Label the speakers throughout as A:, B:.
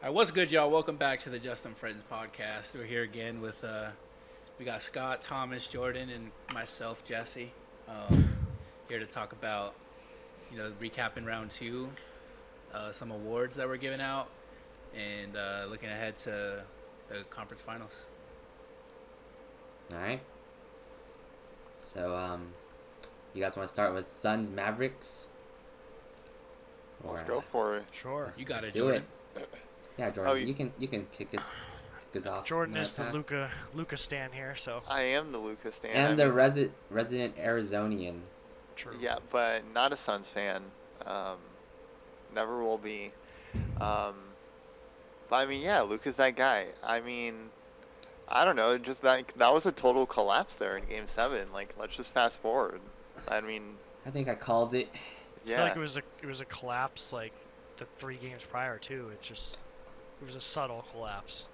A: All right, what's good, y'all? Welcome back to the Just and Friends podcast. We're here again with we got Scott, Thomas, Jordan, and myself, Jesse, here to talk about recapping round two, some awards that were given out, and looking ahead to the conference finals.
B: All right. So, you guys want to start with Suns Mavericks?
C: Let's go for it.
D: Sure.
A: You got
B: let's
A: it,
B: do
A: Jordan.
B: it. Yeah, Jordan, you can kick us off.
D: Jordan is
B: Path.
D: the Luca stan here, so
C: I am the Lucas fan.
B: And the resident Arizonian.
D: true.
C: Yeah, but not a Suns fan. Never will be. But I mean, yeah, Luca's that guy. I mean, I don't know. Just that was a total collapse there in Game 7. Like, let's just fast forward. I mean,
B: I think I called it.
D: I feel like it was a collapse like the 3 games prior too. It was a subtle collapse.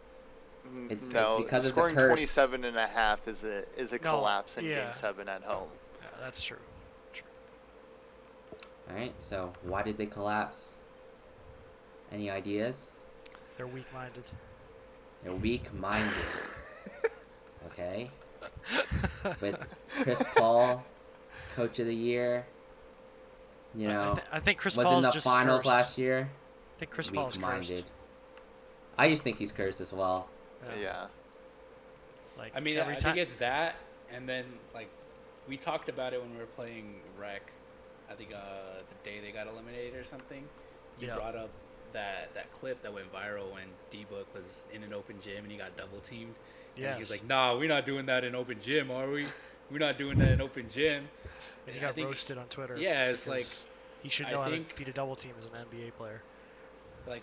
B: It's
C: no,
B: because of the
C: scoring
B: curse.
C: 27 and a half is a collapse in
D: yeah.
C: Game 7 at home.
D: Yeah, that's true.
B: All right. So, why did they collapse? Any ideas?
D: They're weak-minded.
B: They're weak-minded. Okay. With Chris Paul, Coach of the Year. You know,
D: I think Chris
B: was
D: Paul's
B: in the
D: just
B: finals
D: cursed.
B: last year.
D: I think Chris Paul's cursed.
B: I just think he's cursed as well.
C: Yeah.
D: Like
A: I mean,
D: every
A: I
D: time.
A: think it's that, and then like we talked about it when we were playing Rec. I think the day they got eliminated or something. You
D: Yeah.
A: brought up that clip that went viral when D-Book was in an open gym and he got double teamed. And
D: Yes.
A: he was like, "Nah, we're not doing that in open gym, are we? We're not doing that in open gym."
D: And he
A: I
D: got
A: think-
D: roasted on Twitter.
A: Yeah, it's like
D: because he should
A: I
D: know how to
A: think-
D: beat a double team as an NBA player.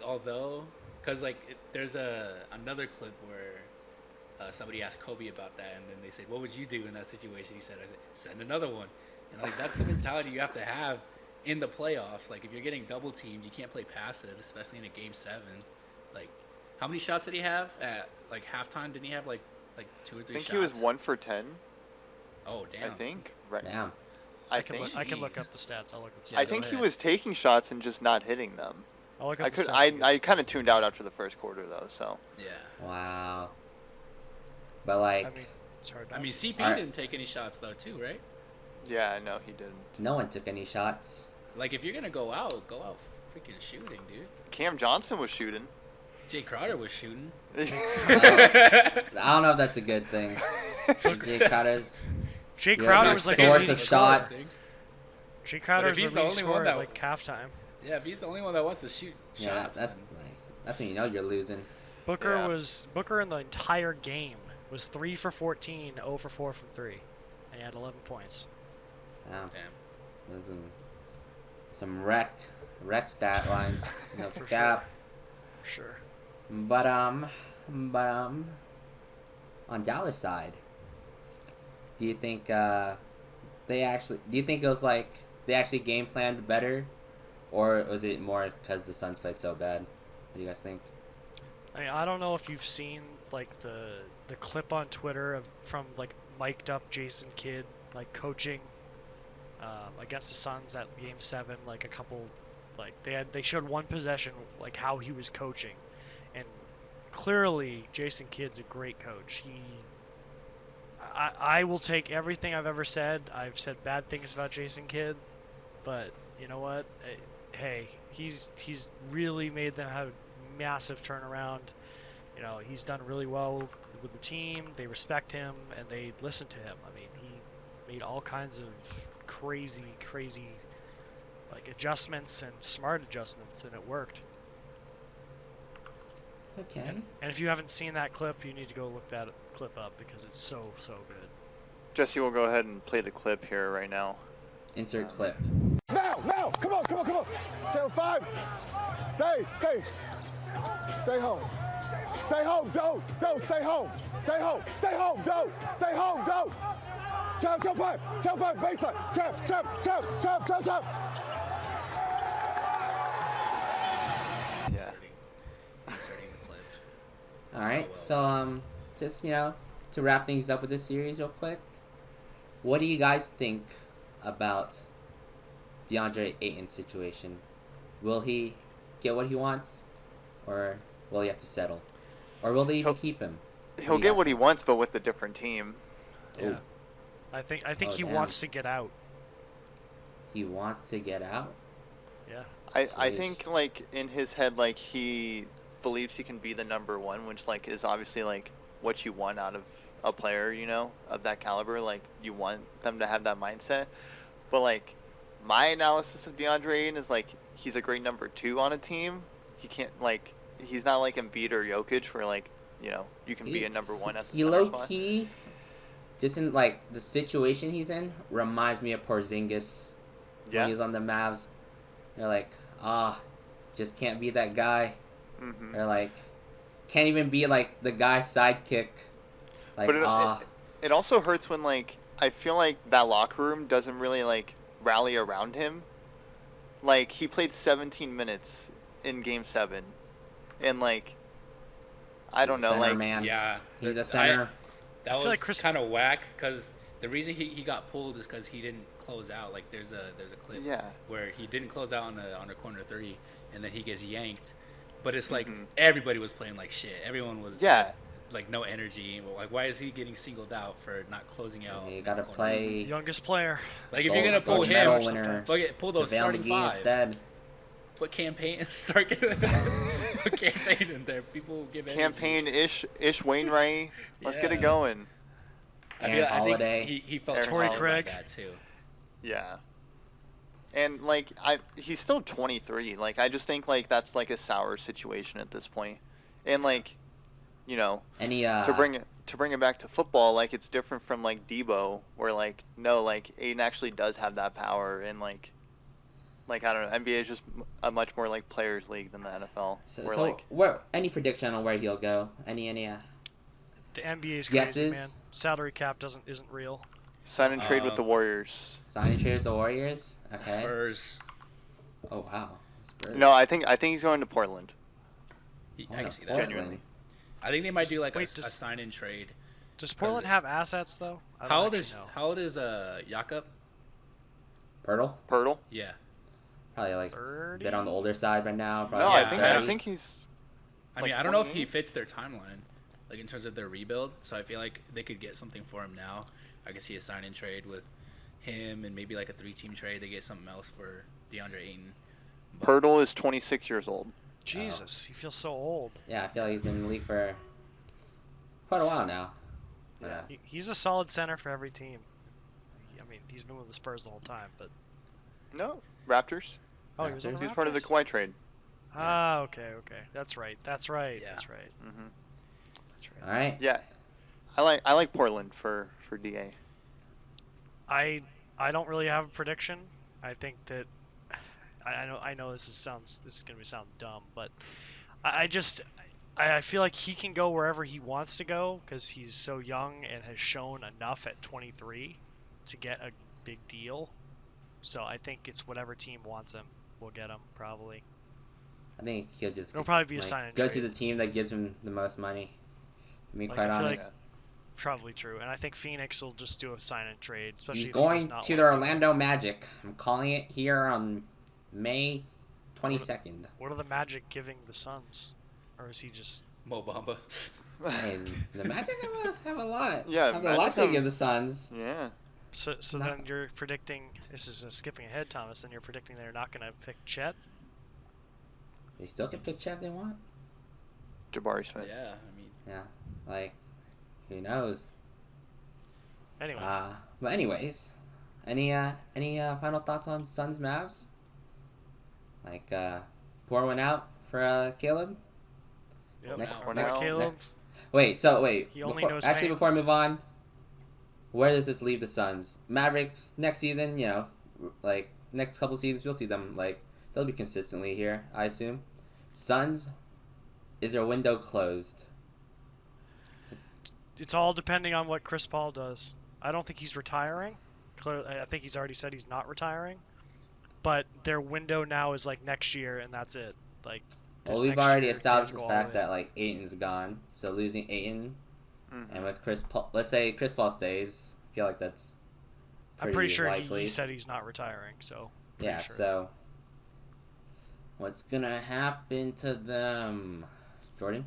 A: although, because there's another clip where somebody asked Kobe about that, and then they said, "What would you do in that situation?" He said, "I said send another one." And like that's the mentality you have to have in the playoffs. Like if you're getting double teamed, you can't play passive, especially in a Game 7. Like how many shots did he have at like halftime? Didn't he have like 2 or 3
C: I think
A: shots?
C: he was 1 for 10.
A: Oh damn!
C: I think. Right.
B: Damn.
C: I
D: can
C: think.
D: look
A: Jeez.
D: up the stats. I'll look at the
A: Yeah,
D: stats.
C: I think
A: go
C: he
A: ahead.
C: was taking shots and just not hitting them.
D: I'll look up
C: I
D: the
C: could.
D: stats.
C: I kind of tuned out after the first quarter though. So.
A: Yeah.
B: Wow. But like,
D: I mean, it's hard.
A: I
D: not
A: mean,
D: to.
A: CP
B: Alright.
A: didn't take any shots though, too, right?
C: Yeah. No, he didn't.
B: no one took any shots.
A: Like if you're gonna go out freaking shooting, dude.
C: Cam Johnson was shooting.
A: Jay Crowder was shooting.
B: I don't know if that's a good thing. Jay Crowder's
D: Jay
B: your
D: Crowder was like
B: source
D: their leading
B: of
D: scorer.
B: shots.
D: Jay Crowder
A: But
D: was
A: if
D: the
A: he's the
D: leading
A: only one
D: scorer at
A: that-
D: like halftime.
A: Yeah, if he's the only one that wants to shoot
B: Yeah,
A: shots,
B: that's
A: then-
B: that's when you know you're losing.
D: Booker in the entire game was 3 for 14, 0 for 4 from 3, and he had 11 points.
B: Wow.
A: damn.
B: There's some wreck stat lines. No
D: For
B: cap.
D: Sure.
B: But on Dallas side, do you think do you think it was like they actually game planned better, or was it more because the Suns played so bad? What do you guys think?
D: I mean, I don't know if you've seen like the clip on Twitter from like mic'd up Jason Kidd like coaching against the Suns at Game 7. Like a couple, like they showed one possession like how he was coaching, and clearly Jason Kidd's a great coach. I will take everything I've ever said. I've said bad things about Jason Kidd, but you know what? Hey, he's really made them have a massive turnaround. You know, he's done really well with the team. They respect him and they listen to him. I mean, he made all kinds of crazy like adjustments and smart adjustments, and it worked.
B: Okay.
D: And if you haven't seen that clip, you need to go look that clip up because it's so good.
C: Jesse will go ahead and play the clip here right now.
B: Insert clip.
E: Now, come on. Channel 5. Stay home. Stay home, don't, stay home. Stay home, don't. Stay home, don't. Channel 5, baseline. Trap.
C: Yeah.
A: Inserting the clip.
B: All right. So just to wrap things up with this series real quick, what do you guys think about DeAndre Ayton's situation? Will he get what he wants, or will he have to settle, or will they even
C: He'll-
B: keep him?
C: He'll
B: you
C: get
B: guys
C: what he
B: think?
C: wants, but with a different team.
D: Yeah. I think
B: Oh,
D: he
B: damn.
D: wants to get out.
B: He wants to get out.
D: Yeah.
C: I
B: Jeez.
C: think like in his head, like he believes he can be the number one, which like is obviously like what you want out of a player, you know, of that caliber. Like you want them to have that mindset. But like my analysis of DeAndre Ayton is like he's a great number 2 on a team. He can't like he's not like Embiid or Jokic where like, you know, you can be
B: He-
C: a number 1 at the
B: He
C: center
B: low
C: spot.
B: key, just in like the situation he's in, reminds me of Porzingis when
C: Yeah.
B: he's on the Mavs. They're like, just can't be that guy.
C: Mm-hmm.
B: Or like, can't even be like the guy's sidekick. Like,
C: But it also hurts when like I feel like that locker room doesn't really like rally around him. Like he played 17 minutes in Game 7, and like I don't know,
B: center
C: like
B: man.
A: Yeah,
B: He's a
A: that-
B: center.
A: That
D: I
A: was
D: feel like Chris-
A: kind of whack because the reason he got pulled is because he didn't close out. Like there's a clip
C: yeah,
A: where he didn't close out on a corner 3, and then he gets yanked. But it's like
C: Mhm.
A: everybody was playing like shit. Everyone was
C: yeah,
A: like no energy. Like why is he getting singled out for not closing out?
B: You gotta
A: corner?
B: play.
D: Youngest player.
A: Like if
B: gold-
A: you're gonna pull
B: gold
A: him,
B: medal
D: Sometimes.
B: winner.
A: pull those
B: JaVale
A: starting
B: McGee
A: 5.
B: instead.
A: Put campaign start put campaign in there. People give energy.
C: campaign Ish Wainwright. Let's get it
A: Yeah.
C: going.
B: Aaron
A: I
B: Holiday.
A: think he felt
C: Aaron
A: torn
C: Holiday.
A: by
D: Craig.
A: that too.
C: Yeah. And like he's still 23. Like I just think like that's like a sour situation at this point. And like, you know,
B: Any
C: to bring it back to football, like it's different from like Debo, where like no, like Aiden actually does have that power, and like I don't know, NBA is just a much more like players league than the NFL.
B: So,
C: where
B: so
C: like
B: where any prediction on where he'll go? Any
D: The NBA is crazy,
B: Guesses?
D: man. Salary cap isn't real.
C: sign and trade with the Warriors.
B: signing trade with the Warriors? Okay.
A: Spurs.
B: Oh wow. Spurs.
C: No, I think he's going to Portland.
A: I can see that.
B: Portland.
C: Genuinely.
A: I think they might do like
D: Wait,
A: a
D: does-
A: sign-in trade.
D: Does Portland have assets though? I don't actually know.
A: How old is Jakob?
B: Pirtle?
C: Pirtle?
A: Yeah.
B: Probably like a
D: 30?
B: bit on the older side right now. Probably
C: No,
A: Yeah,
C: I
B: 30.
C: think he's.
A: I
C: Like
A: mean, I don't know if
C: 28?
A: he fits their timeline, like in terms of their rebuild. So I feel like they could get something for him now. I could see a sign-in trade with him and maybe like a 3-team trade. They get something else for DeAndre Ayton.
C: Pirtle is 26 years old.
D: Jesus, he feels so old.
B: Yeah, I feel like he's been in the league for quite a while now. Yeah.
D: He's a solid center for every team. I mean, he's been with the Spurs the whole time, but
C: No, Raptors.
D: oh, he was on the
C: He was part of the
D: Raptors?
C: Kawhi trade.
D: Ah, okay. That's right.
A: Yeah.
D: That's right.
C: Hmm
D: That's right.
B: All right.
C: Yeah, I like Portland for DA.
D: I don't really have a prediction. I think that I know this is gonna sound dumb, but I feel like he can go wherever he wants to go because he's so young and has shown enough at 23 to get a big deal. So I think it's whatever team wants him will get him probably.
B: I think he'll just
D: It'll probably be a sign and
B: go
D: trade.
B: to the team that gives him the most money. To be
D: Like,
B: quite
D: I feel
B: honest,
D: like probably true, and I think Phoenix will just do a sign and trade. Especially
B: he's
D: if he does
B: going
D: not
B: to
D: want
B: the Orlando Magic. I'm calling it here on May 22nd.
D: What are the Magic giving the Suns, or is he just?
A: Mo Bamba.
B: Hey, the Magic have a lot.
C: Yeah,
B: have a
C: Magic
B: lot to
C: have-
B: give the Suns.
C: Yeah.
D: So
B: No.
D: then you're predicting this is skipping ahead, Thomas. Then you're predicting they're not going to pick Chet.
B: They still can pick Chet if they want.
C: Jabari Smith.
A: Yeah, I mean,
B: Yeah, like who knows?
D: Anyway,
B: But anyways, any final thoughts on Suns Mavs? Like pour one out for Caleb.
D: yep.
B: next-
D: Or
A: next-
D: Caleb.
B: Wait,
D: He only
B: before,
D: knows
B: actually
D: pain.
B: before I move on, where does this leave the Suns? Mavericks next season, you know, like next couple seasons you'll see them like they'll be consistently here, I assume. Suns, is their window closed?
D: It's all depending on what Chris Paul does. I don't think he's retiring. Clearly, I think he's already said he's not retiring. But their window now is like next year, and that's it. Like.
B: Well,
D: this
B: we've
D: next
B: already
D: year,
B: established
D: they
B: the
D: have to go all
B: fact
D: in.
B: that like Aiton's gone, so losing Aiton
C: Mhm.
B: and with Chris Paul, let's say Chris Paul stays, I feel like that's
D: I'm pretty sure
B: likely.
D: he said he's not retiring. So. pretty
B: Yeah,
D: sure.
B: so what's gonna happen to them? Jordan,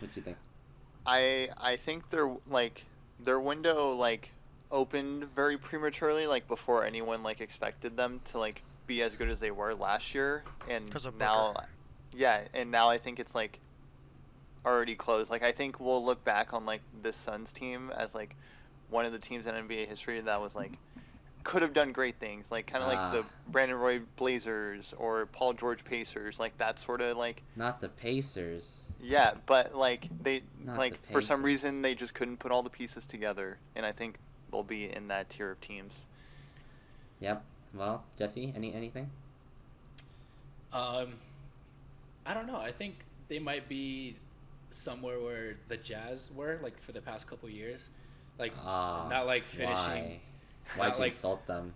B: what do you think?
C: I think their window like opened very prematurely, like before anyone like expected them to like be as good as they were last year, and
D: 'Cause of
C: now,
D: Booker.
C: yeah, and now I think it's like already closed. Like I think we'll look back on like this Suns team as like one of the teams in NBA history that was like could have done great things, like kind of like the Brandon Roy Blazers or Paul George Pacers, like that sort of like.
B: Not the Pacers.
C: Yeah, but like they
B: Not
C: like
B: the
C: for some
B: Pacers.
C: reason they just couldn't put all the pieces together, and I think they'll be in that tier of teams.
B: Yep. Well, Jesse, anything?
A: I don't know. I think they might be somewhere where the Jazz were, like for the past couple years, like not like finishing.
B: Why
A: not like-
B: consult them?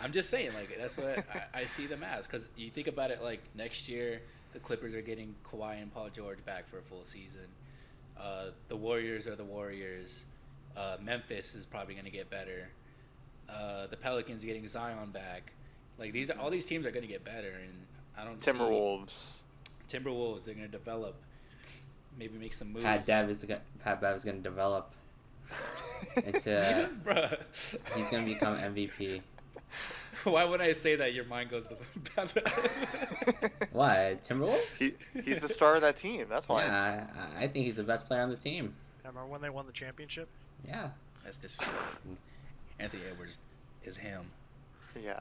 A: I'm just saying, like that's what I see them as. Because you think about it, like next year the Clippers are getting Kawhi and Paul George back for a full season. The Warriors are the Warriors. Memphis is probably going to get better. The Pelicans getting Zion back. Like all these teams are going to get better, and I don't
C: Timberwolves.
A: Timberwolves, they're going to develop, maybe make some moves.
B: Pat Bev is going to develop into.
A: Bruh.
B: He's going to become MVP.
A: Why would I say that? Your mind goes to
B: What? Timberwolves?
C: He's the star of that team. That's why.
B: Yeah, I think he's the best player on the team.
D: Remember when they won the championship?
B: Yeah.
A: That's disrespectful. Anthony Edwards is him.
C: Yeah.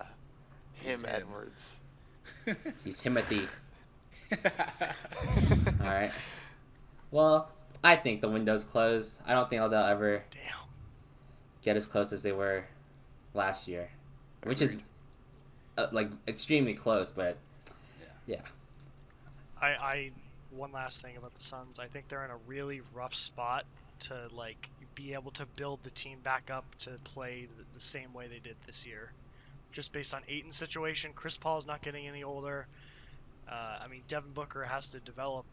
C: Him
A: He's him.
C: Edwards.
B: He's Timothy. All right. Well, I think the window's closed. I don't think they'll ever
D: Damn.
B: get as close as they were last year, which is like extremely close. But yeah.
D: I one last thing about the Suns. I think they're in a really rough spot to like be able to build the team back up to play the same way they did this year. Just based on Ayton's situation, Chris Paul's not getting any older. I mean, Devin Booker has to develop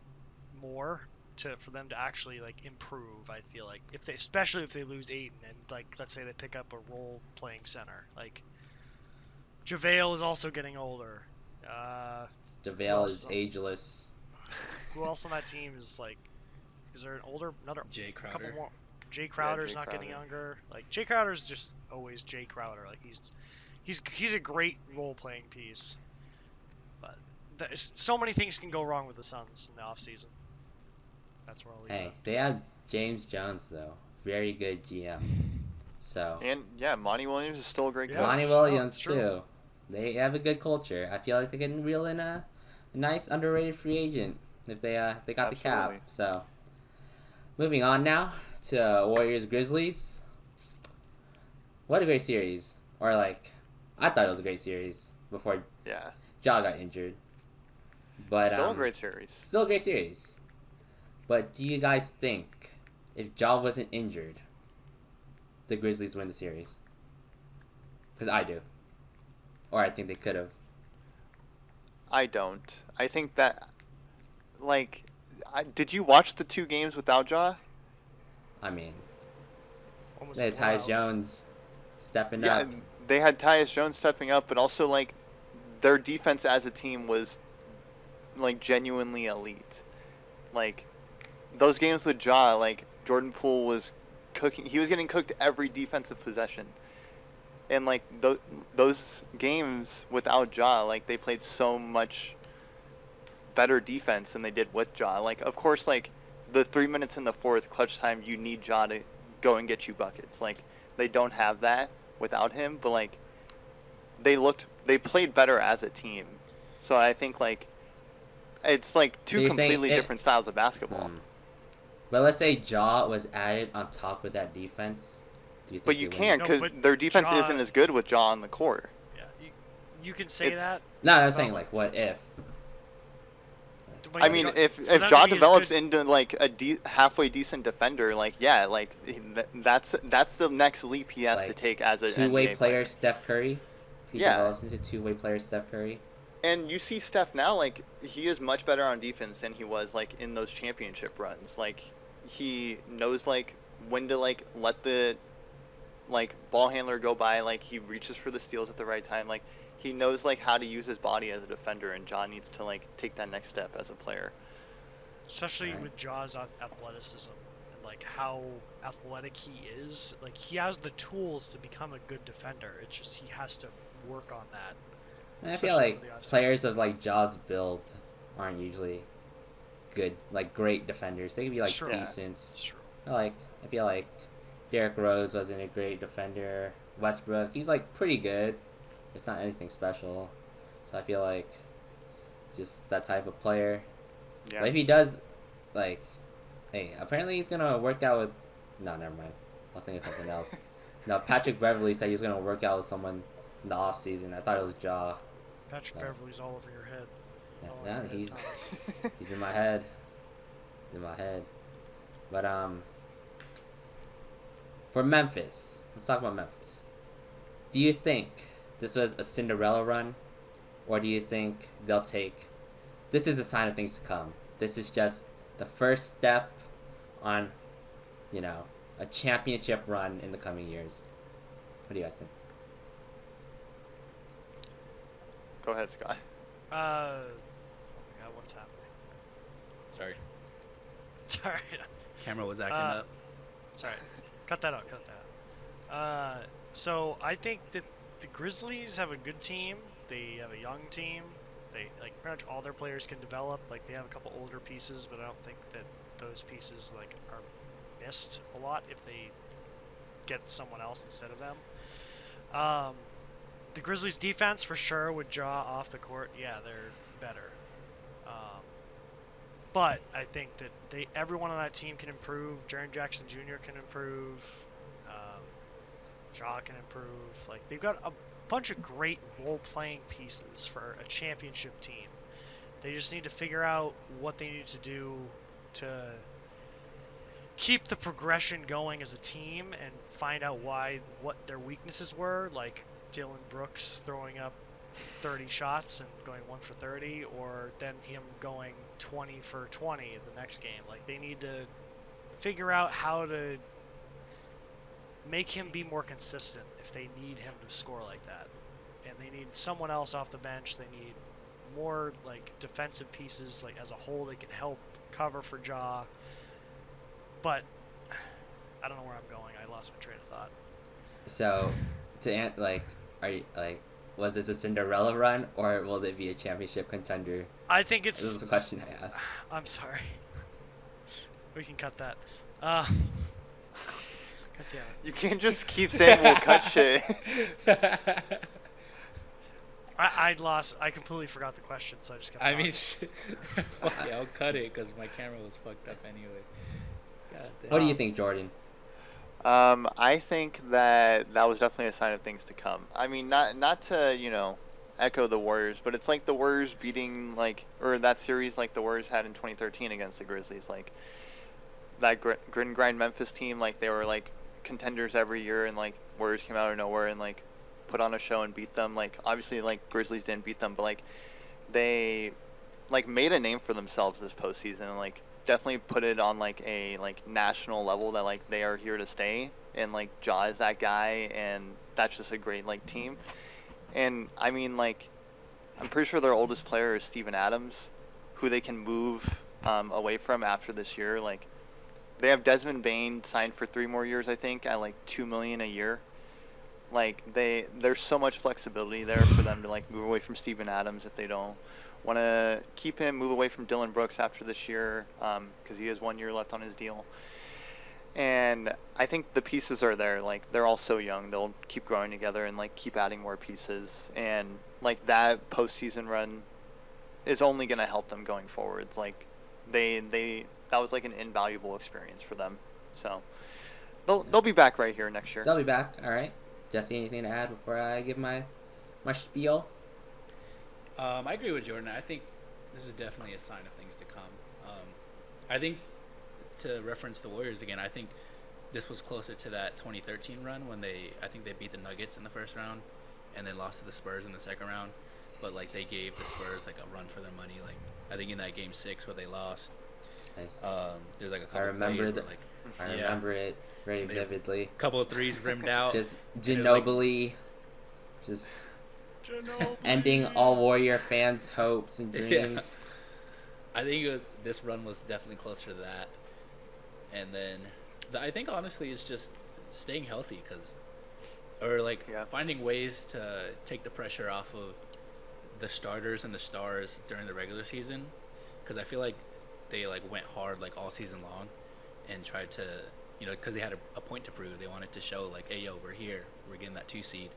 D: more for them to actually like improve. I feel like especially if they lose Ayton and like let's say they pick up a role playing center, like JaVale is also getting older.
B: JaVale is ageless.
D: Who else on that team is like? Is there another
A: Jay
D: couple
A: Crowder.
D: more? Jay Crowder's
C: Jay
D: not getting
C: Crowder.
D: younger. Like Jay Crowder's just always Jay Crowder. Like he's a great role playing piece. But there's so many things can go wrong with the Suns in the offseason. That's where I'll leave
B: Hey,
D: it.
B: they have James Jones though, very good GM. So
C: And yeah, Monty Williams is still a great
D: Yeah.
C: coach.
B: Lonnie
D: Oh,
B: Williams
D: it's true.
B: too. They have a good culture. I feel like they can reel in a nice underrated free agent if they got the
C: Absolutely.
B: cap. So moving on now to Warriors Grizzlies. What a great series! Or like, I thought it was a great series before
C: Yeah.
B: Ja got injured. But
C: Still a great series.
B: still a great series. But do you guys think if Ja wasn't injured, the Grizzlies win the series? Because I do. Or I think they could have.
C: I don't. I think that, like, did you watch the 2 games without Ja?
B: I mean,
D: When was
B: they had
D: it
B: Tyus
D: wild?
B: Jones stepping
C: Yeah,
B: up.
C: they had Tyus Jones stepping up, but also, like, their defense as a team was, like, genuinely elite. Like, those games with Ja, like, Jordan Poole was cooking. He was getting cooked every defensive possession. And, like, those games without Ja, like, they played so much better defense than they did with Ja. Like, of course, like, the 3 minutes in the fourth, clutch time, you need Ja to go and get you buckets. Like, they don't have that without him, but, like, they played better as a team. So I think, like, it's, like,
B: So
C: two
B: you're saying
C: completely
B: it-
C: different styles of basketball.
B: But let's say Ja was added on top of that defense. Do you think
C: But you
B: they win?
C: can't,
D: No,
C: because
D: but
C: their defense
D: Ja-
C: isn't as good with Ja on the court.
D: Yeah, you can say
C: It's-
D: that.
B: No, I was saying
D: Well-
B: like, what if?
D: but
C: I mean,
D: Ja-
C: if
D: for them to
C: Ja
D: be as
C: develops
D: good-
C: into like a halfway decent defender, like yeah, like that's the next leap he has to
B: Like,
C: take as a
B: Two-way
C: NBA
B: player Steph Curry. If he
C: Yeah.
B: develops into two-way player Steph Curry.
C: And you see Steph now, like he is much better on defense than he was like in those championship runs. Like he knows like when to like let the like ball handler go by. Like he reaches for the steals at the right time. Like he knows like how to use his body as a defender, and Ja needs to like take that next step as a player.
D: especially
B: Right.
D: with Jaw's athleticism and like how athletic he is. Like he has the tools to become a good defender. It's just he has to work on that.
B: And I feel
D: Especially
B: like
D: over the offseason.
B: players of like Jaws build aren't usually good, like great defenders. They can be like
D: Sure.
C: Yeah.
B: decent.
D: It's true.
B: I feel like Derrick Rose wasn't a great defender. Westbrook, he's like pretty good. It's not anything special. So I feel like just that type of player.
C: Yeah.
B: But if he does, like, hey, apparently he's gonna work out with. No, never mind. I was thinking something else. No, Patrick Beverly said he was gonna work out with someone in the off season. I thought it was Ja.
D: Patrick
B: No.
D: Beverly's all over your head.
B: Yeah,
D: All over
B: yeah,
D: your head,
B: he's
D: Thomas.
B: he's in my head. He's in my head. But for Memphis, let's talk about Memphis. Do you think this was a Cinderella run, or do you think they'll take? This is a sign of things to come. This is just the first step on, a championship run in the coming years. What do you guys think?
C: Go ahead, Scott.
D: Oh my god, what's happening?
A: Sorry,
D: Sorry.
A: camera was acting up.
D: Sorry. Cut that out. So I think that the Grizzlies have a good team. They have a young team. They like pretty much all their players can develop. Like they have a couple older pieces, but I don't think that those pieces like are missed a lot if they get someone else instead of them. The Grizzlies defense for sure with Jaw off the court. Yeah, they're better. But I think that everyone on that team can improve. Jaren Jackson Jr. can improve. Jaw can improve. Like they've got a bunch of great role-playing pieces for a championship team. They just need to figure out what they need to do to keep the progression going as a team and find out what their weaknesses were, like Dylan Brooks throwing up 30 shots and going 1 for 30, or then him going 20 for 20 in the next game. Like they need to figure out how to make him be more consistent if they need him to score like that. And they need someone else off the bench. They need more like defensive pieces, like as a whole that can help cover for Jaw. But I don't know where I'm going. I lost my train of thought.
B: So, are you was this a Cinderella run, or will it be a championship contender?
D: I think
B: This is
D: it's.
B: the question I asked.
D: I'm sorry. We can cut that. God damn it.
C: You can't just keep saying we'll cut shit.
D: I lost. I completely forgot the question, so I just kept
A: I
D: talking.
A: mean, fuck yeah, I'll cut it because my camera was fucked up anyway. God damn.
B: What do you think, Jordan?
C: I think that was definitely a sign of things to come. I mean, not to echo the Warriors, but it's like the Warriors beating or that series like the Warriors had in 2013 against the Grizzlies. Like that grit and grind Memphis team, like they were like contenders every year, and like Warriors came out of nowhere and like put on a show and beat them. Like obviously like Grizzlies didn't beat them, but like they like made a name for themselves this postseason and like definitely put it on like a like national level that like they are here to stay, and like Ja is that guy, and that's just a great like team. And I mean like I'm pretty sure their oldest player is Steven Adams, who they can move away from after this year. Like they have Desmond Bain signed for 3 more years, I think, at like $2 million a year. Like there's so much flexibility there for them to like move away from Steven Adams if they don't want to keep him, move away from Dylan Brooks after this year, because he has 1 year left on his deal. And I think the pieces are there. Like they're all so young, they'll keep growing together and like keep adding more pieces. And like that postseason run is only gonna help them going forwards. Like that was like an invaluable experience for them. So they'll be back right here next year.
B: They'll be back. All right. Jesse, anything to add before I give my spiel?
A: I agree with Jordan. I think this is definitely a sign of things to come. I think, to reference the Warriors again, I think this was closer to that 2013 run when I think they beat the Nuggets in the first round and then lost to the Spurs in the second round. But like they gave the Spurs like a run for their money. Like I think in that game 6 where they lost,
B: Nice.
A: there's like a
B: I
A: couple
B: remember
A: plays where, like
B: I
A: yeah.
B: remember it very
A: They-
B: vividly.
A: couple of threes rimmed out.
B: Just
A: it was like-
B: Ginobili, just
D: Ginobili.
B: ending all Warrior fans' hopes and
A: Yeah.
B: dreams.
A: I think this run was definitely closer to that. And then I think honestly it's just staying healthy, or like
C: Yeah.
A: finding ways to take the pressure off of the starters and the stars during the regular season, because I feel like they like went hard like all season long and tried to, because they had a point to prove. They wanted to show like, hey yo, we're here, we're getting that 2 seed.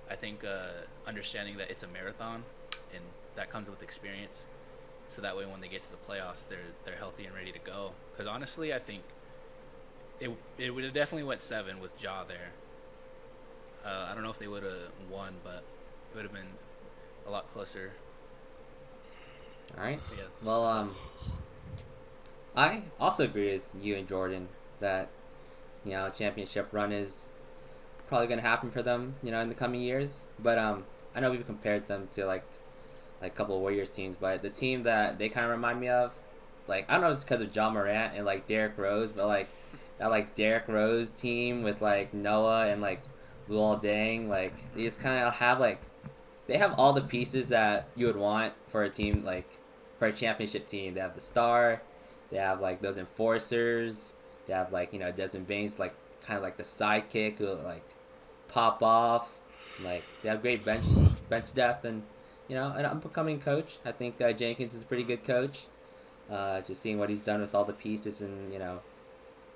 A: I think understanding that it's a marathon and that comes with experience, so that way when they get to the playoffs they're healthy and ready to go. Because honestly I think it would have definitely went 7 with Ja there. I don't know if they would have won, but it would have been a lot closer.
B: All right.
A: Yeah.
B: Well, I also agree with you and Jordan that championship run is probably going to happen for them, in the coming years. But I know we've compared them to like a couple of Warriors teams, but the team that they kind of remind me of, like, I don't know if it's because of John Morant and like Derrick Rose, but like that like Derrick Rose team with like Noah and like Luol Deng, like they just kind of have like, they have all the pieces that you would want for a team, like for a championship team. They have the star, they have like those enforcers, they have like Desmond Baines, like kind of like the sidekick who like pop off, like they have great bench depth, and an up-and-coming coach. I think Jenkins is a pretty good coach. Just seeing what he's done with all the pieces, and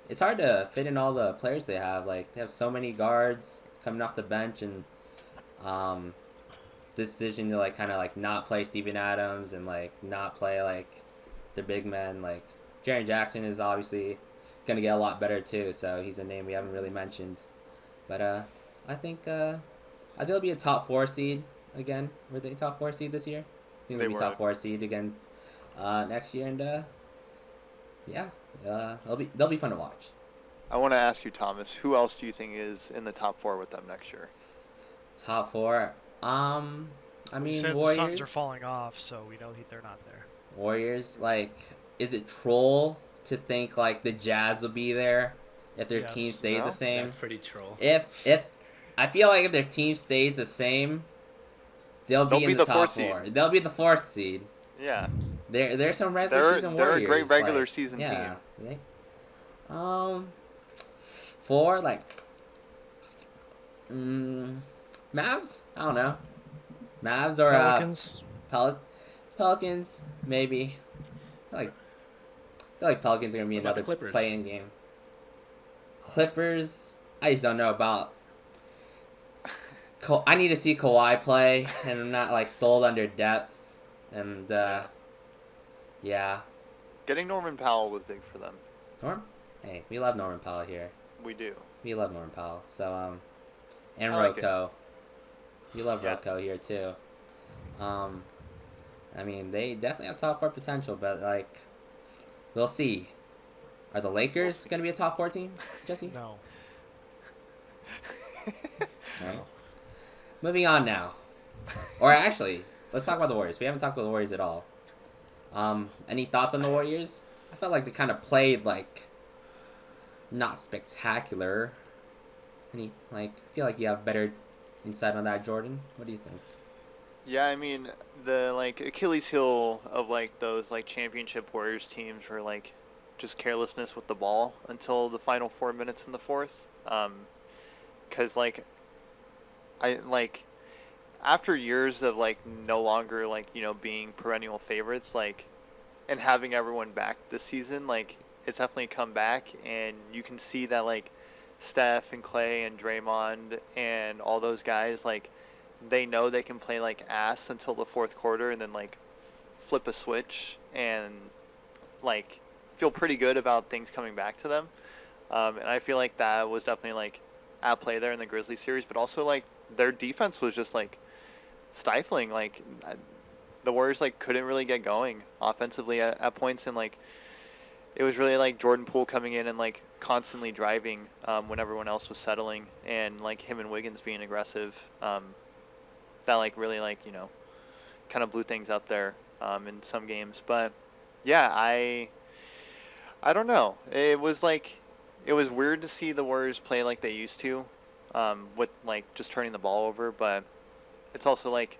B: it's hard to fit in all the players they have. Like they have so many guards coming off the bench, and decision to like kind of like not play Steven Adams and like not play like the big men. Like Jaren Jackson is obviously gonna get a lot better too, so he's a name we haven't really mentioned. But I think they'll be a top 4 seed again. Were they top 4 seed this year? I think they'll be top 4 seed again next year, and they'll be fun to watch.
C: I want to ask you, Thomas, who else do you think is in the top 4 with them next year?
B: Top 4. I mean,
D: said
B: Warriors.
D: the Suns are falling off, so we know they're not there.
B: Warriors, like, is it troll to think like the Jazz will be there if their
D: Yes.
B: team stays
C: No.
B: the same?
A: That's pretty troll.
B: If I feel like if their team stays the same, they'll be in the top
C: 4th seed.
B: 4. They'll be the 4th seed.
C: Yeah.
B: There's some regular
C: They're
B: season
C: a
B: Warriors.
C: great regular
B: like,
C: season
B: yeah,
C: team.
B: 4 like Mavs? I don't know. Mavs or
D: Pelicans.
B: Pelicans, maybe. I feel like Pelicans are gonna be
A: What about
B: another
A: the Clippers?
B: play-in game. Clippers, I just don't know about. I need to see Kawhi play, and I'm not like sold under depth, and yeah.
C: Getting Norman Powell was big for them.
B: Norm, hey, we love Norman Powell here.
C: We do.
B: We love Norman Powell. So and
C: I like it.
B: Rocco. We love
C: Yeah.
B: Rocco here too. I mean, they definitely have top 4 potential, but like, we'll see. Are the Lakers gonna be a top 4 team, Jesse?
D: No.
B: No. Moving on now. Or actually, let's talk about the Warriors. We haven't talked about the Warriors at all. Any thoughts on the Warriors? I felt like they kind of played like not spectacular. I feel like you have better insight on that, Jordan. What do you think?
C: Yeah, I mean, the like Achilles heel of like those like championship Warriors teams were like just carelessness with the ball until the final 4 minutes in the fourth. 'Cause like I like after years of like no longer like being perennial favorites, like, and having everyone back this season, like it's definitely come back, and you can see that like Steph and Clay and Draymond and all those guys, like, they know they can play like ass until the fourth quarter and then like flip a switch and like feel pretty good about things coming back to them. And I feel like that was definitely like at play there in the Grizzlies series, but also like their defense was just like stifling. Like the Warriors like couldn't really get going offensively at points, and like it was really like Jordan Poole coming in and like constantly driving when everyone else was settling, and like him and Wiggins being aggressive. That like really like kind of blew things up there in some games. But yeah, I don't know. It was weird to see the Warriors play like they used to, with like just turning the ball over. But it's also like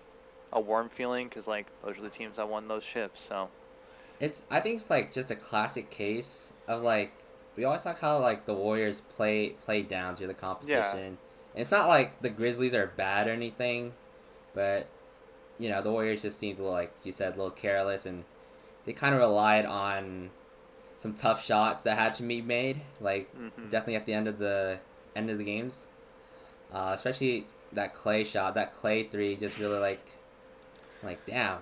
C: a warm feeling because like those are the teams that won those ships. So
B: I think it's like just a classic case of like we always talk how like the Warriors play down to the competition. And it's not like the Grizzlies are bad or anything, but you know the Warriors just seems a little, like you said, a little careless, and they kind of relied on some tough shots that had to be made, like definitely at the end of the games, especially that Clay shot, that Clay three, just really like damn.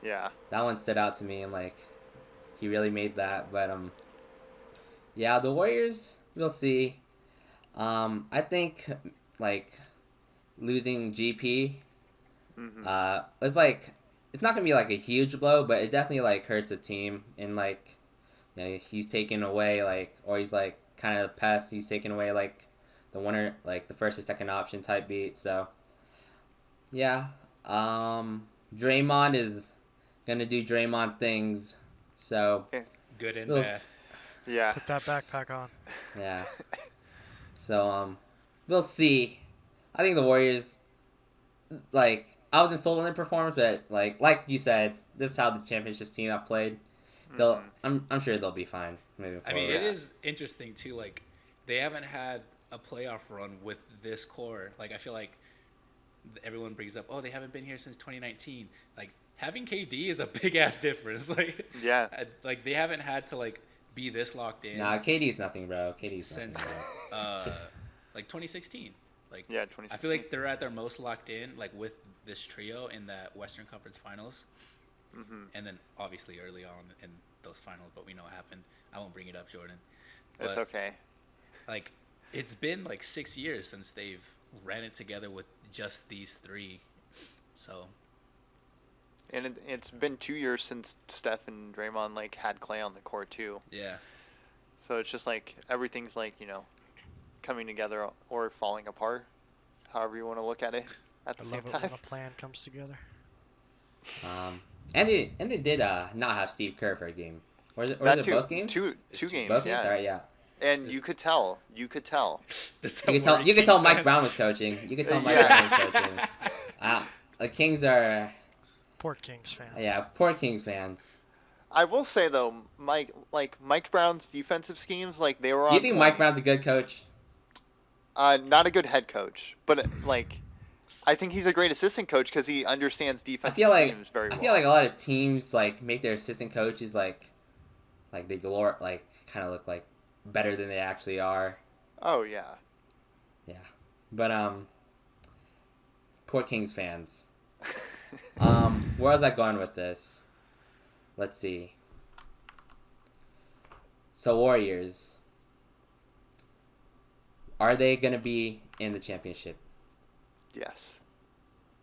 C: yeah,
B: That one stood out to me. I'm like, he really made that. But yeah, the Warriors, we'll see. I think like losing GP, it's like it's not gonna be like a huge blow, but it definitely like hurts the team. And like, you know, he's taken away like, or he's like kind of the pest. He's taken away like the winner, like the first or second option type beat. So yeah, Draymond is gonna do Draymond things. So
A: Good and
B: We'll-
A: bad.
C: yeah.
D: Put that backpack on.
B: yeah. So we'll see. I think the Warriors, like, I was insulted in their performance, but like you said, this is how the championships team have played. They'll I'm sure they'll be fine moving
A: I
B: forward.
A: mean, it is interesting too. Like, they haven't had a playoff run with this core. Like, I feel like everyone brings up, oh, they haven't been here since 2019. Like, having KD is a big ass difference. Like,
C: Yeah.
A: like they haven't had to like be this locked in
B: Nah, KD's nothing, bro. KD's
A: since
B: nothing, bro.
A: like 2016. Like,
C: Yeah,
A: I
C: 2016.
A: feel like they're at their most locked in, like with this trio in that Western Conference Finals, and then obviously early on in those finals. But we know what happened. I won't bring it up, Jordan.
C: It's
A: But,
C: okay.
A: like, it's been like 6 years since they've ran it together with just these three. So
C: And it's been 2 years since Steph and Draymond like had Clay on the court too.
A: yeah,
C: So it's just like everything's like, you know, coming together or falling apart, however you want to look at it at
D: I
C: the same
D: love it
C: time.
D: when a plan comes together.
B: And they did not have Steve Kerr for a game. Or was it
C: That
B: both games?
C: Two
A: It's
C: games,
B: Both
C: yeah.
B: games? Alright, yeah.
C: And you could tell.
A: Just
B: You could tell Mike Brown was coaching. You could tell Mike
C: Yeah.
B: Brown was coaching. The Kings are,
D: Port Kings fans.
B: yeah, poor Kings fans.
C: I will say though, Mike Brown's defensive schemes, like they were on
B: Do you think
C: point.
B: Mike Brown's a good coach?
C: Not a good head coach, but like I think he's a great assistant coach because he understands
B: I
C: defensive
B: feel like
C: schemes very well.
B: I feel like a lot of teams like make their assistant coaches like they kind of look like better than they actually are.
C: Oh yeah.
B: Yeah, but poor Kings fans. Where was I going with this? Let's see. So Warriors, are they gonna be in the championship?
C: Yes.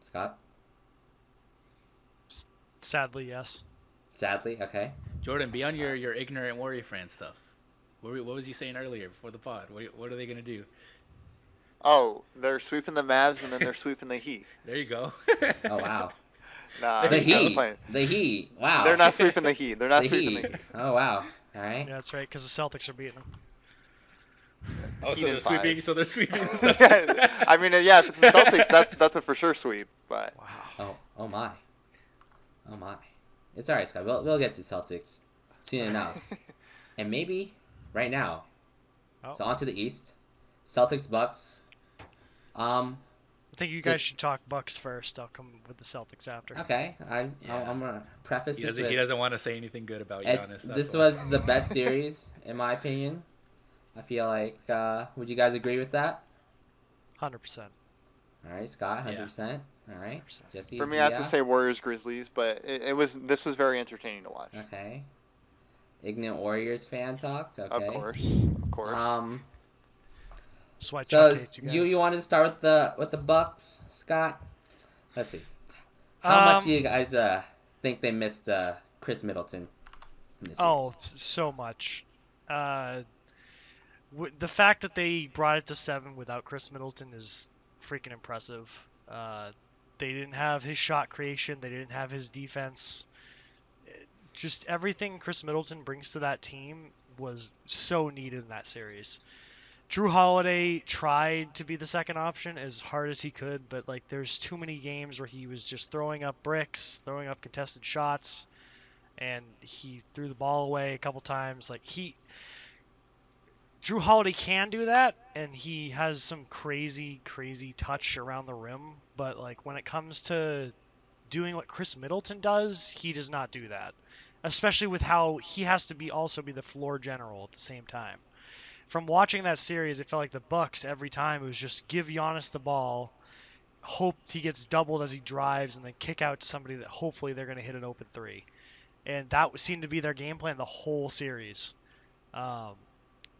B: Scott?
D: Sadly, yes.
B: Sadly, okay.
A: Jordan, beyond your ignorant Warrior fan stuff. What was you saying earlier before the pod? What are they gonna do?
C: Oh, they're sweeping the Mavs and then they're sweeping the Heat.
A: There you go.
B: Oh wow.
C: Nah,
B: The
C: I'm
B: Heat.
C: playing.
B: The Heat. Wow.
C: They're not sweeping the Heat. They're not
B: The
C: sweeping
B: Heat.
C: the Heat.
B: Oh wow. All right.
D: Yeah, that's right, because the Celtics are beating them.
A: Oh,
C: Heat
A: so they're
C: in
A: sweeping.
C: five.
A: So they're sweeping. The Celtics.
C: Yeah, I mean, yeah, if it's the Celtics, that's a for sure sweep. But
B: Oh my. Oh my. It's alright, Scott. We'll get to Celtics soon enough. And maybe right now.
D: Oh.
B: So on to the East. Celtics Bucks.
D: I think you guys
B: Just-
D: should talk Bucks first. I'll come with the Celtics after.
B: Okay. I'm
A: Yeah.
B: gonna preface
A: He
B: this
A: doesn't.
B: with
A: He doesn't want to say anything good about Giannis. That's
B: this
A: why.
B: was the best series in my opinion. I feel like would you guys agree with that?
D: 100%.
B: Alright, Scott,
A: Yeah.
B: 100%. Alright.
D: 100%.
B: Jesse.
C: for me, I have to say Warriors Grizzlies. But this was very entertaining to watch.
B: Okay. Ignorant Warriors fan talk. Okay.
C: Of course, of course.
D: That's why
B: So
D: Chuck hates you guys.
B: you wanted to start with the Bucks, Scott? Let's see. How much do you guys think they missed Chris Middleton? In this
D: Oh,
B: series?
D: so much. The fact that they brought it to 7 without Chris Middleton is freaking impressive. They didn't have his shot creation. They didn't have his defense. Just everything Chris Middleton brings to that team was so needed in that series. Drew Holiday tried to be the second option as hard as he could, but like there's too many games where he was just throwing up bricks, throwing up contested shots, and he threw the ball away a couple times. Drew Holiday can do that, and he has some crazy, crazy touch around the rim. But like when it comes to doing what Chris Middleton does, he does not do that. Especially with how he has to also be the floor general at the same time. From watching that series, it felt like the Bucks every time it was just give Giannis the ball, hope he gets doubled as he drives, and then kick out to somebody that hopefully they're going to hit an open three. And that seemed to be their game plan the whole series.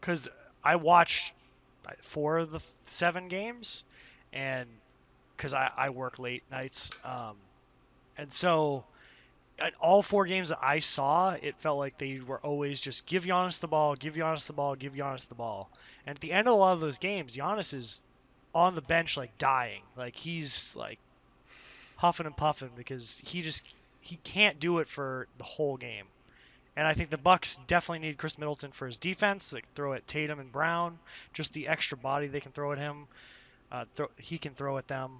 D: Because I watched 4 of the 7 games, and because I work late nights, and so at all 4 games that I saw, it felt like they were always just give Giannis the ball, give Giannis the ball, give Giannis the ball. And at the end of a lot of those games, Giannis is on the bench like dying, like he's like huffing and puffing because he can't do it for the whole game. And I think the Bucks definitely need Chris Middleton for his defense. Like throw at Tatum and Brown, just the extra body they can throw at him. He can throw at them,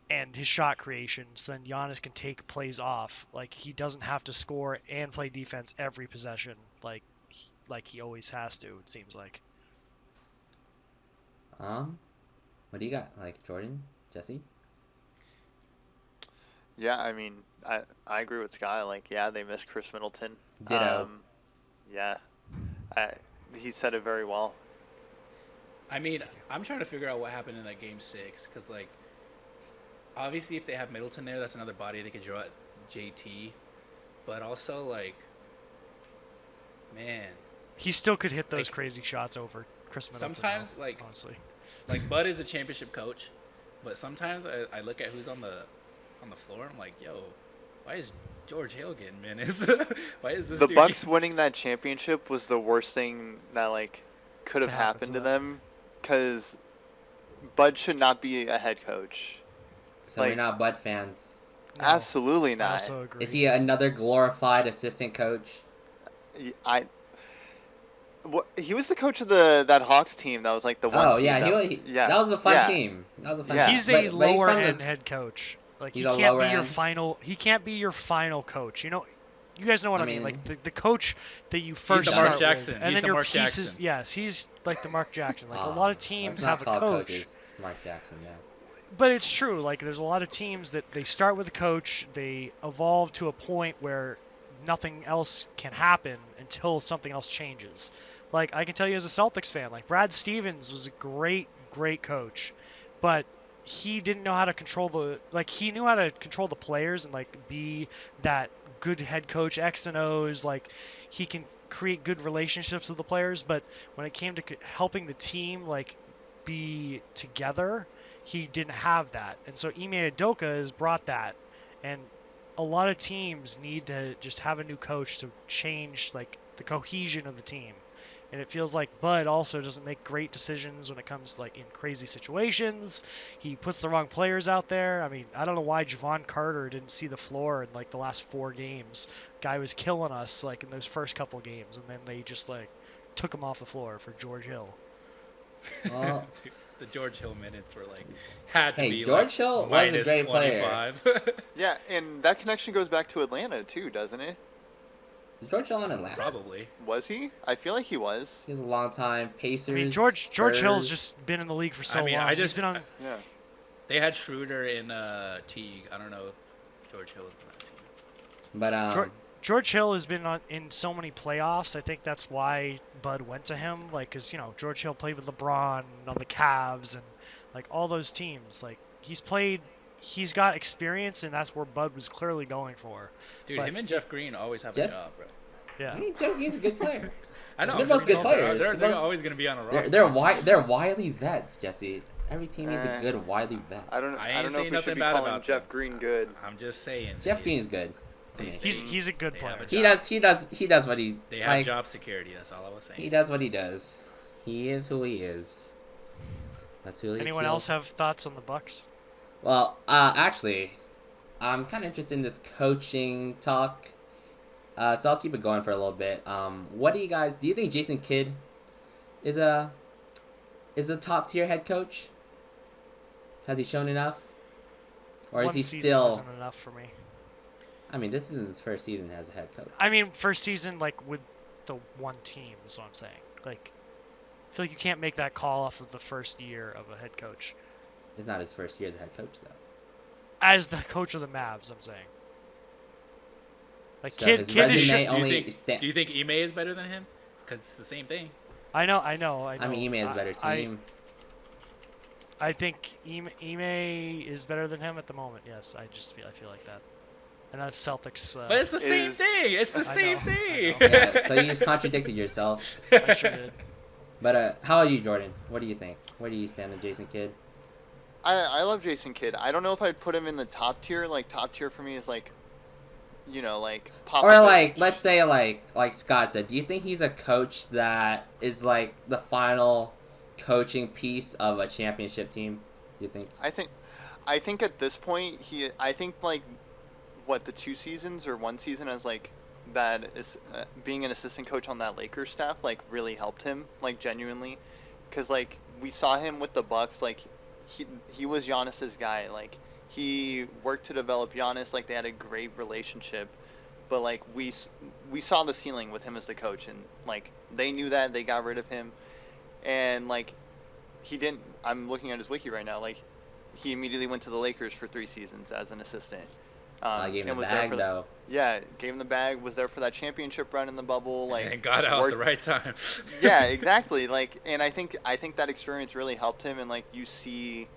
D: and his shot creation. So then Giannis can take plays off. Like he doesn't have to score and play defense every possession, like he always has to. It seems like.
B: What do you got? Like Jordan, Jesse?
C: Yeah, I mean, I agree with Sky. Like, yeah, they miss Chris Middleton.
B: Ditto.
C: Yeah, he said it very well.
A: I mean, I'm trying to figure out what happened in that game 6 because, like, obviously if they have Middleton there, that's another body they could draw at JT. But also, like, man.
D: He still could hit those crazy shots over Chris Middleton.
A: Sometimes,
D: though,
A: like,
D: honestly.
A: Like, Bud is a championship coach, but sometimes I look at who's on the floor, I'm like, yo, why is George Hill getting minutes? Why is this
C: The
A: dude
C: Bucks winning that championship was the worst thing that, like, could have happened to them, because Bud should not be a head coach.
B: So
C: like,
B: we're not Bud fans.
D: No,
C: Absolutely
D: I
C: not.
D: also agree.
B: Is he another glorified assistant coach?
C: He was the coach of that Hawks team that was like the one.
B: Oh
C: seed
B: yeah,
C: yeah,
B: that was a fun
C: yeah.
B: team. That was a fun
C: Yeah.
B: team.
D: He's
B: But
D: a
B: he's
D: lower
B: from
D: end
B: this-
D: head coach. Like
B: He's
D: he
B: a
D: can't
B: lower
D: be your
B: end.
D: final. He can't be your final coach. You know, you guys know what
B: I
D: I mean.
B: mean-
D: Like the coach that you first
A: the
D: start
A: Mark Jackson.
D: with, and
A: He's
D: then
A: the
D: your
A: Mark
D: pieces.
A: Jackson.
D: Yes, he's like the Mark Jackson. Like a
B: Ah,
D: lot of teams
B: let's not
D: have a
B: call
D: coach.
B: coaches Mark Jackson, yeah.
D: But it's true. Like there's a lot of teams that they start with a coach, they evolve to a point where nothing else can happen until something else changes. Like I can tell you as a Celtics fan, like Brad Stevens was a great coach, but he didn't know how to control he knew how to control the players and like be that good head coach, X and O's, like he can create good relationships with the players, but when it came to helping the team like be together, he didn't have that. And so Ime Udoka has brought that, and a lot of teams need to just have a new coach to change like the cohesion of the team. And it feels like Bud also doesn't make great decisions when it comes to, like in crazy situations. He puts the wrong players out there. I mean, I don't know why Javon Carter didn't see the floor in like the last 4 games. Guy was killing us like in those first couple games, and then they just like took him off the floor for George Hill.
B: Well,
A: The George Hill minutes were like had to
B: Hey,
A: be
B: George
A: like
B: Hill was a
A: minus
B: great player.
A: 25.
C: Yeah, and that connection goes back to Atlanta too, doesn't it?
B: is George Hill in Atlanta?
A: Probably.
C: Was he? I feel like he was.
B: He was a long time Pacers.
D: I mean, George Hill's
B: Spurs.
D: just been in the league for so
A: I mean,
D: long.
A: I
D: He's
A: just-
D: been on.
C: Yeah.
A: They had Schroeder and Teague. I don't know if George Hill was on that team.
B: But
D: George Hill has been in so many playoffs. I think that's why Bud went to him. Like, cause George Hill played with LeBron on the Cavs and like all those teams. Like he's got experience, and that's where Bud was clearly going for.
A: Dude,
D: But-
A: him and Jeff Green always have a
B: Yes.
A: job, bro.
D: Yeah.
B: I mean, he's a good player.
A: I know.
B: They're
A: I'm
B: both
A: just
B: good
A: saying,
B: players.
A: They're
B: They're both-
A: always going to be on a roster.
B: They're wily vets, Jesse. Every team needs a good wily vet.
C: I don't
A: I
C: know
A: ain't
C: if
A: saying
C: we
A: nothing
C: should be
A: bad
C: calling
A: about
C: Jeff
A: them.
C: Green good.
A: I'm just saying.
B: Jeff Green is good. to me.
D: He's a good
A: They
D: player.
A: have a job.
B: He does what he's
A: They have
B: like.
A: job security. That's all I was saying.
B: He does what he does. He is who he is. That's who he
D: Anyone
B: feels.
D: else have thoughts on the Bucks?
B: Well, actually, I'm kind of interested in this coaching talk. So I'll keep it going for a little bit. What do you think Jason Kidd is a top tier head coach? Has he shown enough? Or is
D: One
B: he
D: season
B: still?
D: isn't enough for me.
B: I mean, this isn't his first season as a head coach.
D: I mean, first season like with the one team is what I'm saying. Like, I feel like you can't make that call off of the first year of a head coach.
B: It's not his first year as a head coach though.
D: As the coach of the Mavs, I'm saying. Like
B: So
D: kid
B: his
D: is
B: resume
D: should,
A: Do you
B: only
A: think,
B: sta-
A: do you think Ime is better than him? Because it's the same thing.
D: I know.
B: I mean, Ime is a better team.
D: I think Ime is better than him at the moment. Yes, I feel like that. And that's Celtics.
A: But it's the same
C: Is-
A: thing. It's the
D: I
A: same
D: know, I
A: thing.
D: know.
B: Yeah, so you just contradicted yourself.
D: I sure did.
B: But how about you, Jordan? What do you think? Where do you stand on Jason Kidd?
C: I love Jason Kidd. I don't know if I'd put him in the top tier. Like top tier for me is like, like
B: Or
C: Popovich.
B: like, let's say like Scott said, do you think he's a coach that is like the final coaching piece of a championship team? Do you think?
C: I think at this point I think like what the 2 seasons or 1 season as like that is being an assistant coach on that Lakers staff like really helped him like genuinely, because like we saw him with the Bucks, like he was Giannis's guy, like he worked to develop Giannis, like they had a great relationship, but like we saw the ceiling with him as the coach, and like they knew that, they got rid of him, and like he didn't. I'm looking at his wiki right now, like he immediately went to the Lakers for 3 seasons as an assistant.
B: I gave him
C: and
B: the
C: was there
B: bag
C: for
B: though.
C: Yeah, gave him the bag, was there for that championship run in the bubble, like
A: And got out at
C: worked-
A: the right time.
C: yeah, exactly. Like, and I think that experience really helped him, and like you see,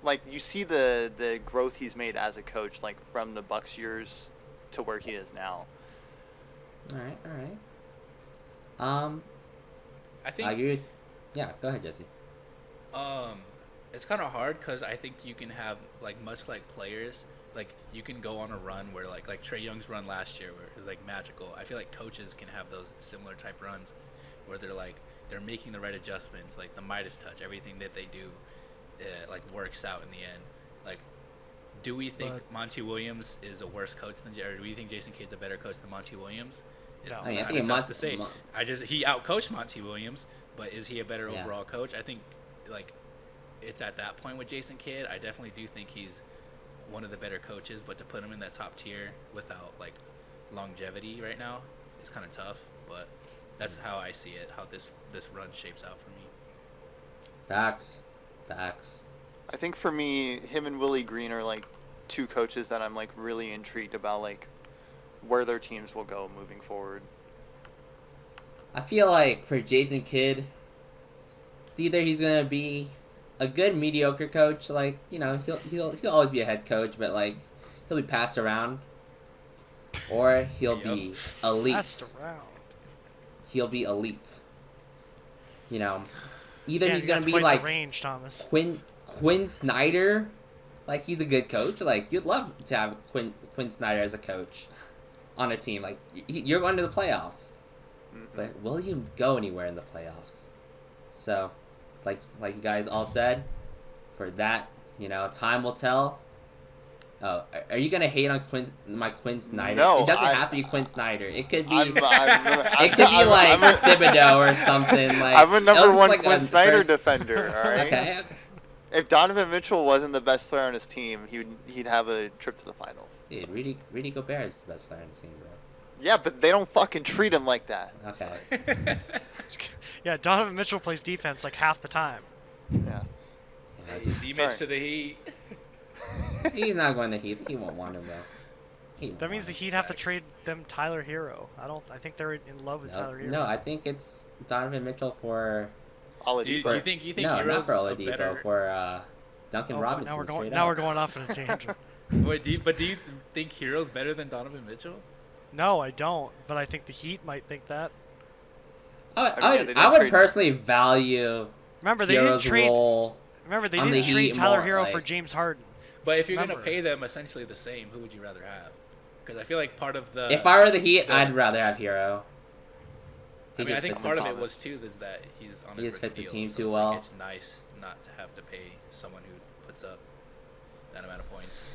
C: the growth he's made as a coach, like from the Bucks years to where he is now.
B: All right.
A: I think
B: I agree with. Yeah, go ahead, Jesse.
A: it's kind of hard because I think you can have like much like players, like you can go on a run where like Trae Young's run last year where it was like magical. I feel like coaches can have those similar type runs where they're making the right adjustments, like the Midas touch, everything that they do like works out in the end. Like, do we think Monty Williams is a worse coach than or do we think Jason Kidd's a better coach than Monty Williams?
D: No.
A: It's
B: I mean, I
A: kinda
B: think
A: tough to say. He outcoached Monty Williams, but is he a better
B: Yeah.
A: overall coach? I think like it's at that point with Jason Kidd. I definitely do think he's one of the better coaches, but to put him in that top tier without like longevity right now is kind of tough. But that's how I see it. How this run shapes out for me.
B: Facts.
C: I think for me, him and Willie Green are like 2 coaches that I'm like really intrigued about, like where their teams will go moving forward.
B: I feel like for Jason Kidd, it's either he's gonna be a good mediocre coach, like he'll always be a head coach, but like he'll be passed around, or he'll be elite.
D: Passed around.
B: He'll be elite. Either
D: Damn,
B: he's
D: you
B: gonna
D: got
B: be
D: quite the
B: like
D: range, Thomas.
B: Quinn Snyder, like he's a good coach. Like you'd love to have Quinn Snyder as a coach on a team. Like you're going to the playoffs, but will you go anywhere in the playoffs? So, like you guys all said, for that, time will tell. Oh, are you gonna hate on Quinn Snyder?
C: No,
B: It doesn't have to be Quinn Snyder. It could be.
C: I'm
B: It could be like Thibodeau or something. Like
C: I'm a
B: that was
C: number
B: just
C: one
B: like
C: Quinn
B: a
C: Snyder
B: first-
C: defender. All right.
B: Okay.
C: If Donovan Mitchell wasn't the best player on his team, he'd have a trip to the finals.
B: Dude, Rudy Gobert is the best player on the team, bro.
C: Yeah, but they don't fucking treat him like that.
B: Okay.
D: Yeah, Donovan Mitchell plays defense like half the time.
C: Yeah.
B: Yeah, just-
A: Demons to the Heat.
B: he's not going to Heat. He won't want him though.
D: That means the Heat have to trade them Tyler Hero. I think they're in love with Tyler Hero.
B: No, I think it's Donovan Mitchell for
C: Oladipo.
A: You think
B: no, not
A: Hero's
B: for
A: a
B: Oladipo,
A: better?
B: for Duncan Robinson.
D: Now we're going.
B: straight
D: Now
B: up.
D: we're going off on a tangent.
A: Wait, do you think Hero's better than Donovan Mitchell?
D: No, I don't. But I think the Heat might think that.
C: I mean,
B: I would
C: trade-
B: personally value
D: Remember, they didn't
B: Hero's
D: trade.
B: role.
D: Remember, they
B: on the
D: didn't trade
B: Heat
D: Tyler
B: more,
D: Hero for
B: like-
D: James Harden.
A: But if you're
D: Remember.
A: gonna pay them essentially the same, who would you rather have? Because I feel like part of the
B: If I were the Heat,
A: the-
B: I'd rather have Hero.
A: I mean, I think
B: fits
A: part
B: the
A: of it
B: team.
A: was too is that he's on
B: He
A: a
B: just
A: rookie
B: fits the
A: deal,
B: team
A: so
B: too
A: it's
B: well.
A: Like, it's nice not to have to pay someone who puts up that amount of points.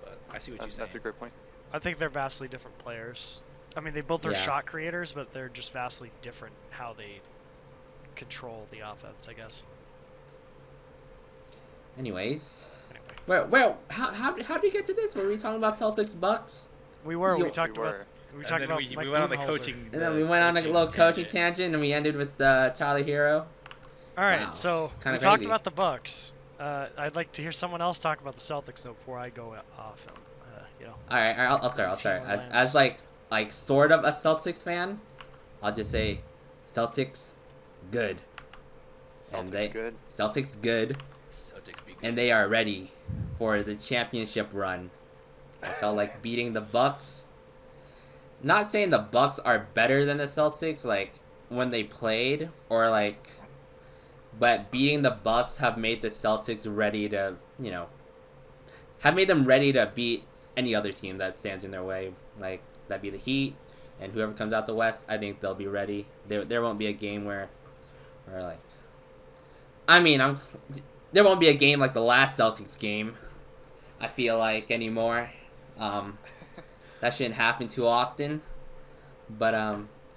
A: But I see what you're saying.
C: That's a great point.
D: I think they're vastly different players. I mean, they both are
B: Yeah.
D: shot creators, but they're just vastly different how they control the offense, I guess.
B: Anyways,
D: Anyway,
B: how did we get to this? Were we talking about Celtics Bucks?
D: we
B: You-
D: talked
C: We
D: about
C: were.
D: we
A: And
D: talked
A: then
D: about
A: we
D: Mike
A: went on the
D: Budenholzer.
A: coaching.
B: And then we went on a little coaching tangent, and we ended with Charlie Hero.
D: All right,
B: Wow.
D: so
B: Kinda
D: we talked
B: crazy.
D: about the Bucks. I'd like to hear someone else talk about the Celtics though before I go off.
B: All right, I'll start.
D: Team
B: As
D: Lions.
B: like sort of a Celtics fan, I'll just say Celtics good. And
C: Celtics good.
B: Celtics good,
A: Celtics be good.
B: and they are ready for the championship run. I felt like beating the Bucks. Not saying the Bucks are better than the Celtics, like when they played, or like, but beating the Bucks have made the Celtics ready to, have made them ready to beat any other team that stands in their way. Like that'd be the Heat, and whoever comes out the West, I think they'll be ready. There won't be a game where like, there won't be a game like the last Celtics game. I feel like anymore. That shouldn't happen too often. But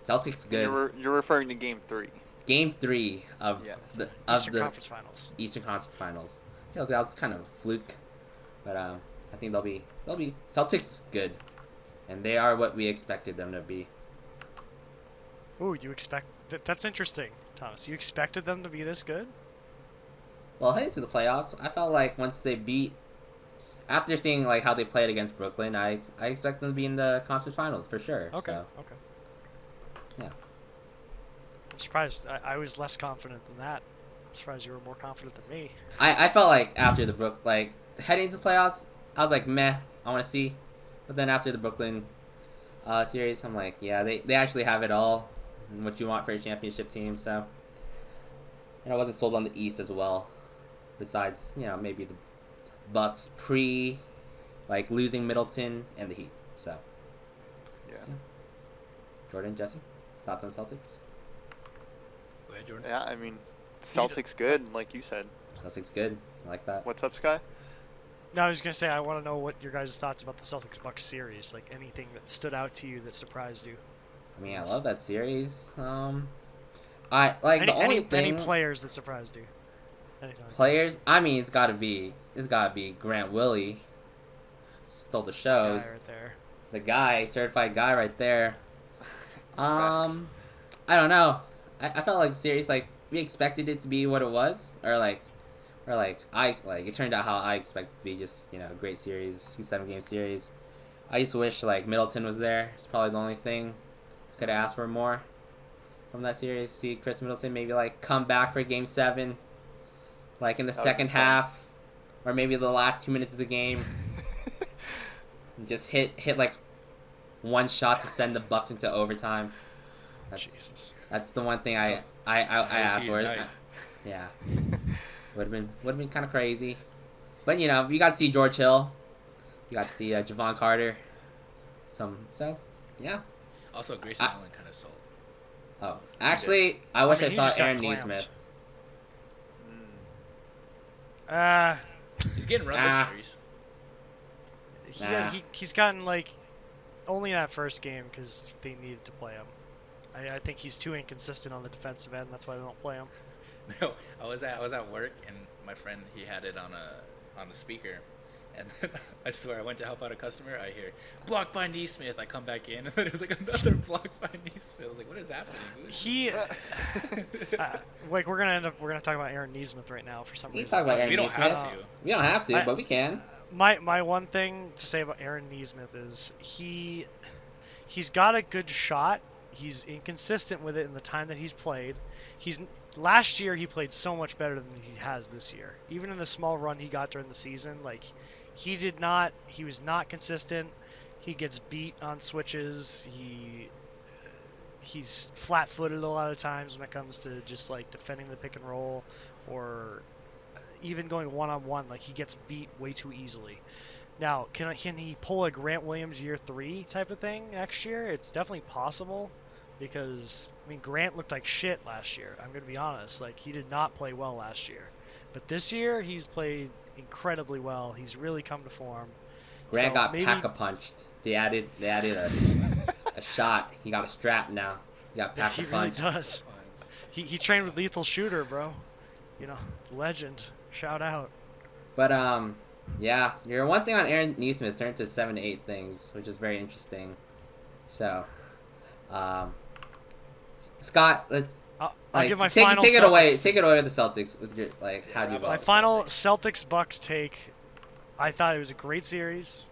B: Celtics good.
C: You're referring to Game 3.
B: Game 3 of
C: Yes.
B: the
D: Eastern Conference Finals.
B: Eastern Conference Finals. I feel like that was kind of a fluke, but I think they'll be Celtics good, and they are what we expected them to be.
D: Ooh, that's interesting, Thomas. You expected them to be this good?
B: Well, heading to the playoffs, I felt like once they beat, after seeing like how they played against Brooklyn, I expect them to be in the conference finals for sure.
D: Okay.
B: So,
D: Okay.
B: yeah.
D: I'm surprised. I was less confident than that. I'm surprised you were more confident than me.
B: I felt like after the heading to the playoffs, I was like meh, I want to see, but then after the Brooklyn series, I'm like yeah, they actually have it all, and what you want for a championship team. So, and I wasn't sold on the East as well. Besides, maybe the Bucks like losing Middleton and the Heat. So,
C: Yeah.
B: Jordan, Jesse, thoughts on Celtics?
A: Go ahead, Jordan.
C: Yeah, I mean, Celtics good, like you said.
B: Celtics good. I like that.
C: What's up, Sky?
D: No, I was gonna say I want to know what your guys' thoughts about the Celtics Bucks series. Like anything that stood out to you that surprised you.
B: I mean, I love that series. I like the only thing.
D: Any players that surprised you? Anything like that.
B: Players, I mean, it's gotta be Grant Willie. Stole the shows.
D: Guy right there.
B: It's a guy, certified guy right there. I don't know. I felt like the series, like we expected it to be what it was, or it turned out how I expected it to be. Just a great series, 7-game series. I just wish like Middleton was there. It's probably the only thing I could have asked for more from that series. See Chris Middleton maybe like come back for Game 7. Like in the
C: That would
B: second
C: be fun.
B: half, or maybe the last 2 minutes of the game, just hit like one shot to send the Bucks into overtime.
D: Jesus.
B: That's the one thing I asked for.
A: night.
B: Yeah, would have been kind of crazy, but you got to see George Hill, you got to see Javon Carter, so yeah.
A: Also, Grayson Allen kind of sold.
B: Oh, actually, I wish I
D: he
B: saw
D: just got
B: Aaron
D: clammed.
B: Nesmith.
A: He's getting run
B: Ah.
A: this series.
B: Nah.
D: He's gotten like only that first game because they needed to play him. I think he's too inconsistent on the defensive end. That's why they don't play him.
A: No, I was at work and my friend he had it on the speaker, and then I swear I went to help out a customer. I hear blocked by Neesmith. I come back in and then it was like another blocked by Neesmith. I was like, what is happening? Who is
D: He like we're gonna talk about Aaron Nesmith right now for some
B: We can
D: reason.
B: talk about Aaron
A: we don't
B: Nesmith.
A: have to.
B: We don't have to,
D: I-
B: but we can.
D: My one thing to say about Aaron Nesmith is he's got a good shot. He's inconsistent with it in the time that he's played. Last year he played so much better than he has this year. Even in the small run he got during the season, like he was not consistent. He gets beat on switches. He's flat-footed a lot of times when it comes to just like defending the pick and roll or even going one-on-one. Like he gets beat way too easily. Now, can he pull a Grant Williams year 3 type of thing next year? It's definitely possible because, I mean, Grant looked like shit last year. I'm going to be honest. Like, he did not play well last year. But this year, he's played incredibly well. He's really come to form.
B: Grant
D: So
B: got
D: maybe-
B: pack-a-punched. They added a a shot. He got a strap now. He got
D: Yeah,
B: packed
D: he
B: a
D: really
B: punch.
D: does. He trained with Lethal Shooter, bro. You know, legend. Shout out.
B: But yeah, your one thing on Aaron Neesmith turned to 7 to 8 things, which is very interesting. So, Scott, let's
D: I'll give my
B: take
D: final
B: it away.
D: Celtics.
B: Take it away with the Celtics with your how do you
A: My
D: My
B: vote?
D: final Celtics Bucks take. I thought it was a great series.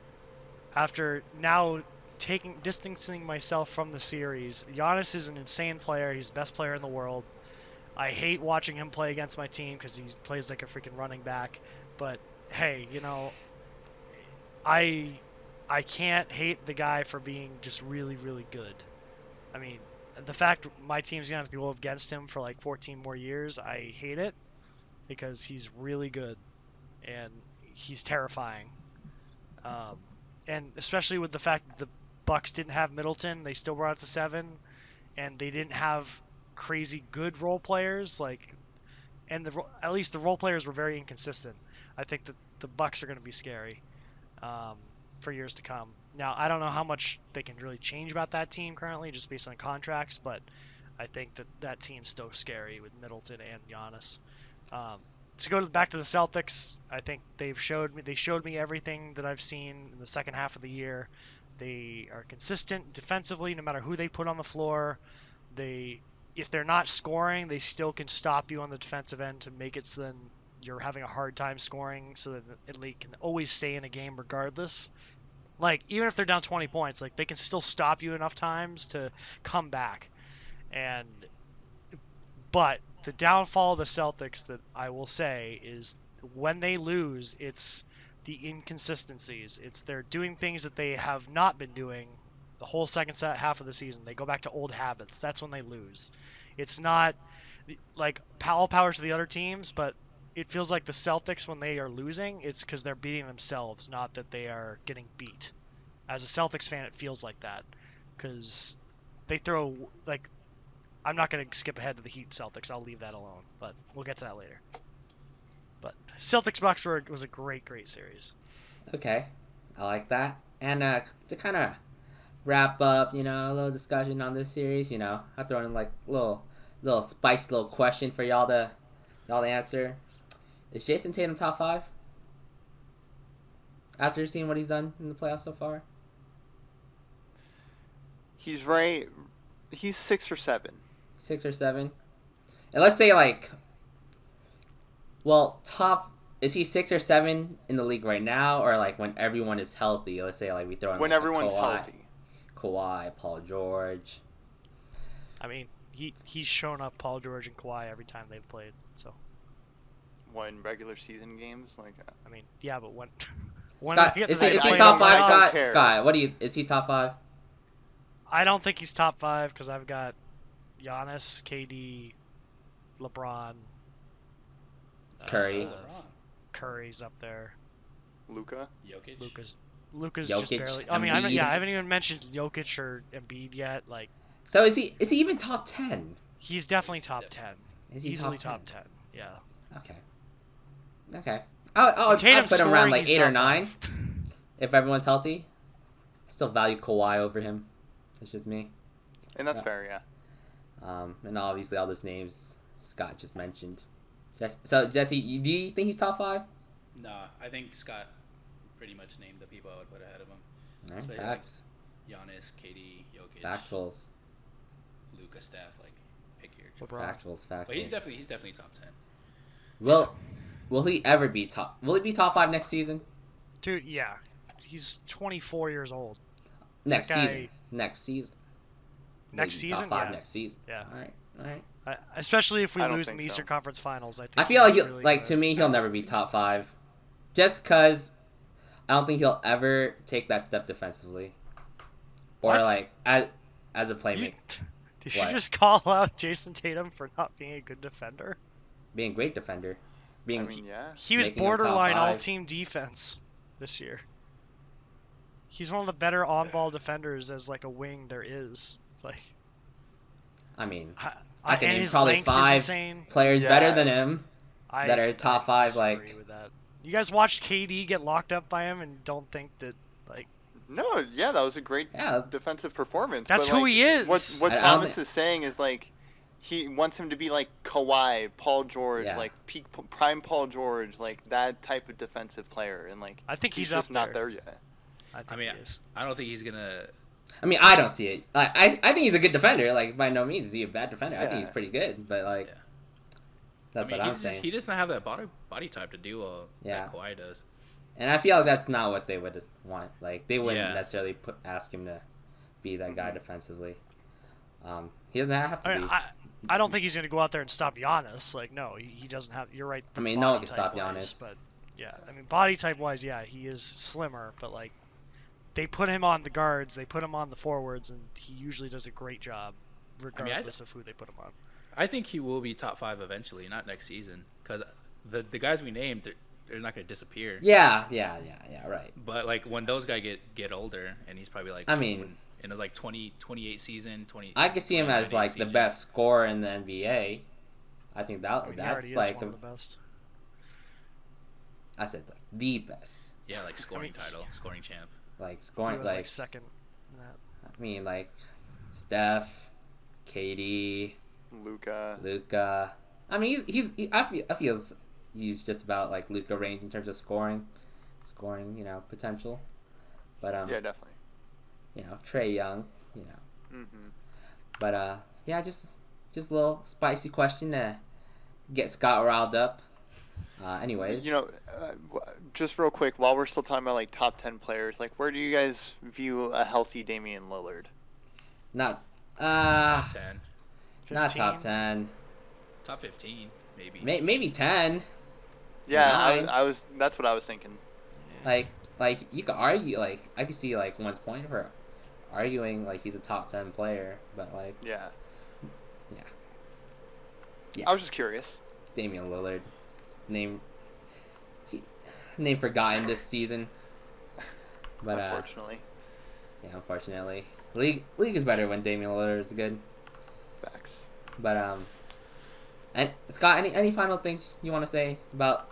D: After now distancing myself from the series, Giannis is an insane player. He's the best player in the world. I hate watching him play against my team because he plays like a freaking running back. But hey, you know, I can't hate the guy for being just really, really good. I mean, the fact my team's gonna have to go against him for like 14 more years, I hate it because he's really good and he's terrifying. And especially with the fact that the Bucks didn't have Middleton, they still brought it to 7, and they didn't have crazy good role players and at least the role players were very inconsistent. I think that the Bucks are going to be scary for years to come. Now, I don't know how much they can really change about that team currently, just based on contracts, but I think that team's still scary with Middleton and Giannis. To go back to the Celtics, I think they showed me everything that I've seen in the second half of the year. They are consistent defensively, no matter who they put on the floor. If they're not scoring, they still can stop you on the defensive end to make it so then you're having a hard time scoring, so that they can always stay in a game regardless. Like, even if they're down 20 points, like, they can still stop you enough times to come back. But the downfall of the Celtics that I will say is when they lose, it's the inconsistencies. They're doing things that they have not been doing the whole second half of the season. They go back to old habits. That's when they lose. It's not like all power to the other teams, but it feels like the Celtics, when they are losing, it's because they're beating themselves, not that they are getting beat. As a Celtics fan, it feels like that because they throw like. I'm not going to skip ahead to the Heat Celtics. I'll leave that alone, but we'll get to that later. But Celtics Bucks was a great series.
B: Okay, I like that. And to kind of wrap up, a little discussion on this series, I throw in like little spicy little question for y'all to answer. Is Jason Tatum top 5? After seeing what he's done in the playoffs so far?
C: He's right. He's 6 or 7.
B: 6 or 7? And let's say is he 6 or 7 in the league right now, or like when everyone is healthy? Let's say we throw in
C: When
B: like,
C: everyone's healthy.
B: Kawhi, Paul George.
D: I mean, he's shown up Paul George and Kawhi every time they've played. So.
C: What, in regular season games?
D: I mean, yeah, but when
B: Scott,
D: they get
B: is
D: to
B: he
D: the
B: top 5?
C: playoffs,
B: Scott, is he top 5?
D: I don't think he's top 5 because I've got Giannis, KD, LeBron,
B: Curry.
D: Curry's up there.
C: Luka?
A: Jokic.
D: Luka's
B: Jokic,
D: just barely. I mean,
B: Embiid.
D: I haven't even mentioned Jokic or Embiid yet. Like,
B: So is he even top 10?
D: he's definitely top 10.
B: Is he
D: Easily
B: top
D: top 10. Yeah.
B: Okay. I'll
D: Tatum's
B: put him around
D: scoring,
B: like
D: he's
B: 8 or
D: top
B: 9
D: 5.
B: if everyone's healthy. I still value Kawhi over him. That's just me.
C: And that's fair, yeah.
B: And obviously all those names Scott just mentioned. So Jesse, do you think he's top 5?
A: Nah, I think Scott pretty much named the people I would put ahead of him.
B: All right,
A: Especially
B: facts.
A: Giannis, KD, Jokic,
B: Factuals.
A: Luka, Steph. Like, pick your choice.
D: LeBron.
B: Factuals.
A: But he's definitely top 10.
B: Will he ever be top? Will he be top 5 next season?
D: Dude, yeah. He's 24 years old.
B: Next
D: That guy-
B: season. Next season.
D: Next
B: Maybe
D: season?
B: Top 5
D: Yeah.
B: next season.
D: Yeah.
B: All right.
D: Especially if we
C: I don't
D: lose in
C: think
D: the
C: so.
D: Eastern Conference Finals.
B: I feel like
D: he's
B: he'll,
D: really
B: to me he'll
A: I
B: never
A: don't
B: be
A: think
B: top
A: so.
B: 5, just because I don't think he'll ever take that step defensively, or
D: What?
B: like as a
D: You,
B: playmaker,
D: did
B: What?
D: you just call out Jason Tatum for not being a good defender?
B: being a great defender, being
C: I mean, yeah.
D: He was
B: Making him top
D: borderline
B: 5.
D: all-team defense this year. He's one of the better on-ball defenders as like a wing there is. Like,
B: I mean,
D: I
B: can
D: and
B: name
D: his
B: probably
D: length is
B: 5
D: insane.
B: players
C: Yeah.
B: better than him
D: I,
B: that are top 5.
D: disagree
B: Like,
D: with that. You guys watched KD get locked up by him and don't think that like
C: No, yeah, that was a great
B: Yeah.
C: defensive performance.
D: That's
C: but,
D: who
C: like,
D: he is.
C: What
B: I don't
C: Thomas
B: thi-
C: is saying is like he wants him to be like Kawhi, Paul George,
B: Yeah.
C: like peak prime Paul George, like that type of defensive player, and like
D: I think he's
C: just
D: up
C: not
D: there.
C: there yet.
D: I think
A: I mean,
D: he is.
A: I don't think he's gonna.
B: I mean, I don't see it. I think he's a good defender. Like, by no means is he a bad defender. I think
C: Yeah.
B: he's pretty good, but like,
A: Yeah.
B: that's
A: I mean,
B: what I'm saying.
A: he doesn't have that body type to do what
B: Yeah.
A: Kawhi does.
B: And I feel like that's not what they would want. Like, they wouldn't
A: Yeah.
B: necessarily ask him to be that guy defensively. He doesn't have to
D: I,
B: be.
D: mean, I don't think he's going to go out there and stop Giannis. Like, no, he doesn't have. You're right.
B: I mean, no one
D: body
B: can stop
D: type-wise,
B: Giannis.
D: But yeah, I mean, body type wise, yeah, he is slimmer. But like, they put him on the guards, they put him on the forwards, and he usually does a great job, regardless of who they put him on.
A: I think he will be top 5 eventually, not next season, because the guys we named, they're not gonna disappear.
B: Yeah, right.
A: But like when those guys get older, and he's probably like,
B: I mean,
A: in a like 28 season, 20.
B: I could see him as
A: 29
B: like the
A: season.
B: best scorer in the NBA. I think
D: I mean, he already
B: that's
D: is
B: like
D: one of the best.
B: I said like the best.
A: Yeah, like scoring
D: I mean,
A: title, scoring champ.
B: Like
D: He
B: scoring
D: was like
B: like
D: second in that.
B: I mean like Steph, KD, Luka. I mean I feel he's just about like Luka range in terms of scoring, potential. But
C: Yeah, definitely.
B: Trae Young,
C: Mm-hmm.
B: But yeah, just a little spicy question to get Scott riled up. Anyways,
C: Just real quick, while we're still talking about like top 10 players, like where do you guys view a healthy Damian Lillard?
B: not
A: Top 10,
B: not top
D: 15?
B: 10,
A: top 15, maybe.
B: maybe 10.
C: Yeah,
B: Nine.
C: I was. That's what I was thinking.
B: Like you could argue, like I could see like one's point for arguing like he's a top 10 player, but like
C: Yeah.
B: Yeah.
C: I was just curious.
B: Damian Lillard, name forgotten this season, but
C: Unfortunately.
B: yeah, unfortunately, league is better when Damian Lillard is good.
C: Facts.
B: But and Scott, any final things you want to say about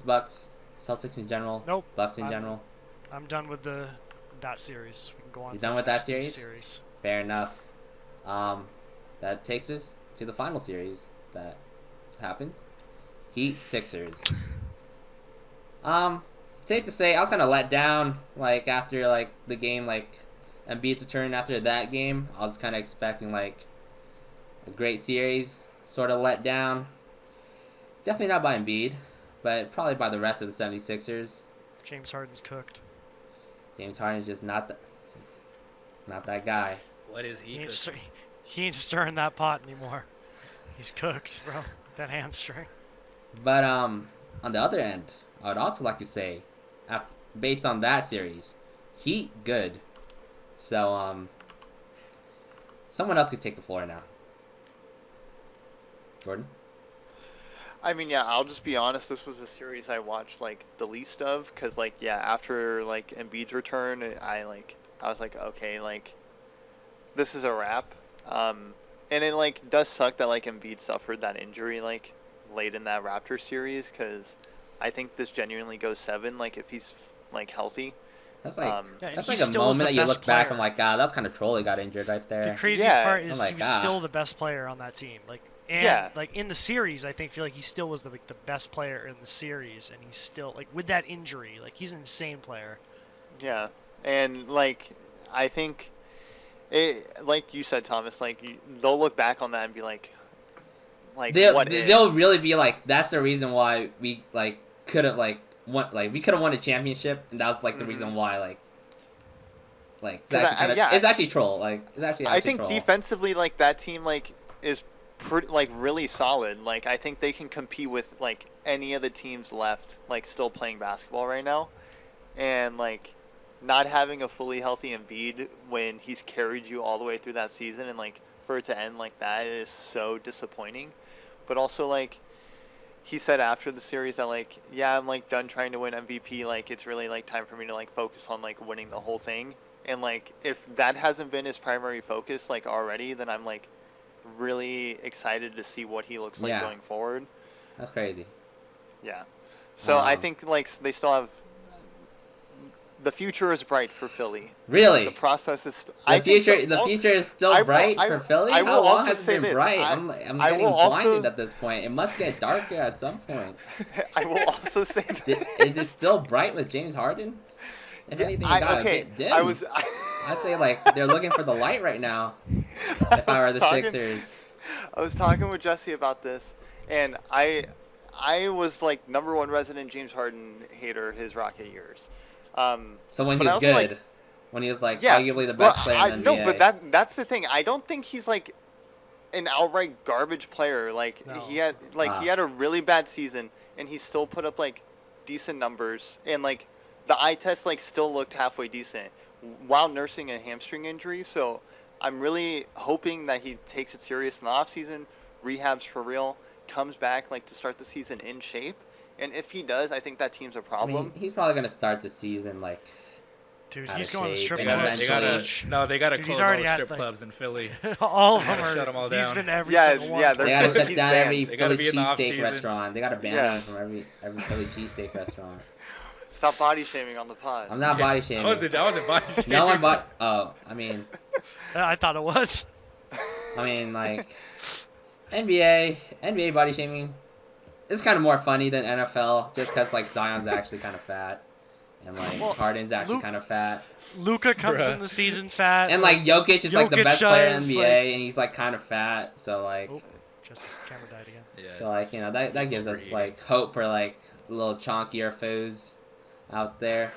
B: Bucks, Celtics in general,
D: Nope.
B: Bucks in general?
D: I'm done with that series. We can go on.
B: You
D: to
B: done
D: the
B: with that
D: next
B: series? Fair enough. That takes us to the final series that happened. Heat Sixers. Safe to say, I was kind of let down. Like after like the game, like Embiid's return after that game, I was kind of expecting like a great series. Sort of let down. Definitely not by Embiid, but probably by the rest of the 76ers.
D: James Harden's cooked.
B: James Harden's just not that guy.
A: What is he? Cooking?
D: He ain't stirring that pot anymore. He's cooked, bro. That hamstring.
B: But on the other end, I would also like to say, based on that series, Heat good. So someone else could take the floor now. Jordan?
C: I mean, yeah, I'll just be honest. This was a series I watched like the least of, cause like after like Embiid's return, I was like, okay, like this is a wrap. And it like does suck that like Embiid suffered that injury like late in that Raptors series, cause I think this genuinely goes 7. Like if he's like healthy.
B: That's like
D: Yeah,
B: that's
D: he
B: like a
D: still is
B: moment
D: the
B: that you
D: best
B: look back
D: player.
B: and like, that's kind of troll. He got injured right there.
D: The craziest
C: Yeah.
D: part
B: I'm
D: is
B: like,
D: he was still the best player on that team. Like like in the series, I feel like he still was the best player in the series, and he's still like with that injury, like he's an insane player.
C: Yeah, and like I think it, like you said, Thomas, like they'll look back on that and be like
B: they'll really be like, that's the reason why we like could have like won, like we could have won a championship, and that was like the reason why it's actually it's actually troll. Like it's actually
C: I think
B: troll.
C: defensively, like that team like is pretty like really solid. Like I think they can compete with like any of the teams left, like still playing basketball right now, and like not having a fully healthy Embiid when he's carried you all the way through that season, and like for it to end like that is so disappointing. But also like he said after the series that like, yeah, I'm like done trying to win MVP. Like it's really like time for me to like focus on like winning the whole thing. And like if that hasn't been his primary focus like already, then I'm like really excited to see what he looks like going forward.
B: That's crazy.
C: Yeah. So I think like they still have the future is bright for Philly.
B: Really?
C: The process is.
B: The future is still bright for Philly.
C: I will
B: How long
C: also
B: has
C: say
B: it been
C: this.
B: bright?
C: I
B: I'm
C: will
B: getting
C: also-
B: blinded at this point. It must get darker at some point.
C: I will also say that.
B: Is it still bright with James Harden? If anything, it got a bit dim. I'd say like they're looking for the light right now. If I were the Sixers.
C: I was talking with Jesse about this, and I was like #1 resident James Harden hater his Rocket years.
B: So when he
C: but I
B: was
C: also,
B: good,
C: like,
B: when he was like
C: yeah,
B: arguably the best player in the NBA.
C: No, but that's the thing. I don't think he's like an outright garbage player. Like
D: No.
C: he had a really bad season, and he still put up like decent numbers, and like the eye test like still looked halfway decent while nursing a hamstring injury. So I'm really hoping that he takes it serious in the offseason, rehabs for real, comes back like to start the season in shape. And if he does, I think that team's a
B: I
C: problem.
B: mean, he's probably gonna start the season like.
D: Dude,
B: Out
D: he's
B: of
D: going to
B: shape.
D: strip
B: They
D: clubs.
A: they gotta
D: Dude, he's
A: close all
D: already
A: the
D: at,
A: strip
D: like-
A: clubs in Philly.
D: All of them
A: Gotta
D: are.
A: shut 'em all
D: He's
A: down.
D: been every
C: Yeah,
D: single one.
C: yeah,
B: They
C: they're
B: gotta
C: just-
B: shut
C: he's
B: down
C: banned.
B: every
A: They gotta
B: Philly
A: be in the
B: cheesesteak
A: off-season.
B: restaurant. They gotta ban
C: Yeah.
B: him from every Philly cheesesteak restaurant.
C: Stop body shaming on the pod.
B: I'm not body shaming.
A: I wasn't body shaming.
B: No one bought. Oh, I mean,
D: I thought it was.
B: like NBA body shaming. It's kind of more funny than NFL, just because like Zion's actually kind of fat, and like
D: Well,
B: Harden's actually
D: Luke-
B: kind of fat,
D: Luca comes
A: Bruh.
D: in the season fat.
B: and like Jokic is like the
D: Jokic
B: best player in the
D: does,
B: NBA,
D: like-
B: and he's like kind of fat. So like,
D: Oh, Justice camera died again.
A: Yeah,
B: so like that gives us
A: overheating.
B: like hope for like little chonkier foes out there.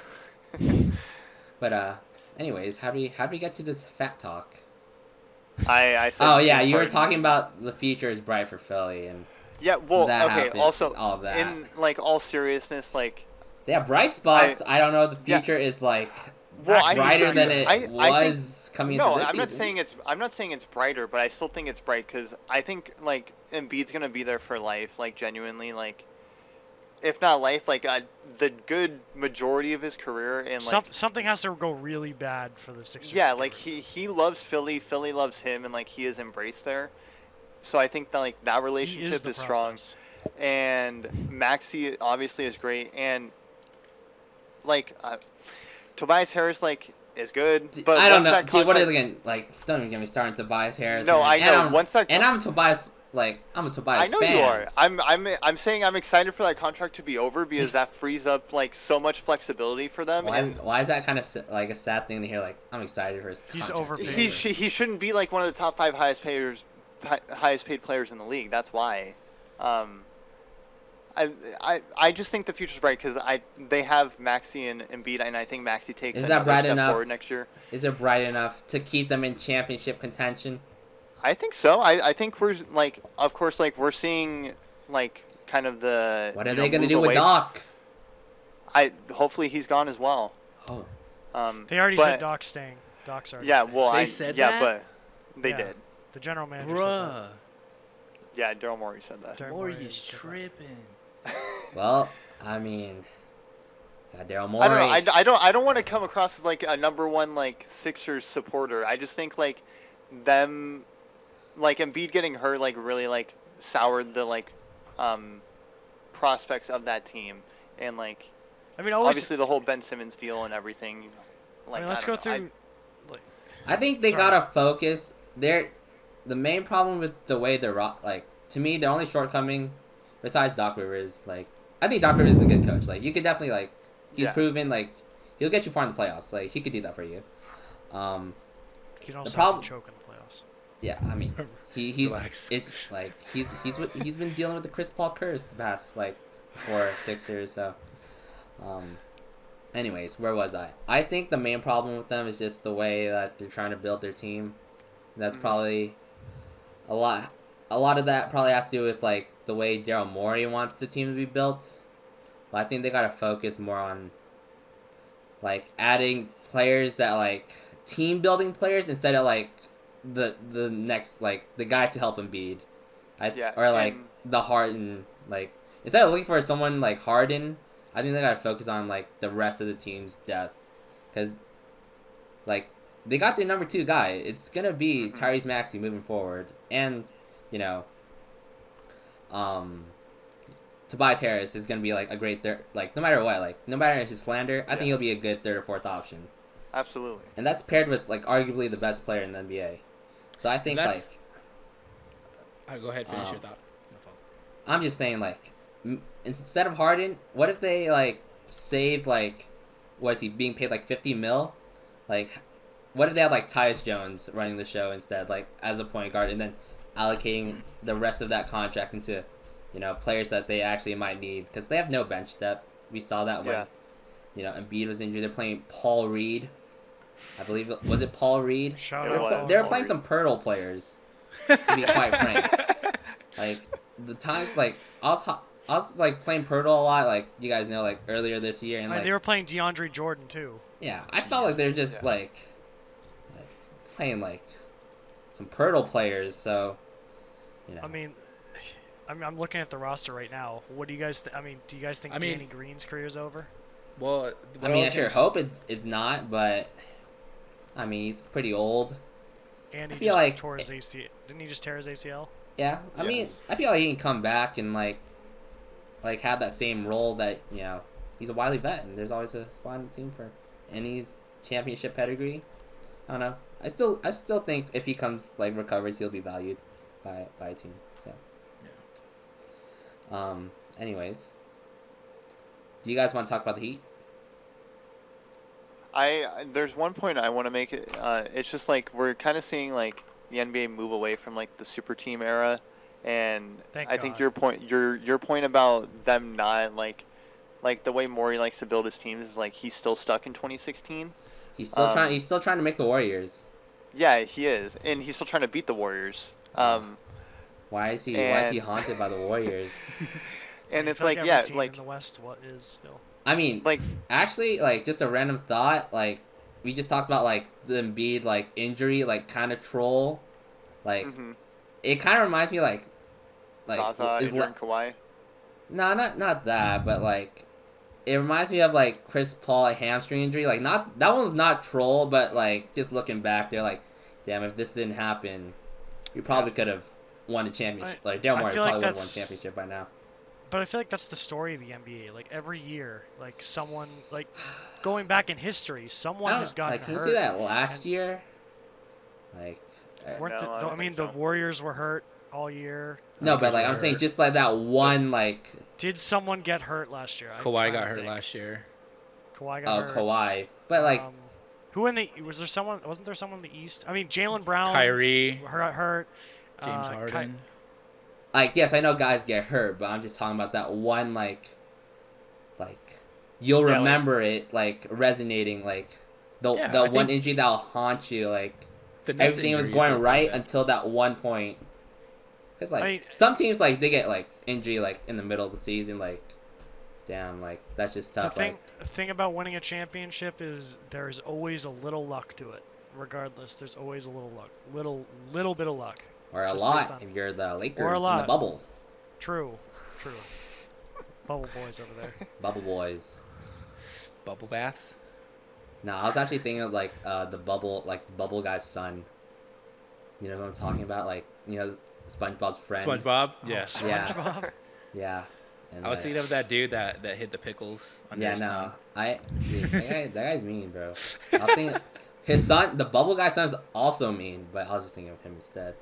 B: But anyways, how do we get to this fat talk?
C: I said
B: Oh yeah,
C: James
B: you were
C: Harden.
B: talking about the future is bright for Philly, and
C: Yeah, well,
B: that
C: okay.
B: happened,
C: Also,
B: all of that.
C: in like all seriousness, like
B: they have bright spots. I don't know if the
C: Yeah.
B: future is like
C: well,
D: Max
B: brighter
D: Maxey-
B: than it
C: I think-
B: was coming
C: no,
B: into this
C: I'm not
B: season.
C: saying it's brighter, but I still think it's bright because I think like Embiid's gonna be there for life, like genuinely, like if not life, like the good majority of his career, and like
D: Something has to go really bad for the Sixers.
C: yeah,
D: to
C: like
D: get
C: he loves Philly, Philly loves him, and like he is embraced there. So I think that like that
D: rid of him. He
C: relationship
D: the
C: is strong.
D: process.
C: And Maxi obviously is great, and like Tobias Harris like is good, but
B: I don't
C: once
B: know,
C: that
B: dude. What are
C: contract-
B: they gonna like? Don't even get me started on Tobias Harris.
C: No,
B: man.
C: I
B: And
C: know,
B: I'm,
C: once that
B: and
C: con-
B: I'm Tobias. Like I'm a Tobias
C: I know
B: fan.
C: you are. I'm saying I'm excited for that contract to be over because that frees up like so much flexibility for them. And
B: Why is that kind of like a sad thing to hear? Like I'm excited for his.
D: He's
B: contract.
D: overpaid.
C: he shouldn't be like one of the top 5 highest paid players in the league. That's why. I just think the future's bright because they have Maxi and Embiid, and I think Maxi takes
B: Is that
C: another
B: bright
C: step
B: enough?
C: forward next year.
B: Is it bright enough to keep them in championship contention?
C: I think so. I think we're like, of course, like we're seeing like kind of the.
B: What are
C: you
B: they
C: know,
B: gonna
C: move
B: do with
C: away-
B: Doc?
C: Hopefully he's gone as well.
B: Oh,
D: They already
C: but-
D: said Doc's staying. Doc's already
C: Yeah,
D: staying.
C: well,
A: They said
C: yeah,
A: that?
C: but they
D: Yeah.
C: did.
D: The general manager said that.
A: Bruh,
C: Yeah, Daryl Morey said that.
D: Daryl
A: Morey
D: Morey
A: is
D: said that.
A: tripping.
B: well, I mean, got Daryl Morey.
C: I don't know. I don't want to come across as like a #1 like Sixers supporter. I just think like them, like Embiid getting hurt, like really like soured the like prospects of that team, and like
D: I mean, always.
C: obviously the whole Ben Simmons deal and everything. Like,
D: I mean, let's go
C: don't know.
D: through.
B: I think they
D: Sorry.
B: gotta focus. The main problem with the way they're like, to me, the only shortcoming, besides Doc Rivers, like I think Doc Rivers is a good coach. Like you could definitely like, he's
C: Yeah.
B: proven like he'll get you far in the playoffs. Like he could do that for you.
D: You can also
B: problem-
D: choke in the playoffs.
B: Yeah, I mean, he's
A: Relax.
B: it's like he's been dealing with the Chris Paul curse the past like 4 6 years. So, anyways, where was I? I think the main problem with them is just the way that they're trying to build their team. That's probably a lot. A lot of that probably has to do with like the way Daryl Morey wants the team to be built. But I think they gotta focus more on like adding players that like team building players instead of like the next like the guy to help Embiid.
C: Yeah,
B: Or like
C: and-
B: the Harden like instead of looking for someone like Harden, I think they gotta focus on like the rest of the team's depth, because like they got their number 2 guy. It's gonna be Tyrese Maxey moving forward, and you know, Tobias Harris is gonna be like a great third. Like no matter what, like no matter his slander, I think he'll be a good third or fourth option.
C: Absolutely.
B: And that's paired with like arguably the best player in the NBA. So I think
A: That's-
B: like
A: All right, go ahead, finish your thought. No fault.
B: I'm just saying like instead of Harden, what if they like saved like what is he being paid like 50 mil? Like what if they had like Tyus Jones running the show instead, like as a point guard, and then allocating the rest of that contract into, you know, players that they actually might need because they have no bench depth. We saw that when, you know, Embiid was injured. They're playing Paul Reed. I believe was it Paul Reed?
D: Shout
C: It
D: out
C: was.
D: Paul
B: They were
C: Paul
B: playing
C: Reed.
B: some Pirtle players, to be quite frank. Like the times, like I was like playing Pirtle a lot, like you guys know, like earlier this year, and like
D: they were playing DeAndre Jordan too.
B: yeah, I felt like they're just like playing like some Pirtle players. So you know,
D: I mean, I'm looking at the roster right now. What do you guys? I mean, do you guys think
A: I mean-
D: Danny Green's career's over?
A: Well,
B: I mean, I sure hope it's not, but I mean, he's pretty old.
D: And
B: I
D: he
B: feel
D: just
B: like-
D: tore his ACL. Didn't he just tear his ACL?
B: Yeah, I mean, I feel like he can come back and like have that same role that, you know, he's a wily vet and there's always a spot on the team for any championship pedigree. I don't know. I still think if he comes like recovers, he'll be valued by a team. So anyways, do you guys want to talk about the Heat?
C: There's one point I want to make. It's just like we're kind of seeing like the NBA move away from like the super team era, and
D: Thank
C: I think
D: God.
C: your point about them not like the way Morey likes to build his teams is like he's still stuck in 2016.
B: He's still trying to make the Warriors.
C: Yeah, he is, and he's still trying to beat the Warriors.
B: Why is he
C: And-
B: haunted by the Warriors?
C: And
D: I
C: it's
D: feel
C: like
D: every
C: yeah,
D: team
C: like
D: in the West, what is still?
B: I mean,
C: like
B: actually, like, just a random thought, like, we just talked about, like, the Embiid, like, injury, like, kind of troll. Like,
C: mhm.
B: it kind of reminds me, like
C: Zaza,
B: is
C: Ingram, and Kawhi.
B: no, not that, but, like, it reminds me of, like, Chris Paul hamstring injury. Like, not, that one's not troll, but, like, just looking back, they're like, damn, if this didn't happen, we probably could have won a championship. Like, Daryl
D: I
B: Morey
D: feel
B: probably
D: like
B: would have won a
D: that's-
B: championship by now.
D: But I feel like that's the story of the NBA. Like every year, like someone, like going back in history, someone has gotten
B: like, can you
D: hurt.
B: see that last
D: and-
B: year? Like,
D: Weren't
C: No, I
D: I
C: don't
D: mean,
C: think
D: the
C: so.
D: Warriors were hurt all year.
B: no, but, like, I'm
A: hurt.
B: saying just, like, that one, like,
D: Did someone get hurt last year? I'm
A: Kawhi
D: trying
A: got
D: to
A: hurt
D: think.
A: last year.
D: Kawhi got hurt.
B: Kawhi. But, like,
D: Who in the was there someone? Wasn't there someone in the East? I mean, Jalen Brown.
A: Kyrie,
D: got hurt.
A: James
D: Ky-
A: Harden.
B: like, yes, I know guys get hurt, but I'm just talking about that one, like you'll
C: Yeah, like-
B: remember it, like, resonating, like, the
A: Yeah,
B: the
A: I
B: one
A: think-
B: injury that'll haunt you, like,
A: The Nets
B: everything was
A: injuries
B: going
A: were
B: right
A: bad.
B: until that one point. Because, like,
D: I mean-
B: some teams, like, they get, like, injury, like, in the middle of the season, like, damn, like, that's just
D: The
B: tough.
D: thing about winning a championship is there's always a little luck to it. Regardless, there's always a little luck, little bit of luck.
B: Or a
D: just
B: lot
D: based on-
B: if you're the Lakers
D: Or a
B: in the
D: lot.
B: bubble.
D: True. Bubble boys over there.
B: Bubble boys.
A: Bubble baths.
B: No, I was actually thinking of, like, the bubble guy's son. You know who I'm talking about? Like, you know, SpongeBob's friend.
A: SpongeBob.
D: Oh,
A: Yeah.
D: SpongeBob.
B: Yeah. And,
A: I was
B: like,
A: thinking of that dude that hit the pickles under
B: Yeah,
A: his tongue.
B: Dude, that guy's mean, bro. I was thinking his son, the bubble guy's son, is also mean, but I was just thinking of him instead.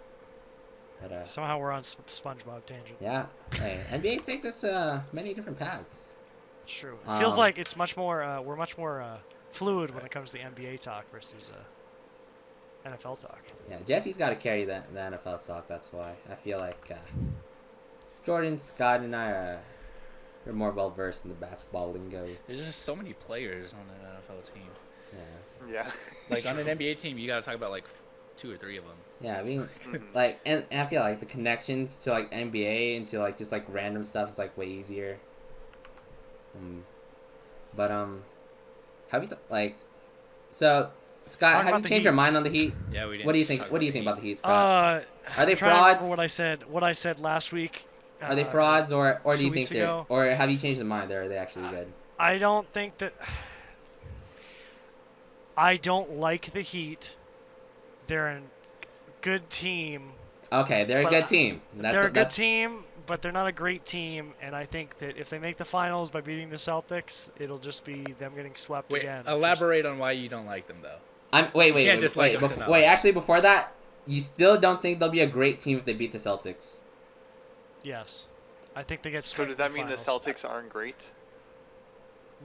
B: But
D: Somehow we're on SpongeBob tangent.
B: yeah, hey, NBA takes us many different paths.
D: It's true. It feels
B: Um,
D: like it's much more. We're much more fluid when it comes to NBA talk versus NFL talk.
B: Yeah, Jesse's got to carry the NFL talk. That's why I feel like Jordan, Scott, and I are more well versed in the basketball lingo.
A: There's just so many players on an NFL team.
B: Yeah,
C: Yeah.
A: Like on an NBA team, you got to talk about like 2 or 3 of them.
B: yeah. I mean,
C: Mhm.
B: like, and I feel like the connections to like NBA and to like just like random stuff is like way easier. But have you like, so Scott,
D: Talk
B: have
D: about
B: you
D: the
B: changed your
D: Heat.
B: mind on the Heat?
A: Yeah, we didn't.
B: What do you think?
A: talk
B: What do you think about the Heat, Scott? Are they
D: I'm trying to
B: frauds?
D: remember what I said last week.
B: Are they frauds, or do
D: 2
B: you think
D: weeks
B: they're,
D: ago.
B: or have you changed your mind? Or are they actually good?
D: I don't think that. I don't like the Heat. They're a good team.
B: Okay, they're a
D: But,
B: good team.
D: They're a good team, but they're not a great team. And I think that if they make the finals by beating the Celtics, it'll just be them getting swept
A: Wait,
D: again.
A: elaborate on why you don't like them though.
B: Wait,
A: just like them to not
B: wait.
A: like
B: Actually, before that, you still don't think they'll be a great team if they beat the Celtics?
D: Yes. I think they get
C: So
D: swept
C: does
D: in
C: that mean the
D: finals.
C: Celtics aren't great?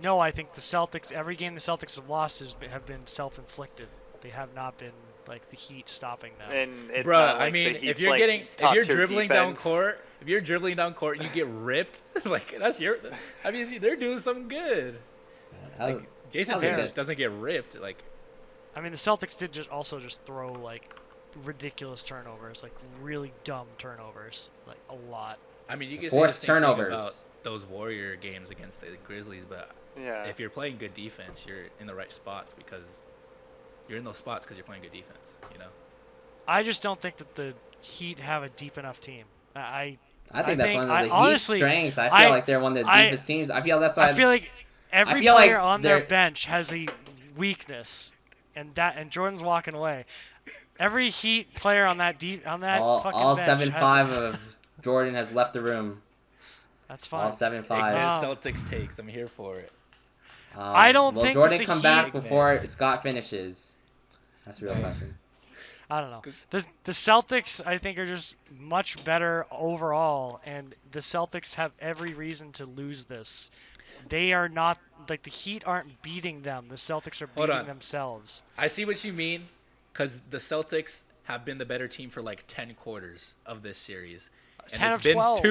D: No, I think the Celtics, every game the Celtics have lost have been self-inflicted. They have not been like the Heat stopping them.
C: And it's
A: Bro,
C: not like
A: I mean,
C: the
A: if
C: Heat's,
A: you're
C: like,
A: getting, if
C: top
A: you're
C: tier
A: dribbling down
C: defense.
A: court, if you're dribbling down court and you get ripped, like that's your. I mean, they're doing something good.
B: I'll-
A: Jason
B: I'll
A: Tatum
B: give
A: just
B: it.
A: doesn't get ripped. Like,
D: I mean, the Celtics did just throw like ridiculous turnovers, like really dumb turnovers, like a lot.
A: I mean, you can
B: Forced
A: say the same thing
B: turnovers.
A: about those Warrior games against the Grizzlies, but
C: Yeah.
A: if you're playing good defense, you're in the right spots because you're in those spots because you're playing good defense. You know.
D: I just don't think that the Heat have a deep enough team.
B: I think that's one of the Heat's
D: honestly,
B: strength. I feel like they're one of the
D: I-
B: deepest teams. I feel that's why.
D: I feel like every
B: feel like
D: player on their
B: they're-
D: bench has a weakness, and Jordan's walking away. Every Heat player on that fucking
B: all
D: bench
B: 7'5" of Jordan has left the room.
D: That's fine.
B: All 7'5".
A: Ignorant
D: Wow.
A: Celtics takes. I'm here for it.
D: I don't
B: will
D: think
B: Jordan
D: that the
B: come back
D: Heat-
B: before Scott finishes? That's the real question.
D: I don't know. The Celtics, I think, are just much better overall, and the Celtics have every reason to lose this. They are not like the Heat aren't beating them. The Celtics are
A: Hold
D: beating
A: on.
D: themselves.
A: I see what you mean, because the Celtics have been the better team for like 10 quarters of this series. And
D: 10
A: it's
D: of
A: been
D: 12.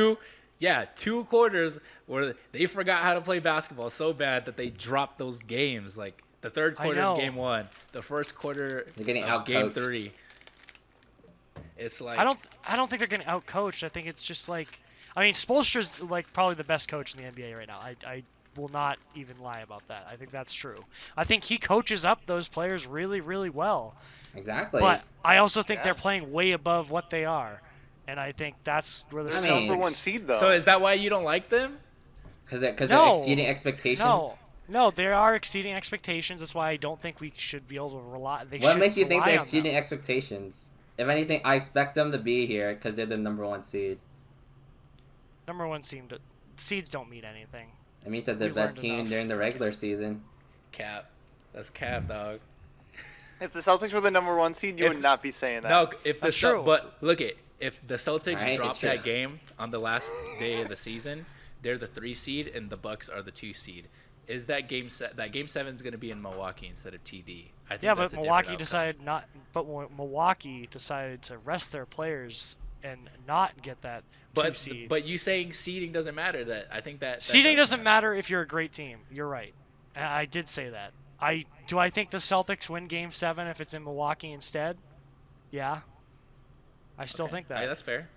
A: two quarters where they forgot how to play basketball so bad that they dropped those games. Like the third
D: I
A: quarter of
D: know.
A: game 1, the first quarter
B: They're getting
A: of game
B: outcoached.
A: 3. It's like
D: I don't think they're getting outcoached. I think it's just like, I mean, Spoelstra's like probably the best coach in the NBA right now. I will not even lie about that. I think that's true. I think he coaches up those players really, really well.
B: Exactly.
D: But I also think
C: Yeah.
D: they're playing way above what they are, and I think that's where the
C: They're
B: I
C: the
B: mean-
C: number one seed though.
A: So is that why you don't like them?
B: Because they're
D: No.
B: exceeding expectations.
D: No, they are exceeding expectations. That's why I don't think we should be able to rely.
B: What makes you think they're
D: exceeding?
B: exceeding expectations? If anything, I expect them to be here because they're the number one seed.
D: Number one seed. Seeds don't mean anything.
B: It means that they're
D: We've
B: the best
D: learned
B: team
D: enough.
B: during the regular season.
A: Cap. That's cap, dog.
C: if the Celtics were the number one seed, you
A: If-
C: would not be saying that.
A: No, if
D: That's
A: the
D: true.
A: but look at if the Celtics
B: Alright,
A: drop
B: it's true.
A: that game on the last day of the season, they're the 3 seed and the Bucks are the 2 seed. Is that game that game 7 is going to be in Milwaukee instead of TD? I think
D: Yeah,
A: that's
D: but
A: a different
D: Milwaukee
A: outcome.
D: decided not. But Milwaukee decided to rest their players and not get that 2 seed.
A: But you saying seeding doesn't matter. That I think that
D: Seeding
A: does
D: doesn't matter if you're a great team. You're right. And I did say that. I think the Celtics win Game 7 if it's in Milwaukee instead. Yeah. I still think
A: Hey,
D: that
A: that's fair.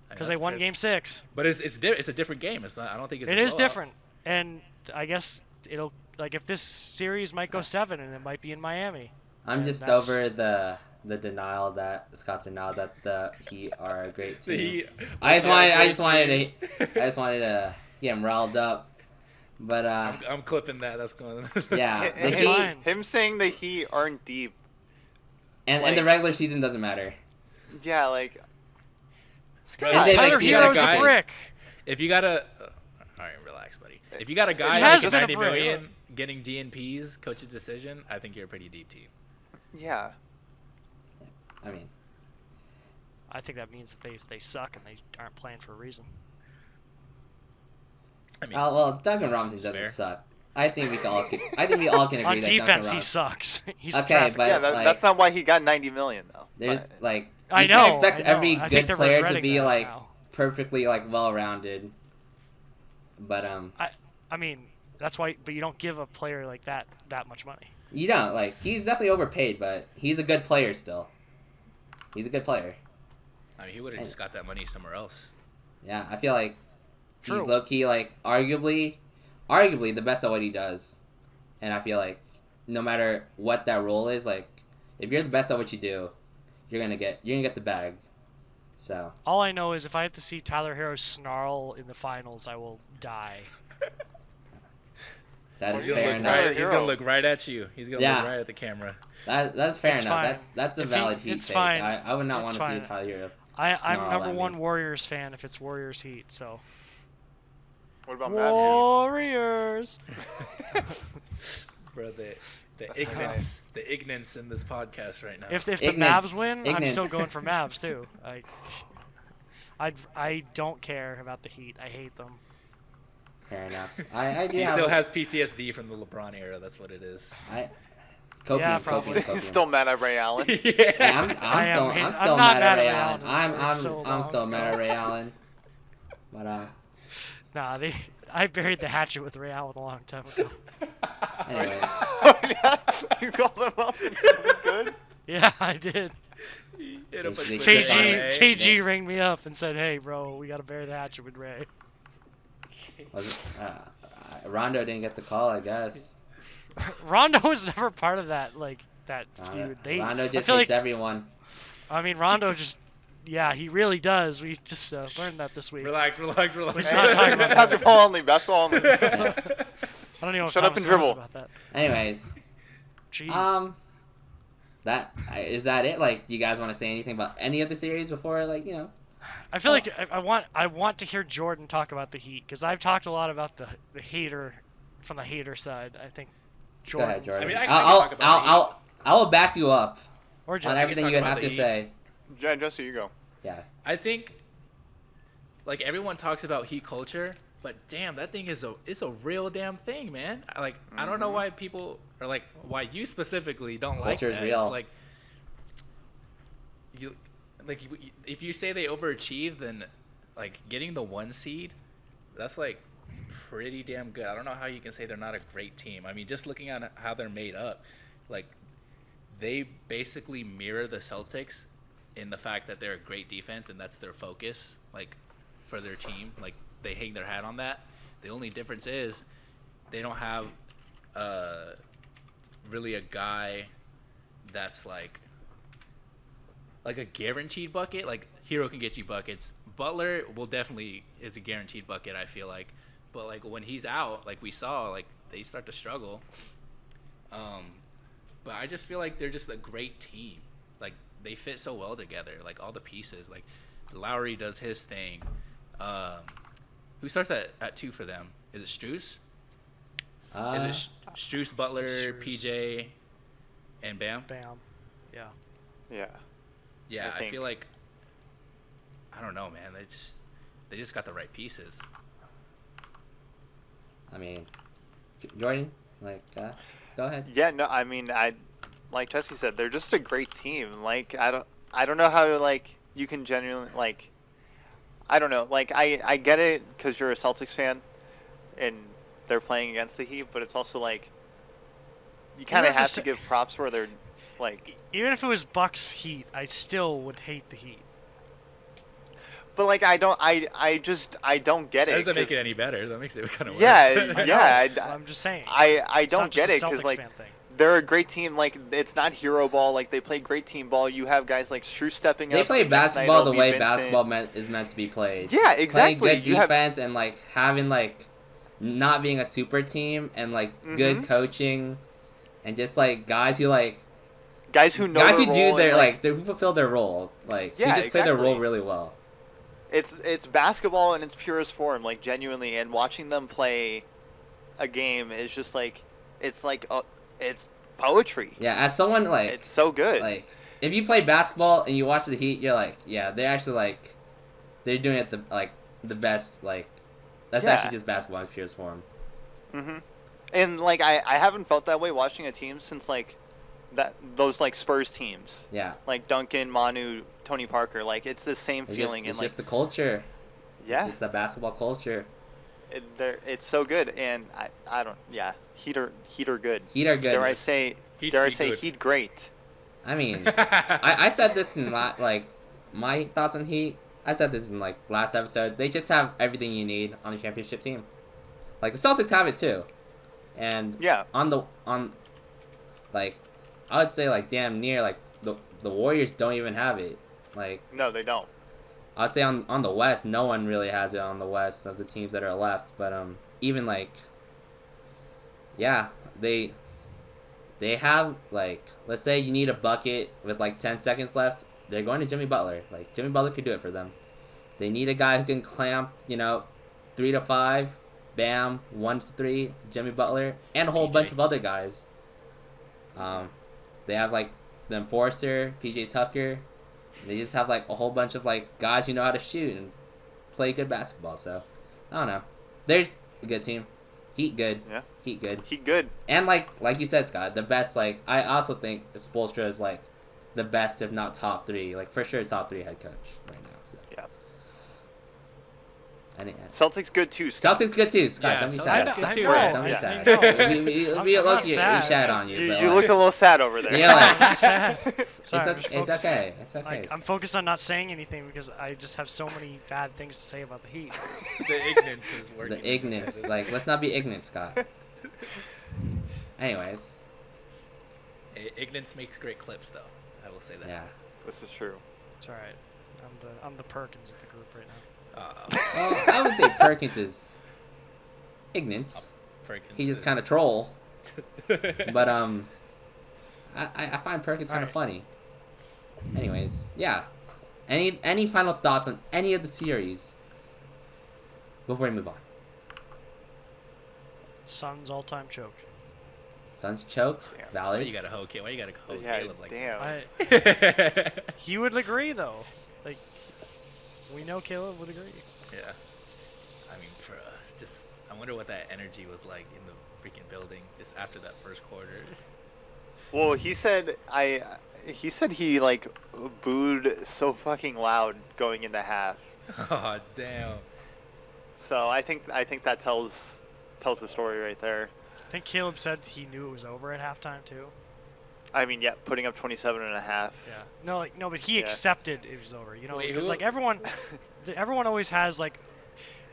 D: because they won Game 6.
A: But it's it's a different game. It's not. I don't think it's.
D: It
A: a
D: is
A: blowout.
D: different, and I guess it'll like if this series might go 7 and it might be in Miami.
B: I'm
D: And
B: just
D: that's-
B: over the denial that Scott's denial that the Heat are a great team.
A: The-
B: I just wanted
A: team.
B: to get him riled up. But
A: I'm clipping that. That's going.
B: yeah, the
D: That's
B: Heat
D: fine.
C: Him saying the Heat aren't deep.
B: and the
C: like-
B: regular season doesn't matter.
C: Yeah, like.
A: Scott,
B: And they, like,
D: Tyler
B: you gotta
D: Hero's a
B: guide-
D: brick.
A: If you got a, all right, relax, buddy. If you got a guy
C: He
A: that's
C: has been a
A: 90
D: brick.
A: million getting DNPs, coach's decision, I think you're a pretty deep team.
C: Yeah.
B: I mean,
D: I think that means that they suck and they aren't playing for a reason.
A: I mean,
B: well, Duncan Robinson doesn't
A: Fair.
B: suck. I think we all can agree
D: On
B: that
D: defense,
B: Duncan
D: he
B: Robinson.
D: sucks. He's
B: Okay,
D: traffic.
B: but
C: yeah,
B: like,
C: that's not why he got 90 million though.
B: there's
C: But-
B: like
D: I
B: you
D: know.
B: can't expect
D: I know.
B: every
D: I think
B: good
D: they're
B: player to
D: regretting
B: be
D: that
B: like
D: now.
B: perfectly like well-rounded. But
D: I mean, that's why. But you don't give a player like that much money.
B: you don't like he's definitely overpaid, but he's a good player still. He's a good player.
A: I mean, he would have just got that money somewhere else.
B: Yeah, I feel like
D: True.
B: he's low key like arguably the best at what he does, and I feel like no matter what that role is, like if you're the best at what you do, you're gonna get the bag. So
D: All I know is if I have to see Tyler Hero snarl in the finals, I will die.
B: that
C: Well,
B: is
C: you
B: fair
C: look
B: enough.
C: right-
A: He's
C: Hero.
A: gonna look right at you. He's gonna
B: Yeah.
A: look right at the camera.
B: That's fair
D: It's
B: enough.
D: fine.
B: That's a
D: If he-
B: valid Heat
D: it's
B: take.
D: fine.
B: I would not want
D: It's
B: to see
D: fine.
B: a Tyler Hero.
D: I'm
B: Snarl
D: number
B: at me.
D: one Warriors fan if it's Warriors Heat. So
C: What about Matt?
D: Warriors.
A: Bro, the ignorance in this podcast right now.
D: If the
B: Ignorance.
D: Mavs win, I'm
B: Ignorance.
D: still going for Mavs too. I don't care about the Heat. I hate them.
B: Fair enough. I do
A: he
B: have-
A: still has PTSD from the LeBron era. That's what it is.
B: Copium,
D: Yeah,
B: copium,
D: probably.
B: copium.
C: He's still mad at Ray Allen.
B: Yeah,
A: yeah.
B: I'm
D: I'm
B: still
D: not
B: mad at Ray
D: Allen.
B: Allen.
D: It's so
B: I'm
D: long
B: still mad
D: ago.
B: at Ray Allen. But
D: Nah, I buried the hatchet with Ray Allen a long time ago.
B: anyways,
C: Oh, yeah? You called him up and said we're good?
D: Yeah, I did.
A: Hit up a
B: They-
A: Twitter
B: they-
A: ban, eh?
D: KG rang me up and said, "Hey, bro, we gotta bury the hatchet with Ray."
B: Rondo didn't get the call, I guess.
D: Rondo was never part of that feud.
B: Rondo
D: I
B: just
D: feel
B: hates
D: like,
B: everyone.
D: I mean, Rondo just, yeah, he really does. We just learned that this week.
A: Relax.
D: We're not talking about that.
C: Basketball only. Basketball only.
D: I don't even know if
C: Shut up
D: Thomas
C: and dribble.
D: knows about that.
B: Anyways,
D: Jeez.
B: is that it? Like, you guys want to say anything about any of the series before, like, you know?
D: I feel like I want to hear Jordan talk about the Heat because I've talked a lot about the hater from the hater side. I think
B: Go ahead,
D: Jordan's-
B: Jordan.
A: I mean, I can talk about
B: I will back you up
D: or
B: on
D: Jesse.
B: everything
A: talk
B: you
A: about
B: have
A: the
B: to
A: Heat.
B: say.
C: Yeah, Jesse, you go.
B: Yeah.
A: I think, like, everyone talks about Heat culture, but damn, that thing it's a real damn thing, man. I don't know why people are like, why you specifically don't like
B: Culture is
A: that.
B: real.
A: It's like, if you say they overachieved, then like getting the 1 seed, that's like pretty damn good. I don't know how you can say they're not a great team. I mean, just looking at how they're made up, like they basically mirror the Celtics in the fact that they're a great defense and that's their focus, like for their team. Like they hang their hat on that. The only difference is they don't have really a guy that's like a guaranteed bucket. Like Hero can get you buckets. Butler is a guaranteed bucket, I feel like. But like when he's out, like we saw, like they start to struggle. But I just feel like they're just a great team. Like they fit so well together. Like all the pieces. Like Lowry does his thing. Who starts at 2 for them? Is it Strus? Is it Strus, Butler,
D: Strus.
A: PJ, and Bam?
D: Bam. Yeah.
C: Yeah.
A: Yeah,
C: I
A: I
C: think-
A: feel like I don't know, man. They just got the right pieces.
B: I mean, Jordan, like, go ahead.
C: Yeah, no, I mean, like Jesse said, they're just a great team. Like, I don't know how, like, you can genuinely, like, I don't know. Like, I get it because you're a Celtics fan and they're playing against the Heat, but it's also, like, you kind of
D: if the
C: have to
D: Ce-
C: give props where they're, like,
D: Even if it was Bucks Heat, I still would hate the Heat.
C: but, like, I don't get it.
A: That doesn't make
C: 'cause-
A: it any better. That makes it kind of worse.
C: Yeah,
D: I
C: yeah,
D: know, I'm just saying.
C: I
D: It's
C: don't
D: not
C: get it
D: just a
C: because,
D: Celtics
C: like,
D: fan thing.
C: they're a great team. Like, it's not hero ball. Like, they play great team ball. You have guys like Shrew stepping
B: They
C: up.
B: play
C: the next night
B: basketball
C: it'll
B: the
C: be
B: way
C: Vincent.
B: basketball is meant to be played.
C: Yeah, exactly.
B: Playing good
C: You have-
B: defense and like having like not being a super team and like good
C: Mhm.
B: coaching and just like guys who like
C: Guys who know
B: guys
C: their
B: who
C: role
B: do their
C: and,
B: like they who fulfill their role. Like
C: Yeah,
B: who just play their role
C: exactly.
B: really well.
C: It's basketball in its purest form, like genuinely, and watching them play a game is just like it's poetry.
B: Yeah, as someone like
C: It's so good.
B: like if you play basketball and you watch the Heat, you're like, yeah, they're actually like they're doing it the best. Like that's
C: Yeah.
B: actually just basketball in its purest form.
C: hmm And like I haven't felt that way watching a team since like those like Spurs teams,
B: Yeah,
C: like Duncan, Manu, Tony Parker. Like it's the same
B: it's
C: feeling,
B: just, it's
C: and like
B: just the culture.
C: yeah,
B: It's just the basketball culture.
C: it's so good. And I don't Heat are good.
B: Heat are good.
C: Dare I say
A: Heat
C: dare I
A: be
C: say
A: good.
C: Heat great.
B: I mean, I said this in like my thoughts on Heat. I said this in like last episode. They just have everything you need on a championship team. Like the Celtics have it too, and
C: Yeah.
B: on like I would say like damn near like the Warriors don't even have it. Like
C: No, they don't.
B: I'd say on the West, no one really has it on the West of the teams that are left. But even like yeah, they have like let's say you need a bucket with like 10 seconds left. they're going to Jimmy Butler. Like, Jimmy Butler could do it for them. They need a guy who can clamp, 3 to 5, Bam, 1 to 3, Jimmy Butler, and a whole bunch of other guys. They have like the enforcer, PJ Tucker. They just have like a whole bunch of like guys who know how to shoot and play good basketball. So I don't know. There's a good team. Heat good.
C: Yeah.
B: Heat good.
C: Heat good.
B: And like you said, Scott, the best. Like I also think Spoelstra is like the best, if not top 3. Like for sure, top 3 head coach right now. So.
C: Yeah.
B: And
C: Celtics good too. Scott.
B: Celtics good too, Scott.
A: Yeah,
B: don't be
A: Celtics
B: sad.
A: good too,
B: Scott,
A: right?
B: don't be
D: I
B: sad.
D: know.
B: We
D: I'm
B: look
D: not
B: we
D: sad.
B: shat on you.
C: You,
B: but
C: you
B: like,
C: looked a little sad over there.
B: Yeah, like,
D: I'm sad.
B: it's
D: Sorry, I'm
B: okay.
D: just
B: It's
D: focused.
B: okay. It's okay.
D: Like, I'm focused on not saying anything because I just have so many bad things to say about the Heat.
A: The ignorance is working.
B: The ignorance. Like, let's not be ignorant, Scott. Anyways,
A: Ignorance makes great clips, though. I will say that.
B: yeah.
C: This is true.
D: It's all right. I'm the Perkins of the group right now.
B: Well, I would say Perkins is ignorant.
A: Perkins
B: He just
A: is-
B: kind of troll. But I find Perkins kind of
D: Alright.
B: funny. Anyways, yeah. Any final thoughts on any of the series before we move on?
D: Suns all-time choke.
B: Suns choke.
C: Damn.
A: Why
B: Valid.
A: you gotta hoe Why you gotta hoe
C: Yeah,
A: Caleb like
C: damn.
D: He would agree though. Like, we know Caleb would agree.
A: Yeah. I mean, just I wonder what that energy was like in the freaking building just after that first quarter.
C: Well, he said he like booed so fucking loud going into half.
A: Oh damn.
C: So I think that tells the story right there.
D: I think Caleb said he knew it was over at halftime too.
C: I mean, yeah, putting up 27 and a half.
D: Yeah. No, but he
C: Yeah.
D: accepted it was over. You know,
A: Wait,
D: because
A: who-
D: like everyone always has like.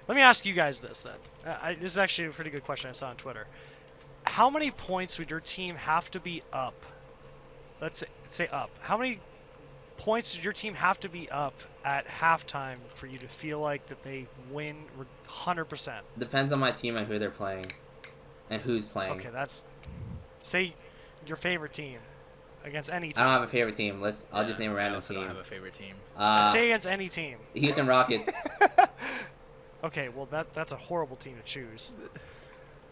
D: Let me ask you guys this then. This is actually a pretty good question I saw on Twitter. How many points would your team have to be up? Let's say up. How many points did your team have to be up at halftime for you to feel like that they win 100%?
B: Depends on my team and who they're playing, and who's playing.
D: Okay, that's say your favorite team against any
B: I
D: team.
B: don't have a favorite team. I'll just name a
A: I
B: random
A: also
B: team.
A: don't have a favorite team.
D: Say against any team.
B: Houston Rockets.
D: Okay, well that's a horrible team to choose.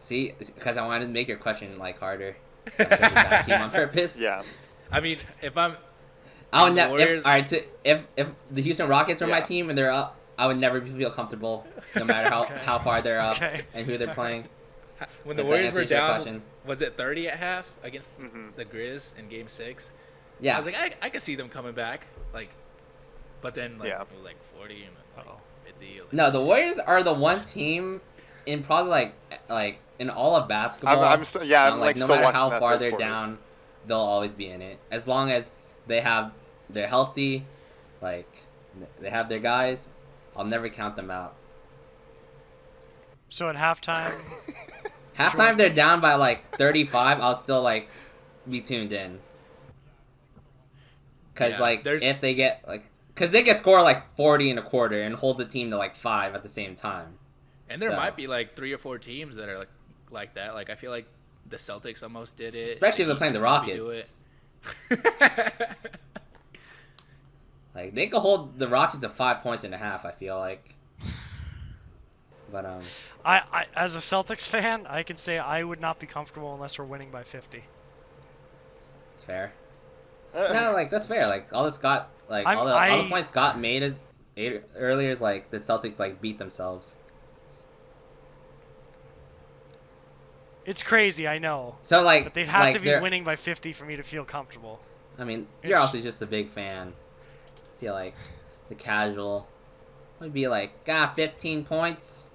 B: See, because I wanted to make your question like harder. I chose a bad team on purpose.
C: Yeah.
A: I mean, if I'm
B: I would
A: The
B: never.
A: Warriors-
B: All right, if the Houston Rockets are my
C: Yeah.
B: team and they're up, I would never feel comfortable, no matter
D: Okay.
B: how far they're up
D: Okay.
B: and who they're playing.
A: when the
B: If that
A: Warriors were
B: answers your
A: down,
B: question.
A: was it 30 at half against
C: Mhm.
A: the Grizz in Game 6?
B: Yeah,
A: I was like, I could see them coming back, like, but then like
C: Yeah.
A: it was like 40 and like
D: Uh-oh.
A: 50. Like,
B: no, the Warriors are the one team in probably like in all of basketball.
C: I'm still, yeah, I'm
B: like
C: like
B: no
C: still
B: matter
C: watching
B: how
C: that
B: far
C: third
B: they're
C: quarter.
B: down, they'll always be in it as long as they're healthy, like they have their guys. I'll never count them out.
D: So at halftime,
B: Halftime, they're down by like 35. I'll still like be tuned in. Cause
A: Yeah,
B: like
A: there's-
B: if they get like, cause they can score like 40 in a quarter and hold the team to like 5 at the same time.
A: and there
B: so-
A: might be like 3 or 4 teams that are like that. Like I feel like the Celtics almost did it.
B: Especially if they're playing the
A: Heat could maybe
B: Rockets. Like they could hold the Rockets to 5 points and a half. I feel like. But
D: I as a Celtics fan, I can say I would not be comfortable unless we're winning by 50.
B: it's fair. No, like that's fair. Like all this got like all the
D: I-
B: points got made as earlier is like the Celtics like beat themselves.
D: It's crazy, I know,
B: So like,
D: but they'd have
B: like,
D: to be
B: they're-
D: winning by 50 for me to feel comfortable.
B: I mean, you're
D: It's-
B: also just a big fan. I feel like the casual would be like, 15 points.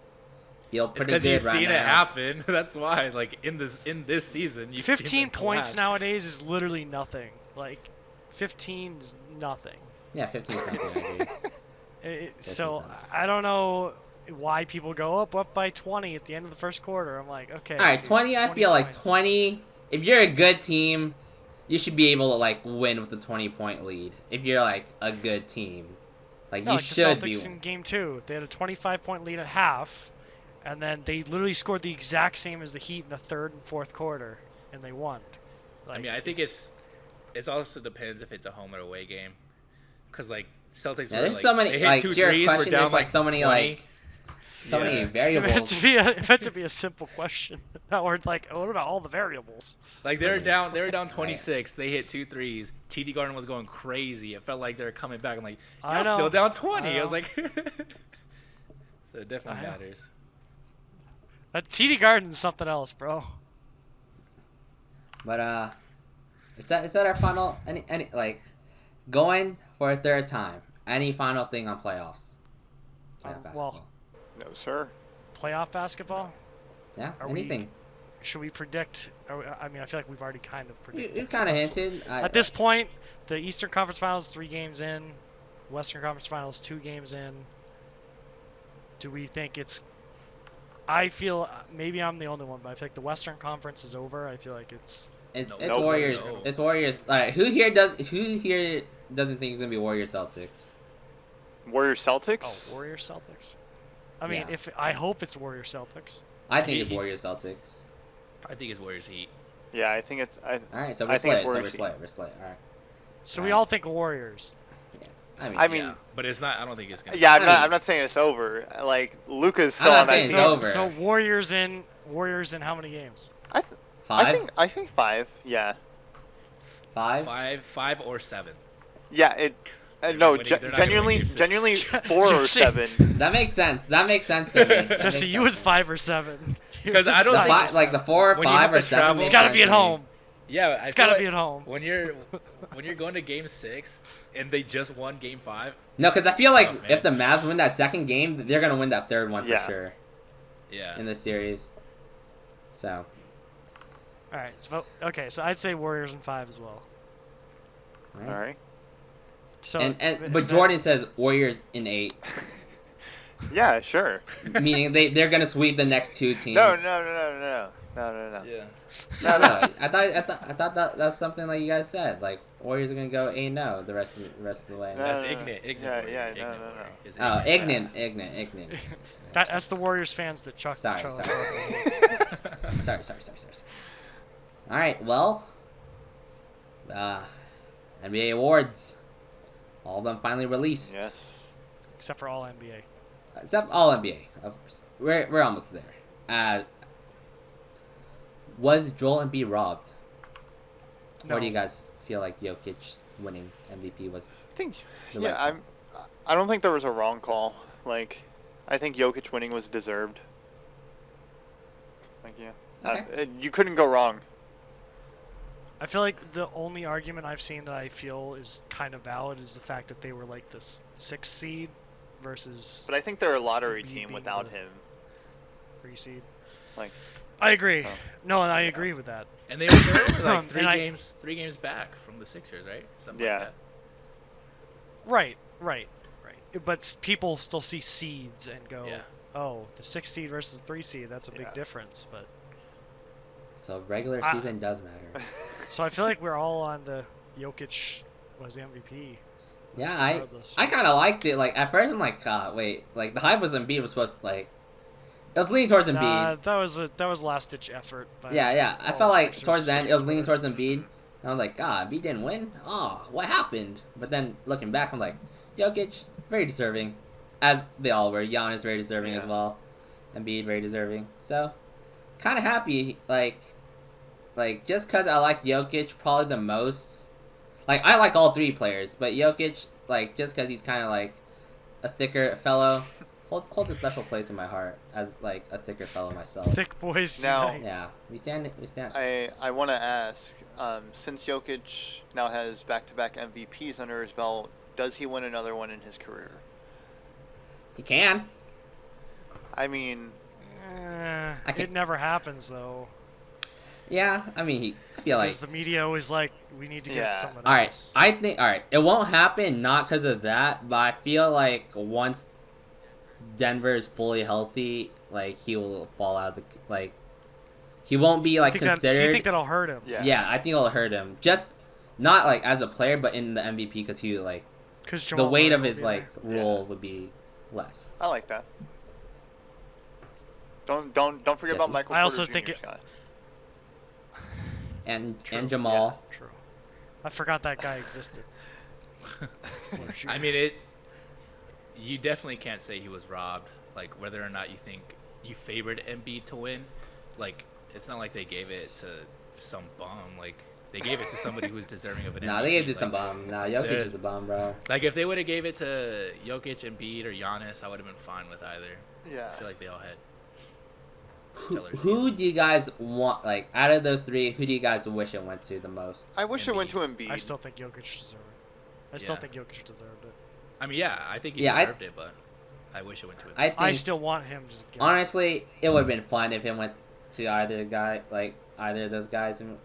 B: Feel
A: It's
B: pretty
A: because
B: good
A: you've
B: right
A: seen
B: now.
A: it happen. That's why. Like in this season, you've
D: 15
A: seen them
D: points
A: collapse.
D: nowadays is literally nothing. Like 15 is nothing.
B: Yeah, 15 something. I agree.
D: So
B: something.
D: I don't know why people go up by 20 at the end of the first quarter. I'm like, okay.
B: All right,
D: dude,
B: 20. I feel like
D: points.
B: 20. If you're a good team, you should be able to like win with a 20-point lead. If you're like a good team, like
D: No,
B: you
D: like the
B: should be.
D: Celtics in game 2, they had a 25-point lead at half, and then they literally scored the exact same as the Heat in the third and fourth quarter, and they won.
A: I mean, I think it's also depends if it's a home or away game. because like Celtics
B: Yeah,
A: were
B: there's
A: like
B: so many
A: they hit
B: like
A: two
B: to your
A: threes, we're
B: question.
A: down
B: There's like so many
A: 20.
B: like so many
A: Yeah.
D: If
B: variables.
D: it had to be a simple question, or like, what about all the variables?
A: Like they were down
B: Right.
A: 26. They hit 2 threes. TD Garden was going crazy. It felt like they were coming back. I'm like,
D: I
A: y'all
D: know.
A: still down 20. I
D: I
A: was
D: know.
A: like, so it definitely
D: I know.
A: matters.
D: That TD Garden's something else, bro.
B: But is that our final any like going for a third time? Any final thing on playoffs? Playoff
D: Well,
B: basketball.
C: No, sir.
D: Playoff basketball?
B: Yeah,
D: are we-
B: anything.
D: Should we predict? I mean, I feel like we've already kind of predicted.
B: You kind of
D: this.
B: hinted.
D: At this point, the Eastern Conference Finals 3 games in, Western Conference Finals 2 games in. Do we think it's? I feel maybe I'm the only one, but I feel like the Western Conference is over. I feel like it's.
B: It's
A: No.
B: it's
C: Nope.
B: Warriors.
A: No.
B: It's Warriors. All right, who here doesn't think it's gonna be Warriors Celtics?
C: Warriors
D: Oh,
C: Celtics.
D: Warriors Celtics. I mean,
B: Yeah.
D: if I hope it's Warriors Celtics.
B: I think it's
A: Heat.
B: Warriors Celtics.
A: I think it's Warriors Heat.
C: Yeah, I think it's.
B: All right, so
C: I
B: we're
C: think
B: split.
C: it's
B: So we're
C: Warriors
B: split. We're split. All right.
D: So
B: Right.
D: we all think Warriors.
C: I mean,
A: Yeah, but it's not. I don't think it's gonna.
C: yeah,
B: I mean-
C: I'm not saying it's over. Like Luka's still
B: I'm not
C: on that
B: saying it's
C: team.
B: over.
D: So Warriors in how many games?
B: Five.
C: I think 5. Yeah.
B: Five.
A: Five or 7.
C: Yeah. It.
A: They're
C: No,
A: not winning- they're not gonna win game six.
C: genuinely 4 or
D: Jesse.
C: 7.
B: That makes sense. That makes sense to me. That makes
D: Jesse, you
B: sense
D: would
B: to me.
D: 5 or 7.
A: 'Cause I don't
B: The
A: think-
B: five, like the 4 or
A: When you
B: 5
A: have
B: or
A: to
B: 7.
A: travel-
B: makes
D: It's got to
B: sense
D: be at
B: to me.
D: home.
A: Yeah, I
D: It's
A: feel
D: got to
A: like
D: be at home.
A: when you're going to Game 6 and they just won Game 5.
B: No, because I feel like
A: Oh, man.
B: if the Mavs win that second game, they're gonna win that third one
C: Yeah.
B: for sure
A: Yeah.
B: in the series. So
D: All right. So, okay, so I'd say Warriors in 5 as well.
B: all
C: All right.
D: So
B: but Jordan says Warriors in 8,
C: Yeah, sure.
B: meaning they're gonna sweep the next 2 teams.
C: No.
A: Yeah.
B: No. I thought that's something like you guys said. Like Warriors are gonna go 8-0 the rest of the way.
C: No.
A: That's ignorant.
C: Yeah, no.
A: Is
B: Oh,
A: ignorant.
B: ignorant.
D: that's the Warriors fans that Chuck.
B: Sorry.
D: Chuck-
B: Sorry. All right, well, NBA awards, all of them finally released,
C: Yes.
D: Except for all NBA.
B: except all NBA, of course. We're almost there. Was Joel Embiid robbed?
D: No.
B: Or do you guys feel like Jokic winning MVP was?
C: I think.
B: The
C: Yeah,
B: right
C: I don't think there was a wrong call. Like, I think Jokic winning was deserved. Like, yeah.
B: Okay.
C: You couldn't go wrong.
D: I feel like the only argument I've seen that I feel is kind of valid is the fact that they were like the 6th seed versus
C: But I think they're a lottery
D: Embiid
C: team
D: being
C: without
D: the-
C: him.
D: 3 seed.
C: Like,
D: I agree.
C: Oh.
D: No, and I agree with that.
A: And they were like
D: And
A: 3
D: I-
A: games back from the Sixers, right? Something
C: Yeah.
A: like that.
D: Right. But people still see seeds and go,
A: Yeah.
D: oh, the 6th seed versus the 3 seed, that's a big
C: Yeah.
D: difference. But
B: So regular
D: Ah.
B: season does matter.
D: so I feel like we're all on the Jokic was the MVP.
B: Yeah, I
D: regardless.
B: kind of liked it. Like at first, I'm like, wait, like the hype was Embiid was supposed to like, it was leaning towards Embiid.
D: That was last ditch effort. By
B: Yeah. I
D: all
B: felt like
D: Sixers.
B: towards the end, it was leaning towards Embiid. And I was like, God, Embiid didn't win? Oh, what happened? But then looking back, I'm like, Jokic, very deserving. As they all were. Giannis, very deserving as
C: Yeah.
B: well. Embiid, very deserving. So, kind of happy. Like just because I like Jokic probably the most. Like, I like all 3 players, but Jokic, like, just because he's kind of like a thicker fellow, holds a special place in my heart as, like, a thicker fellow myself.
D: Thick boys
C: Now-
D: unite.
B: Yeah, we stand.
C: I want to ask, since Jokic now has back-to-back MVPs under his belt, does he win another one in his career?
B: He can.
C: I mean,
B: I can-
D: It never happens though.
B: Yeah, I mean, I feel like.
D: Because the media always like, we need to get
C: Yeah.
D: someone
B: All right,
D: else.
B: I think. All right, it won't happen not because of that, but I feel like once Denver is fully healthy, like he will fall out of the like. He won't be like
D: so
B: considered.
D: you think that'll hurt him?
C: yeah.
B: Yeah, I think it'll hurt him. Just not like as a player, but in the MVP because he like
D: Because
B: the weight of his like role would be less.
C: I like that. Don't forget about
B: Jesse?
C: Michael
D: I
C: Porter
D: also
C: Jr.
D: think it-
C: Scott.
B: And
D: True,
B: Jamal.
D: True. I forgot that guy existed.
A: I mean, it. You definitely can't say he was robbed. Like whether or not you think you favored Embiid to win, like it's not like they gave it to some bum. Like they gave it to somebody who's deserving of an.
B: Nah,
A: MVP.
B: they gave it to
A: like,
B: some bum. Nah, Jokic
A: they're-
B: is a bum, bro.
A: Like if they would have gave it to Jokic, Embiid, or Giannis, I would have been fine with either.
C: Yeah.
A: I feel like they all had stellar
B: Who do you guys want? Like out of those three, who do you guys wish it went to the most?
C: I wish it went to Embiid.
D: I still think Jokic deserved it. I still
A: Yeah.
D: think Jokic deserved it.
A: I mean, yeah, I think he
B: Yeah, I-
A: deserved it, but I wish it went to him.
B: I think
D: I still want him to get it.
B: honestly, it would have been fun if it went to either guy, like either of those guys. And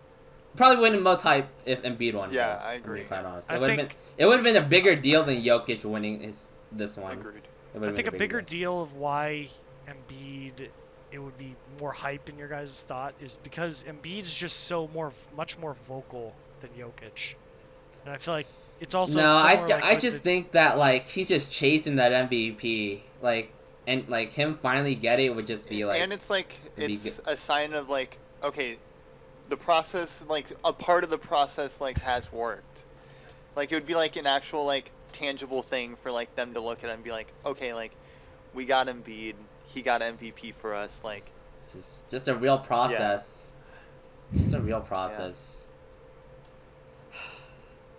B: probably wouldn't most hype if Embiid won.
C: Yeah,
B: though,
C: I
B: to be
C: agree.
B: quite honest,
D: I
B: it would have
D: think-
B: been a bigger deal than Jokic winning this one.
C: Agreed.
B: It would've
D: I think a
B: been
D: bigger deal of why Embiid it would be more hype in your guys' thought is because Embiid is just much more vocal than Jokic, and I feel like it's also
B: No,
D: similar, like,
B: I
D: with
B: just
D: the-
B: think that like he's just chasing that MVP, like and like him finally get it would just be like
C: and it's like
B: it'd be
C: it's a sign of like, okay, the process, like a part of the process like has worked. Like it would be like an actual like tangible thing for like them to look at and be like, okay, like we got Embiid, he got MVP for us, like
B: just a real process. Just a real process.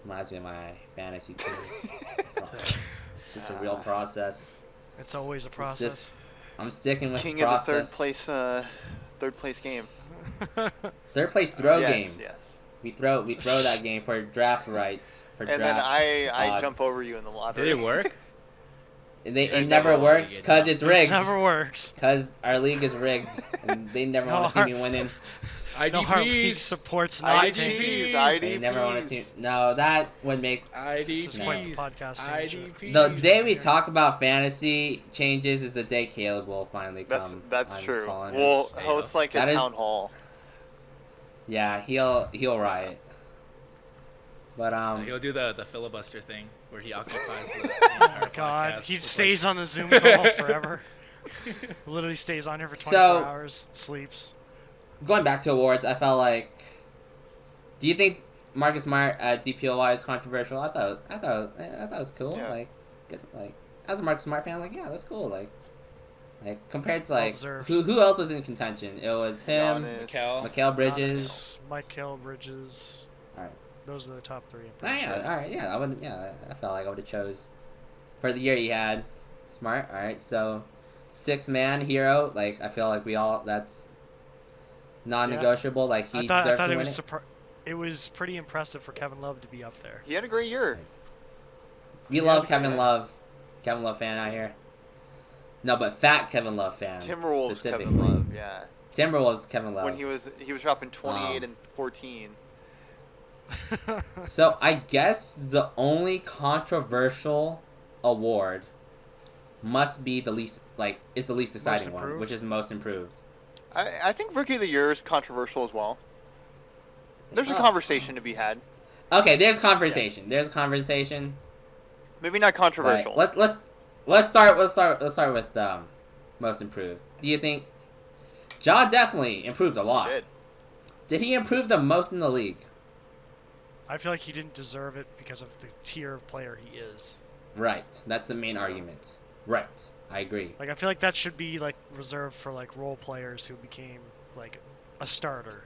B: Reminds me of my fantasy team. Process. It's just a real process.
D: it's always a
B: It's
D: process.
B: just- I'm sticking with
C: king
B: the
C: of the
B: process.
C: third place game.
B: Third place throw
C: yes,
B: game.
C: Yes.
B: We throw that game for draft rights. For
C: And
B: draft
C: then I
B: odds.
C: jump over you in the lottery.
A: Did it work?
B: It
A: It
B: never
A: never
B: works
A: really
B: because
A: did.
B: it's rigged.
D: It never works.
B: Because our league is rigged, and they never want to see me winning.
D: No, our league
A: IDPs.
D: supports not
C: IDPs,
D: tanking.
C: IDPs.
B: They never want to see. No, that would make
D: This is quite the
A: IDPs.
D: podcast tangent.
A: IDPs.
B: the day we talk about fantasy changes is the day Caleb will finally
C: That's
B: come.
C: that's
B: on
C: true.
B: calling
C: We'll
B: us.
C: host like a
B: That is-
C: town hall.
B: Yeah, he'll riot. But
A: He'll do the filibuster thing where he occupies the entire
D: Oh God,
A: podcast
D: he
A: with,
D: stays on the Zoom call forever. Literally stays on here for 24
B: So-
D: hours, sleeps.
B: going back to awards, I felt like. Do you think Marcus Smart at DPOY is controversial? I thought it was cool.
C: Yeah.
B: Like, good, like as a Marcus Smart fan, like yeah, that's cool. Like compared to like
D: Well-deserved.
B: who else was in contention? It was him,
C: Giannis.
A: Mikal.
B: Mikael Bridges.
D: Giannis, Michael Bridges.
B: Alright.
D: Those are the top three. I'm
B: Ah,
D: pretty
B: yeah,
D: sure.
B: all right, yeah, I felt like I would have chose for the year he had. Smart, all right. So, 6-man hero, like I feel like we all that's non-negotiable. Like he
D: I
B: deserves
D: thought
B: to
D: it
B: win
D: was
B: it.
D: it was pretty impressive for Kevin Love to be up there.
C: He had a great year.
B: We love Kevin Love, Kevin Love fan out here. No, but fat Kevin Love fan.
C: Timberwolves
B: specifically.
C: Kevin Love, yeah.
B: Timberwolves Kevin Love.
C: When he was dropping 28
B: Um,
C: and 14.
B: So I guess the only controversial award must be the least is the least exciting one,
D: improved?
B: which is most improved.
C: I think Rookie of the Year is controversial as well. There's a
B: Oh.
C: conversation to be had.
B: Okay, there's conversation. There's conversation.
C: Maybe not controversial.
B: Right. Let's start with most improved. Do you think Ja definitely improved a lot?
C: Did.
B: Did he improve the most in the league?
D: I feel like he didn't deserve it because of the tier of player he is.
B: Right. That's the main argument. Right. I agree.
D: Like I feel like that should be like reserved for like role players who became like a starter,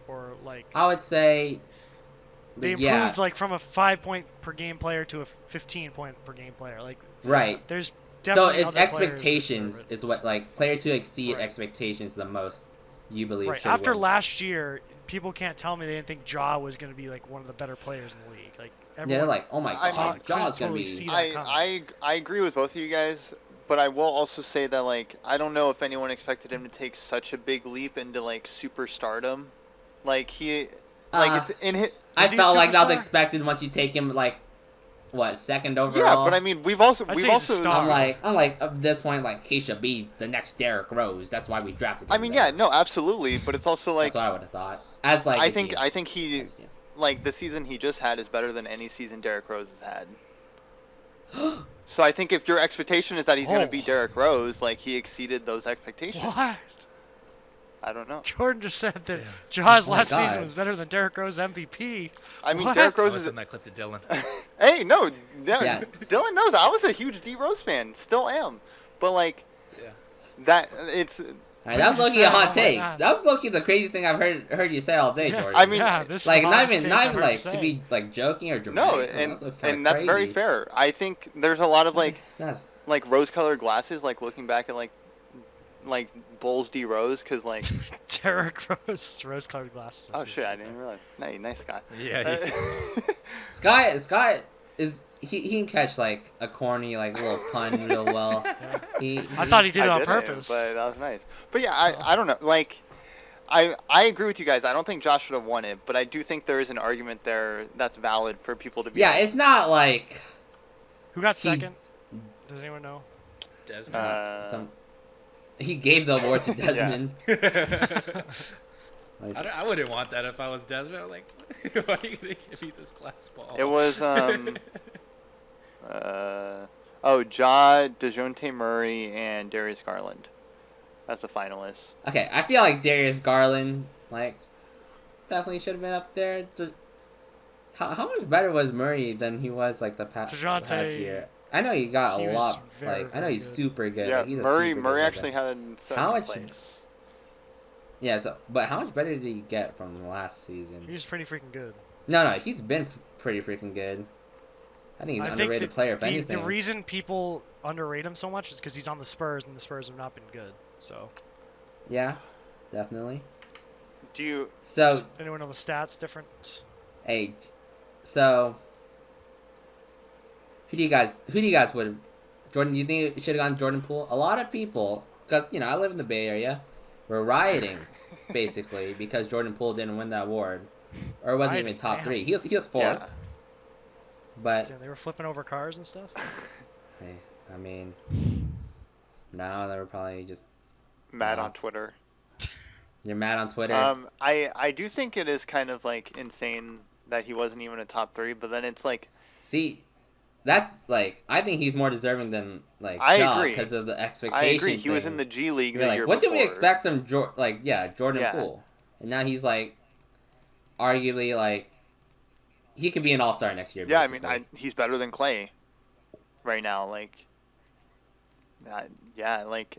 D: or like
B: I would say
D: they improved
B: yeah,
D: like from a 5-point per game player to a 15-point per game player. Like
B: right.
D: there's
B: So
D: definitely
B: it's
D: other players that
B: expectations
D: deserve it.
B: is what like players who exceed
D: Right.
B: expectations the most you believe
D: Right.
B: should
D: After
B: win.
D: last year, people can't tell me they didn't think Ja was going to be like one of the better players in the league. Like
B: Yeah,
D: everyone,
B: they're like, oh my
C: I
B: god,
C: mean,
B: Jaw's
D: couldn't
B: gonna
D: totally
B: be.
D: see that coming.
C: I agree with both of you guys, but I will also say that like I don't know if anyone expected him to take such a big leap into like superstardom. Like he it's in his
B: I
D: Is he a
B: felt like that was
D: superstar?
B: expected once you take him like, what, second overall?
C: yeah, but I mean we've also
D: I'd say he's a star.
B: I'm like at this point like he should be the next Derrick Rose. That's why we drafted him.
C: I mean
B: there.
C: yeah, no, absolutely, but it's also like
B: that's what I would have thought. As like
C: I
B: if
C: think
B: he-
C: I think he like the season he just had is better than any season Derrick Rose has had. So I think if your expectation is that he's going
D: Oh.
C: to be Derrick Rose, like he exceeded those expectations.
D: What?
C: I don't know.
D: Jordan just said that
A: Damn.
D: Jaws
B: Oh my
D: last season
B: God.
D: was better than Derrick Rose MVP.
C: I mean,
D: What?
C: Derrick
A: I
C: Rose
A: was
C: is.
A: sending that clip to Dylan.
C: Hey, no,
B: Yeah.
C: Dylan knows I was a huge D Rose fan, still am, but like
A: Yeah.
C: that, it's.
B: All right, that was
D: You
B: low-key a
D: said,
B: hot
D: oh my
B: take.
D: God.
B: That was low-key the craziest thing I've heard you say all day,
D: Yeah,
B: Jordan.
C: I mean,
D: yeah, this
B: like
D: is the
B: not
D: hottest
B: even
D: take
B: not
D: I've
B: even
D: heard
B: like
D: you
B: to
D: say.
B: be like joking or
C: No,
B: dramatic.
C: and
B: That's kinda
C: that's very
B: crazy.
C: fair. I think there's a lot of like
B: That's-
C: rose-colored glasses, like looking back at like Bulls D Rose, because like
D: Derrick Rose, rose-colored glasses.
C: oh shit, I didn't realize. Hey, nice guy.
A: Yeah.
B: Scott is he can catch like a corny like little pun real well.
D: I thought he did it
C: I
D: on
C: didn't,
D: purpose.
C: but that was nice. But yeah, I don't know. Like, I agree with you guys. I don't think Josh should have won it, but I do think there is an argument there that's valid for people to be.
B: Yeah,
C: like,
B: it's not like
D: Who got
B: He-
D: second? Does anyone know?
A: Desmond.
B: he gave the award to Desmond.
A: I wouldn't want that if I was Desmond. I'm like, why are you gonna give me this glass ball?
C: It was Ja, DeJounte Murray, and Darius Garland. That's the finalists.
B: Okay, I feel like Darius Garland like definitely should have been up there. How much better was Murray than he was like the past year? I know he got
D: He
B: a
D: was
B: lot.
D: very,
B: Like I know
D: very
B: he's
D: good.
B: super good.
C: Yeah,
B: like, he's a
C: Murray
B: super good
C: actually
B: guy.
C: had
B: How
C: seventh
B: much-
C: place.
B: Yeah, so but how much better did he get from last season?
D: He was pretty freaking good.
B: No, he's been pretty freaking good. I think he's an underrated
D: that
B: player, if
D: the
B: anything.
D: reason people underrate him so much is because he's on the Spurs, and the Spurs have not been good. So,
B: Yeah, definitely.
C: Do you?
B: So,
D: does anyone know the stats difference?
B: hey, so who do you guys would have? Jordan, do you think it should have gone Jordan Poole? A lot of people, because I live in the Bay Area, were rioting basically because Jordan Poole didn't win that award, or wasn't even
D: Rioting,
B: top
D: damn.
B: three. He was fourth,
C: Yeah.
B: but
D: Damn, they were flipping over cars and stuff.
B: hey, I mean, now they were probably just
C: Mad
B: Wow.
C: on Twitter.
B: you're mad on Twitter.
C: I do think it is kind of like insane that he wasn't even a top three, but then it's like
B: See, that's like I think he's more deserving than like
C: I
B: Ja
C: agree.
B: because of the expectation.
C: I agree. He was
B: thing.
C: in the G League
B: You're
C: the
B: like,
C: year
B: what
C: before.
B: did we expect from Jordan
C: Yeah.
B: Poole? And now he's like, arguably like, he could be an all-star next year.
C: Yeah,
B: basically.
C: I mean, he's better than Clay right now. Like, yeah, like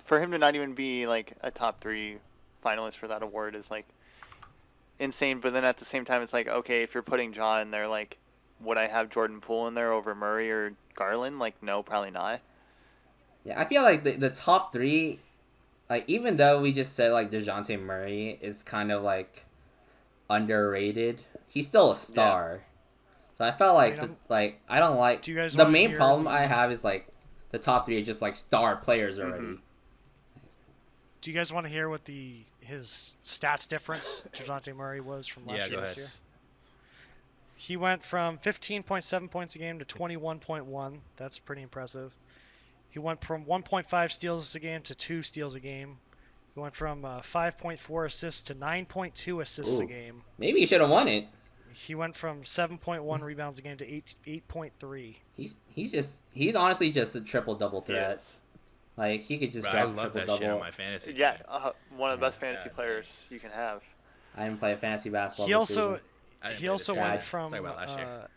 C: for him to not even be like a top three finalist for that award is like insane. But then at the same time, it's like, okay, if you're putting Ja in there, like, would I have Jordan Poole in there over Murray or Garland? Like, no, probably not.
B: Yeah, I feel like the top three, like even though we just said like DeJounte Murray is kind of like underrated, he's still a star. So I felt like
D: I mean,
B: I don't like
D: Do you guys
B: the
D: wanna
B: main
D: hear
B: problem
D: the-
B: I have is like the top three are just like star players already.
C: Mhm.
D: Do you guys want to hear what his stats difference DeJounte Murray was from last
A: Yeah,
D: year
A: go
D: this
A: ahead.
D: year? He went from 15.7 points a game to 21.1. That's pretty impressive. He went from 1.5 steals a game to 2 steals a game. He went from 5.4 assists to 9.2 assists a
B: Ooh.
D: game.
B: Maybe he should have won it.
D: He went from 7.1 rebounds a game to 8.3.
B: He's honestly just a triple double threat.
C: Yes.
B: Like he could just
A: Bro, I
B: drop a
A: love
B: triple
A: that shit on
B: double.
A: my fantasy
C: Yeah,
A: team.
C: one of the best
A: Yeah,
C: fantasy
A: yeah.
C: players you can have.
B: I didn't play fantasy basketball.
D: He
B: this
D: also
B: season.
A: I didn't
D: he
A: play
D: also
A: this year.
D: went
A: Let's
D: from
A: talk about last year.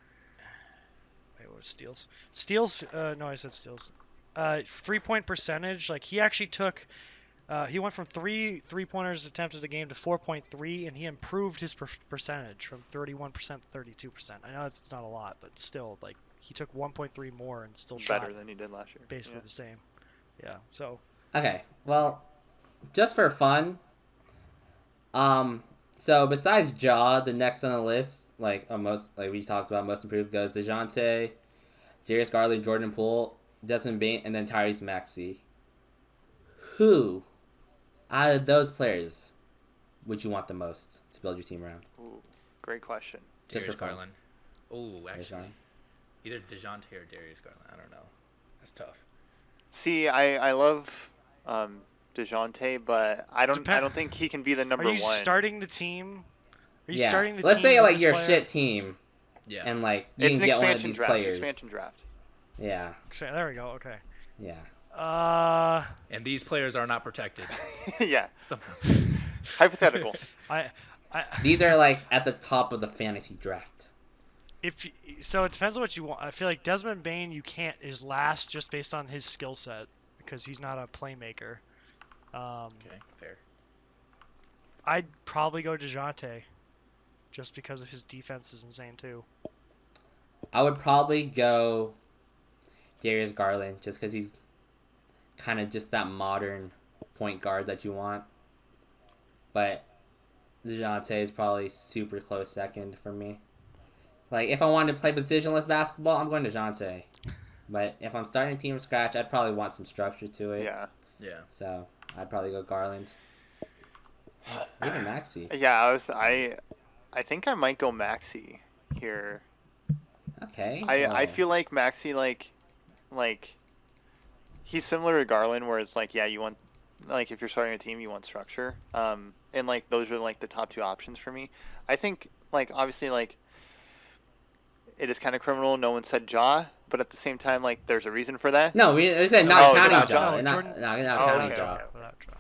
D: wait, what was steals? Steals? No, I said steals. 3-point percentage. Like he actually took. He went from 3-pointers attempted a game to 4.3, and he improved his percentage from 31% to 32%. I know it's not a lot, but still, like he took 1.3 more and still shot
C: Better than he did last year.
D: basically the same. Yeah. So
B: Okay, well, just for fun, so besides Ja, the next on the list, like we talked about, most improved goes DeJounte, Darius Garland, Jordan Poole, Desmond Bain, and then Tyrese Maxey. Who, out of those players, would you want the most to build your team around?
C: Ooh, great question.
B: Just
A: Darius
B: for fun.
A: Garland. Oh, actually,
B: Garland.
A: either DeJounte or Darius Garland. I don't know. That's tough.
C: See, I love DeJounte, but I don't
D: Depend-
C: think he can be the number
D: are you
C: one.
D: starting the team? Are you
B: Yeah.
D: starting the
B: Let's
D: team?
B: say
D: with
B: like
D: this
B: your
D: player?
B: shit team,
A: Yeah.
B: and like you
C: It's
B: can
C: an
B: get one of
C: expansion
B: these
C: draft.
B: players.
C: Expansion draft.
B: Yeah,
D: There we go. Okay.
B: yeah.
A: And these players are not protected.
C: Yeah.
A: Somehow.
C: Hypothetical.
D: I
B: These are like at the top of the fantasy draft.
D: So it depends on what you want. I feel like Desmond Bain is last just based on his skill set because he's not a playmaker.
A: Okay, fair.
D: I'd probably go DeJounte just because of his defense is insane too.
B: I would probably go Darius Garland just because he's kind of just that modern point guard that you want. But DeJounte is probably super close second for me. Like, if I wanted to play positionless basketball, I'm going DeJounte. But if I'm starting a team from scratch, I'd probably want some structure to it.
C: Yeah.
A: Yeah.
B: So I'd probably go Garland. Even Maxey.
C: Yeah, I think I might go Maxey here.
B: Okay.
C: I
B: well,
C: feel like Maxey like he's similar to Garland where it's like, yeah, you want, like, if you're starting a team, you want structure. And like those are like the top two options for me. I think, like, obviously, like, it is kind of criminal no one said Ja, but at the same time, like, there's a reason for that.
B: No, we said not
C: Oh,
B: counting
C: not
B: Ja.
C: Ja.
B: Not
D: Jordan-
B: counting
C: okay,
B: Ja.
C: okay.
D: Without Ja.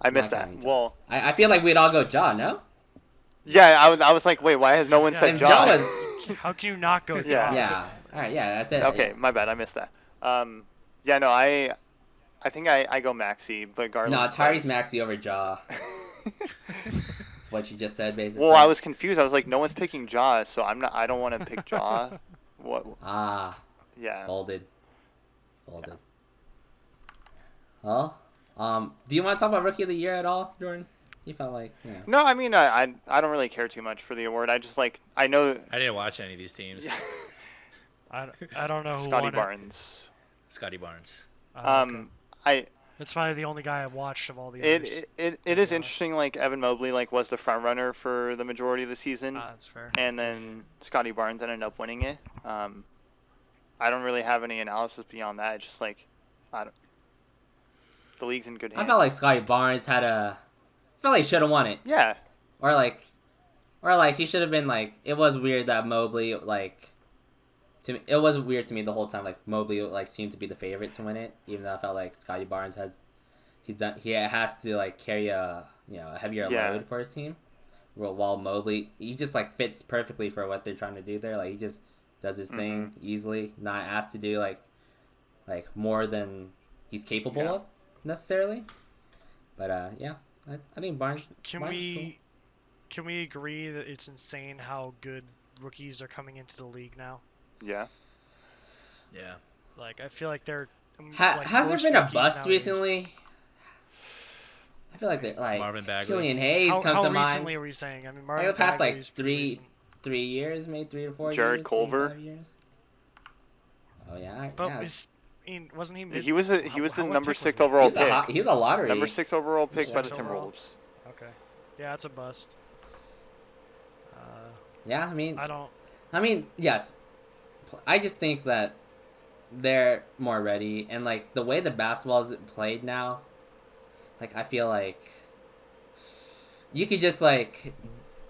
C: I missed
B: Not
C: that.
B: counting Ja.
C: Well,
B: I feel like we'd all go Ja, no?
C: yeah, I was like, wait, why has no one
D: Yeah,
C: said
B: If
C: Ja?
B: Ja was...
D: How can you not go Ja?
C: Yeah.
B: Yeah. All right, yeah, that's it.
C: Okay, my bad, I missed that. Yeah, no, I think I go Maxey, but Garland.
B: No, Tyrese Maxey over Ja. That's what you just said, basically.
C: Well, I was confused. I was like, no one's picking Ja, so I don't want to pick Ja. What?
B: Ah,
C: Yeah.
B: folded. Well, do you want to talk about Rookie of the Year at all, Jordan? You felt like, you know.
C: No, I mean, I don't really care too much for the award. I just like, I know
A: I didn't watch any of these teams.
D: I don't know who
C: Scotty
D: won
C: Barnes.
A: Scotty Barnes.
D: it. Okay.
C: I
D: That's probably the only guy I've watched of all the others.
C: it is interesting. Like, Evan Mobley was the front runner for the majority of the season,
D: That's fair.
C: and then Scotty Barnes ended up winning it. I don't really have any analysis beyond that. It's just like, the league's in good hands.
B: I felt like Scotty Barnes I felt like he should have won it.
C: Yeah.
B: Or like he should have been like. It was weird that Mobley like. To me, it was weird to me the whole time. Like Mobley like seemed to be the favorite to win it, even though I felt like Scotty Barnes has to like carry a heavier
C: Yeah.
B: load for his team. While Mobley, he just like fits perfectly for what they're trying to do there. Like he just does his thing easily, not asked to do like more than he's capable
C: Yeah.
B: of necessarily. But yeah, I think Barnes.
D: Can
B: Barnes is
D: we can we agree that it's insane how good rookies are coming into the league now?
C: Yeah.
A: Yeah.
D: Like, I feel like they're
B: Has
D: most
B: there been a
D: rookies
B: bust
D: nowadays-
B: recently? I feel like they're like
A: Marvin Bagley.
B: Killian Hayes
D: How,
B: comes
D: how
B: to
D: recently
B: mind.
D: are we saying? I mean,
B: Like
D: Marvin
B: the past like
D: Bagley's pretty recent.
B: 3 years, maybe 3 to 4
C: Jared
B: years. 3 to
C: Culver?
B: 5 years. Oh yeah,
D: But
B: yeah.
D: wasn't he? Mid,
C: He was the
D: how
C: number
D: pick
C: 6
D: was he?
C: overall
B: He was,
C: pick.
B: he was a lottery.
C: Number 6 overall pick by the
D: Six overall?
C: Timberwolves.
D: Okay, yeah, it's a bust.
B: Yeah, I mean, yes. I just think that they're more ready, and like the way the basketball is played now, like I feel like you could just like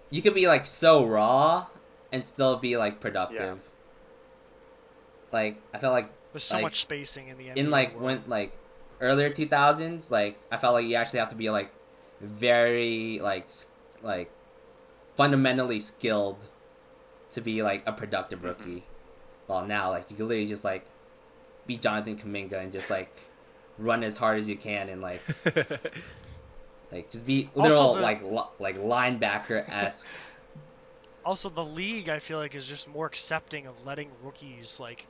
B: you could be like so raw and still be like productive. Like I felt like
D: There's so
B: like,
D: much spacing in the NBA
B: in like
D: world.
B: when like earlier 2000s, like I felt like you actually have to be like very like fundamentally skilled to be like a productive rookie. Well, now like you can literally just like be Jonathan Kuminga and just like run as hard as you can and like just be literal
D: Also
B: like linebacker esque.
D: Also, the league, I feel like, is just more accepting of letting rookies like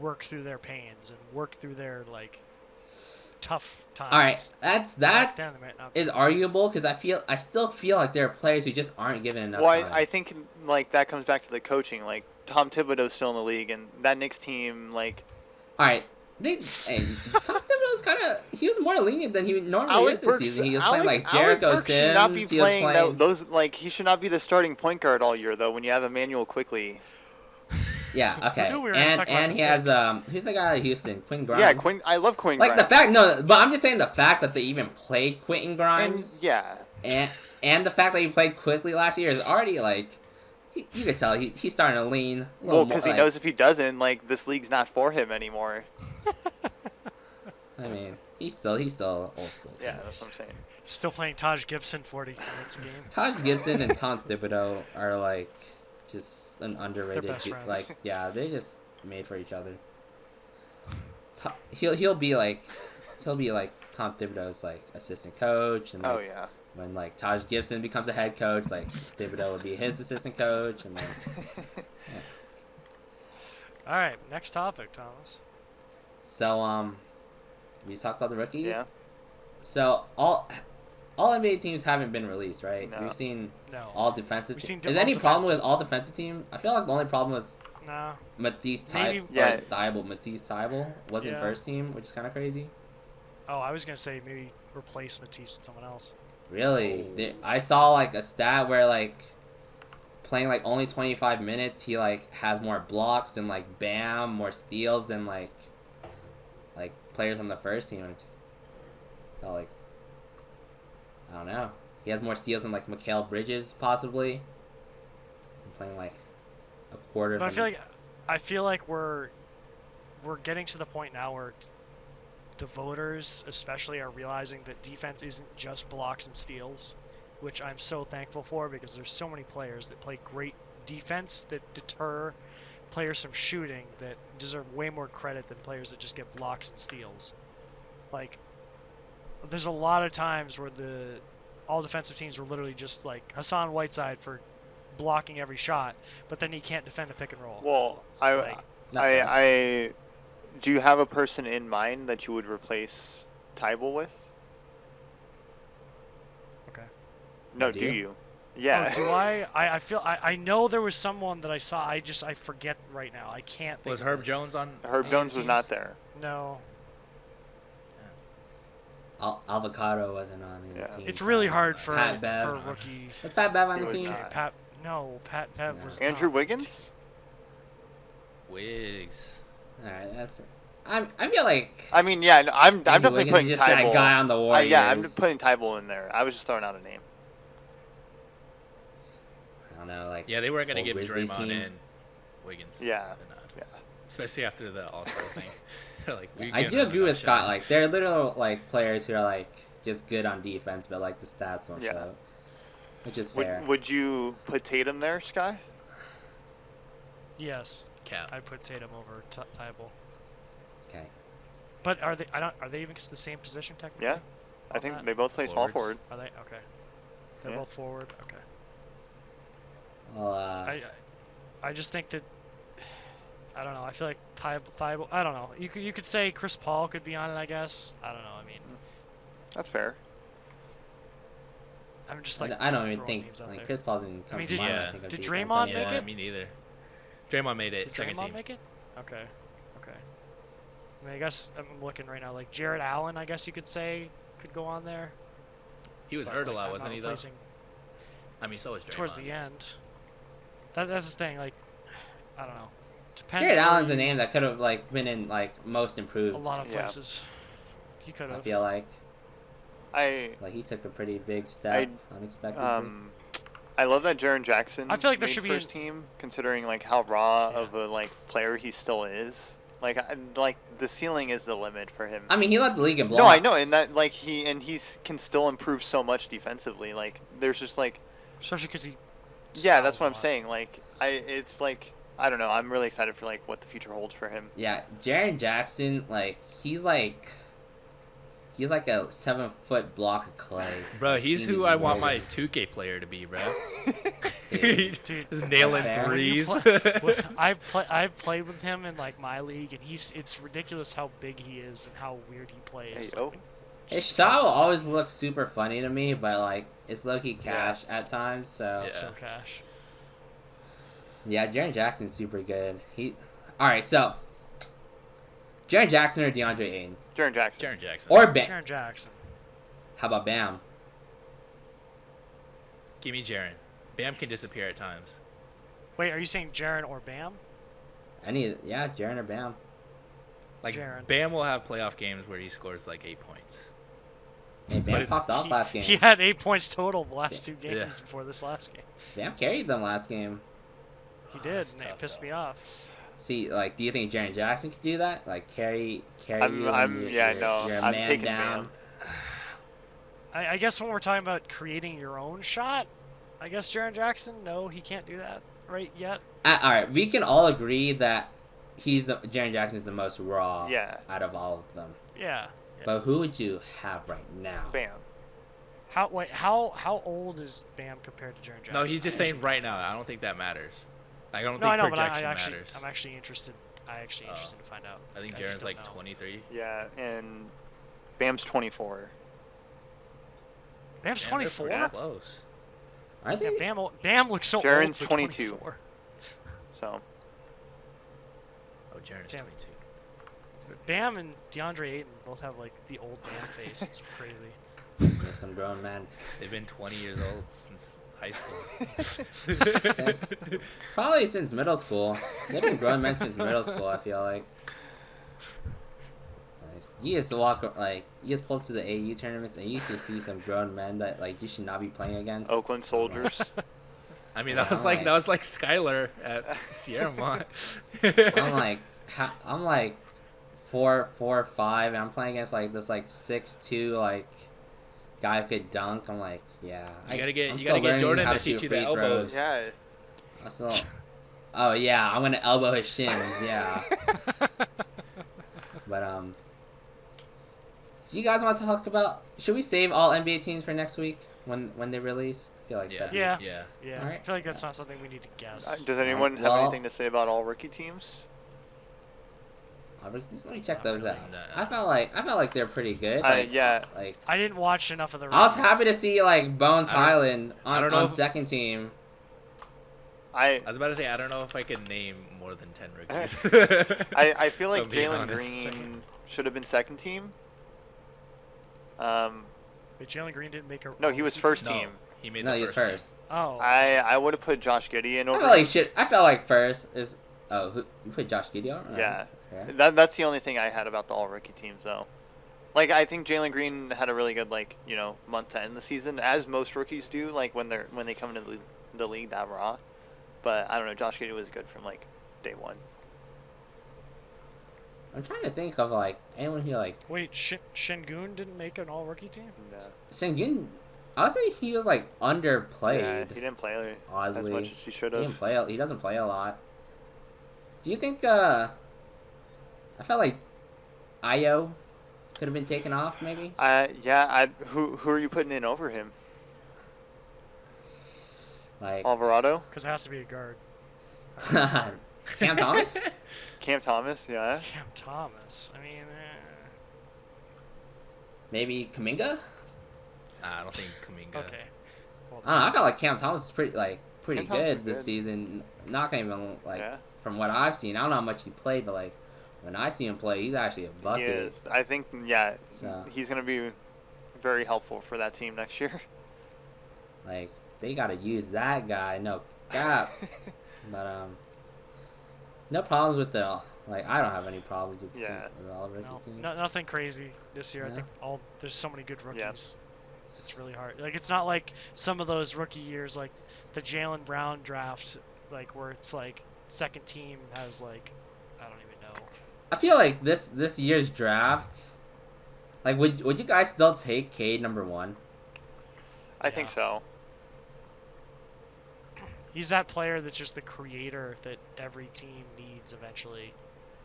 D: work through their pains and work through their like tough times.
B: All right, that
D: Back then, they might not
B: is
D: be.
B: arguable because I still feel like there are players who just aren't given enough
C: Well,
B: time.
C: I think like that comes back to the coaching. Like Tom Thibodeau's still in the league, and that Knicks team, like
B: All right. Tom Thibodeau's he was more lenient than he normally
C: Alec
B: is this
C: Burks.
B: season. He was playing like
C: Alec
B: Jericho
C: Burks should not be
B: Sims. He was
C: playing
B: playing.
C: those. Like he should not be the starting point guard all year though. When you have Emmanuel Quickly.
B: Yeah. Okay.
D: knew we were gonna talk about
B: And
D: the
B: he has
D: Knicks.
B: who's the guy at Houston? Quinn Grimes.
C: Yeah, Quinn. I love Quinn.
B: Like the
C: Grimes.
B: fact, but I'm just saying the fact that they even played Quentin
C: And
B: Grimes
C: yeah,
B: and the fact that he played quickly last year is already like you could tell he's starting to lean.
C: well, because he knows if he doesn't, like this league's not for him anymore.
B: I mean, he's still old school.
C: Yeah,
B: coach.
C: that's what I'm saying.
D: Still playing Taj Gibson 40 minutes a game.
B: Taj Gibson and Tom Thibodeau are like just an underrated.
D: best friends.
B: Like, yeah, they're just made for each other. He'll be like Tom Thibodeau's like assistant coach, and like,
C: Oh yeah.
B: when like Taj Gibson becomes a head coach, like Thibodeau will be his assistant coach, and like
D: All right, next topic, Thomas.
B: so we just talked about the rookies.
C: Yeah.
B: So all NBA teams haven't been released, right?
C: No.
B: We've seen
D: No.
B: all defensive.
D: We've seen
B: Is there
D: all
B: any problem
D: defensive.
B: with all defensive team? I feel like the only problem was
D: Nah.
B: Matisse
D: Maybe-
C: Yeah.
B: Matisse Thybulle wasn't
D: Yeah.
B: first team, which is kind of crazy.
D: Oh, I was gonna say maybe replace Matisse with someone else.
B: Really, I saw like a stat where like playing like only 25 minutes, he like has more blocks than like Bam, more steals than like players on the first team. I just felt like I don't know. He has more steals than like Mikal Bridges possibly. Playing like a quarter.
D: But
B: of
D: I feel like we're getting to the point now where the voters especially are realizing that defense isn't just blocks and steals, which I'm so thankful for because there's so many players that play great defense that deter players from shooting that deserve way more credit than players that just get blocks and steals. Like, there's a lot of times where all defensive teams were literally just like Hassan Whiteside for blocking every shot, but then he can't defend a pick and roll.
C: Well,
D: Like,
B: That's fair.
C: I do you have a person in mind that you would replace Tybal with?
D: Okay.
C: No,
B: Do
C: do
B: you?
C: you? Yeah.
D: Oh, do I? I feel I know there was someone that I saw. I forget right now. I can't think.
A: Was
D: of
A: Herb
D: it.
A: Jones on?
C: Herb
A: any
C: Jones was
A: teams?
C: not there.
D: No.
B: Avocado wasn't on the
C: Yeah.
B: team.
D: It's
B: so
D: really hard for
B: Pat Bev.
D: for a rookie.
B: Was Pat Bev on
C: He
B: the
C: was
B: team?
C: not.
D: Pat Bev
B: No.
D: was
C: Andrew
D: not.
C: Wiggins?
A: Wigs.
B: All right, that's. I feel like.
C: I mean, yeah, no, I'm
B: Andrew
C: definitely
B: Wiggins
C: putting
B: is just that
C: Tybal.
B: guy on the Warriors.
C: Yeah, I'm just putting Tybal in there. I was just throwing out a name.
B: I don't know, like.
A: Yeah, they weren't gonna
B: old
A: give
B: Grizzlies
A: Draymond
B: team.
A: and Wiggins.
C: Yeah.
A: They're not.
C: Yeah.
A: Especially after the All-Star thing. They're like, we
B: I
A: give
B: do
A: him
B: agree
A: enough
B: with Scott.
A: shot.
B: Like, they're literal like players who are like just good on defense, but like the stats won't
C: Yeah.
B: show, which is fair.
C: Would you put Tatum there, Sky?
D: Yes,
A: Cap.
D: I put Tatum over Tybal.
B: Okay.
D: But are they even the same position technically?
C: Yeah. I
D: on
C: think
D: that?
C: they both play small
A: Forwards.
C: forward.
D: Are they okay? They're
C: Yeah.
D: both forward. Okay.
B: Well,
D: I just think that I don't know. I feel like Tybal. I don't know. You could say Chris Paul could be on it. I guess. I don't know. I mean,
C: That's fair.
D: I'm just like
B: I don't even
D: throwing
B: think
D: names out
B: like
D: there.
B: Chris Paul's even come
D: mean,
B: to
D: did-
B: mind when
A: yeah.
B: I think of
D: did
B: defense
D: Draymond
B: anymore.
D: make
A: Yeah,
D: it?
A: me neither. Draymond made it
D: Did
A: second
D: Draymond
A: team.
D: make it? Okay. Okay. I mean, I guess I'm looking right now. Like Jared Allen, I guess you could say could go on there.
A: He was
D: but,
A: hurt a
D: like,
A: lot,
D: I'm
A: wasn't
D: not
A: he though?
D: replacing
A: I mean, so was Draymond.
D: towards the end. That's the thing. Like, I don't know. Depends.
B: Jared
D: where
B: Allen's a
D: you-
B: name that could have like been in like most improved.
D: A lot of
C: Yeah.
D: places. He could
B: I
D: have.
B: feel like
C: I
B: he took a pretty big step unexpectedly.
C: I love that Jaren Jackson
D: I feel like there
C: made
D: should be
C: first team, considering like how raw of a like player he still is. Like the ceiling is the limit for him.
B: I mean, he led the league in blocks.
C: No, I know, and that like he's can still improve so much defensively. Like there's just like
D: Especially because he.
C: yeah, that's
D: styles
C: what
D: a
C: I'm
D: lot.
C: saying. Like it's like I don't know. I'm really excited for like what the future holds for him.
B: Yeah, Jaren Jackson, he's like a 7-foot block of clay.
A: Bro, he's
B: He
A: who
B: is
A: I want my
B: amazing.
A: 2K player to be, bro.
B: Dude,
D: Dude,
A: Just nailing
B: fair.
D: when you
A: threes.
D: I've played with him in like my league, and it's ridiculous how big he is and how weird he plays.
C: Hey, oh.
B: His shot will always look super funny to me, but like it's low-key cash at times. So
A: Yeah.
D: So cash.
B: yeah, Jaren Jackson's super good. All right, so Jaren Jackson or DeAndre Ayton
C: Jaren Jackson.
A: Jaren Jackson.
B: or Bam?
D: Jaren Jackson.
B: How about Bam?
A: Give me Jaren. Bam can disappear at times.
D: Wait, are you saying Jaren or Bam?
B: Jaren or Bam.
A: Like
D: Jaren.
A: Bam will have playoff games where he scores like 8 points.
B: Hey, Bam
A: it's-
B: popped off last game.
D: He had 8 points total the last two games
A: Yeah.
D: before this last game.
B: Bam carried them last game.
D: He
A: Oh,
D: did,
A: that's
D: and it
A: tough,
D: pissed
A: though.
D: me off.
B: See, like, do you think Jaren Jackson could do that? Like, carry you when
C: I'm
B: you're,
C: yeah,
B: you're,
C: no.
B: you're a
C: I'm
B: man
C: taking
B: down?
C: Bam.
D: I guess when we're talking about creating your own shot, I guess Jaren Jackson, no, he can't do that right yet.
B: All right, we can all agree that Jaren Jackson is the most raw
C: Yeah.
B: out of all of them.
D: Yeah.
B: But who would you have right now?
C: Bam.
D: How old is Bam compared to Jaren Jackson?
A: No, he's just
D: I
A: saying
D: actually-
A: right now. I don't think that matters. I don't
D: No, I
A: think
D: know, but
A: projection
D: I'm
A: matters.
D: actually interested. Interested to find out.
A: I think
D: just
A: Jaren's
D: don't
A: like
D: know.
A: 23.
C: Yeah, and Bam's 24.
D: Bam's
A: Damn, they're
D: 24.
A: pretty close.
B: Aren't
D: Yeah,
B: they?
D: Bam looks so
C: Jaren's
D: old for
C: 22.
D: 24.
C: So
A: Oh, Jaren's
D: Damn.
A: 22.
D: Bam and DeAndre Ayton both have like the old man face. It's crazy.
B: There's some grown men.
A: They've been 20 years old since high school.
B: Since, probably since middle school. They've been grown men since middle school, I feel like. Like, you used to you just pull up to the AU tournaments and you used to see some grown men that, like, you should not be playing against.
C: Oakland Soldiers.
A: I mean,
B: Yeah,
A: that was like Skylar at Sierra Mont.
B: I'm like 4'5", and I'm playing against like this like 6'2" like guy who could dunk. I'm like, yeah.
A: You gotta get
B: I'm
A: you
B: still
A: gotta get
B: learning
A: Jordan
B: how
A: to
B: shoot
A: teach you
B: free
A: the elbows.
B: throws.
C: Yeah.
B: I'm still, oh yeah, I'm gonna elbow his shins. Yeah. But do you guys want to talk about? Should we save all NBA teams for next week when they release? I feel like
A: Yeah.
B: that.
D: Yeah.
A: Yeah.
D: Yeah,
B: Alright.
D: I feel like that's not something we need to guess.
C: Does anyone have
B: Well-
C: anything to say about all rookie teams?
B: Let me check
D: Not
B: those
D: really,
B: out.
A: no.
B: I felt like they're pretty good. Like,
C: Yeah.
B: Like
D: I didn't watch enough of the.
B: I was
D: rookies.
B: happy to see like Bones
A: I don't-
B: Highland
A: I don't know
B: on
A: if-
B: second team.
C: I
A: I was about to say I don't know if I can name more than 10 rookies.
C: I feel like
A: If I'm being
C: Jalen
A: honest.
C: Green should have been second team.
D: Wait, Jalen Green didn't make a.
C: No, he was first
A: No,
C: team.
A: he made
B: No,
A: the
B: he's
A: first.
B: first.
D: Oh.
C: I would have put Josh Giddey in
B: I
C: over.
B: felt like shit. I felt like first is. Oh, who you put Josh Giddey on?
C: Yeah.
B: Okay.
C: That's the only thing I had about the all rookie teams though. Like I think Jalen Green had a really good month to end the season, as most rookies do. Like when they come into the league that raw. But I don't know. Josh Giddey was good from like day one.
B: I'm trying to think of like anyone who like
D: Wait, Shingun didn't make an all-rookie team?
C: And,
B: Sengun. I would say he was like underplayed.
C: yeah, he didn't play as
B: Oddly,
C: much as he should
B: he didn't
C: have.
B: play. He doesn't play a lot. Do you think? I felt like Io could have been taken off, maybe.
C: Who are you putting in over him?
B: Like
C: Alvarado,
D: Because it has to be a guard.
B: Cam Thomas.
C: Cam Thomas, yeah.
D: Cam Thomas. I mean,
B: Maybe Kaminga.
A: Nah, I don't think Kuminga.
D: okay. Well,
B: I don't know. I felt like Cam Thomas is pretty
C: Cam Thomas
B: good
C: was
B: this
C: good.
B: season. Not gonna even like
C: Yeah.
B: from what I've seen. I don't know how much he played, but like when I see him play, he's actually a
C: He
B: bucket.
C: is. I think
B: So-
C: he's gonna be very helpful for that team next year.
B: Like they gotta use that guy. No cap. But no problems with the like. I don't have any problems with,
C: Yeah.
B: with all rookie
D: no,
B: teams.
D: nothing crazy this year. I
B: Yeah.
D: think there's so many good
C: Yeah.
D: rookies. It's really hard. Like it's not like some of those rookie years, like the Jalen Brown draft, like where it's like second team has like I don't even know.
B: I feel like this year's draft. Like, would you guys still take Cade number 1?
C: I think
D: Yeah.
C: so.
D: He's that player that's just the creator that every team needs eventually.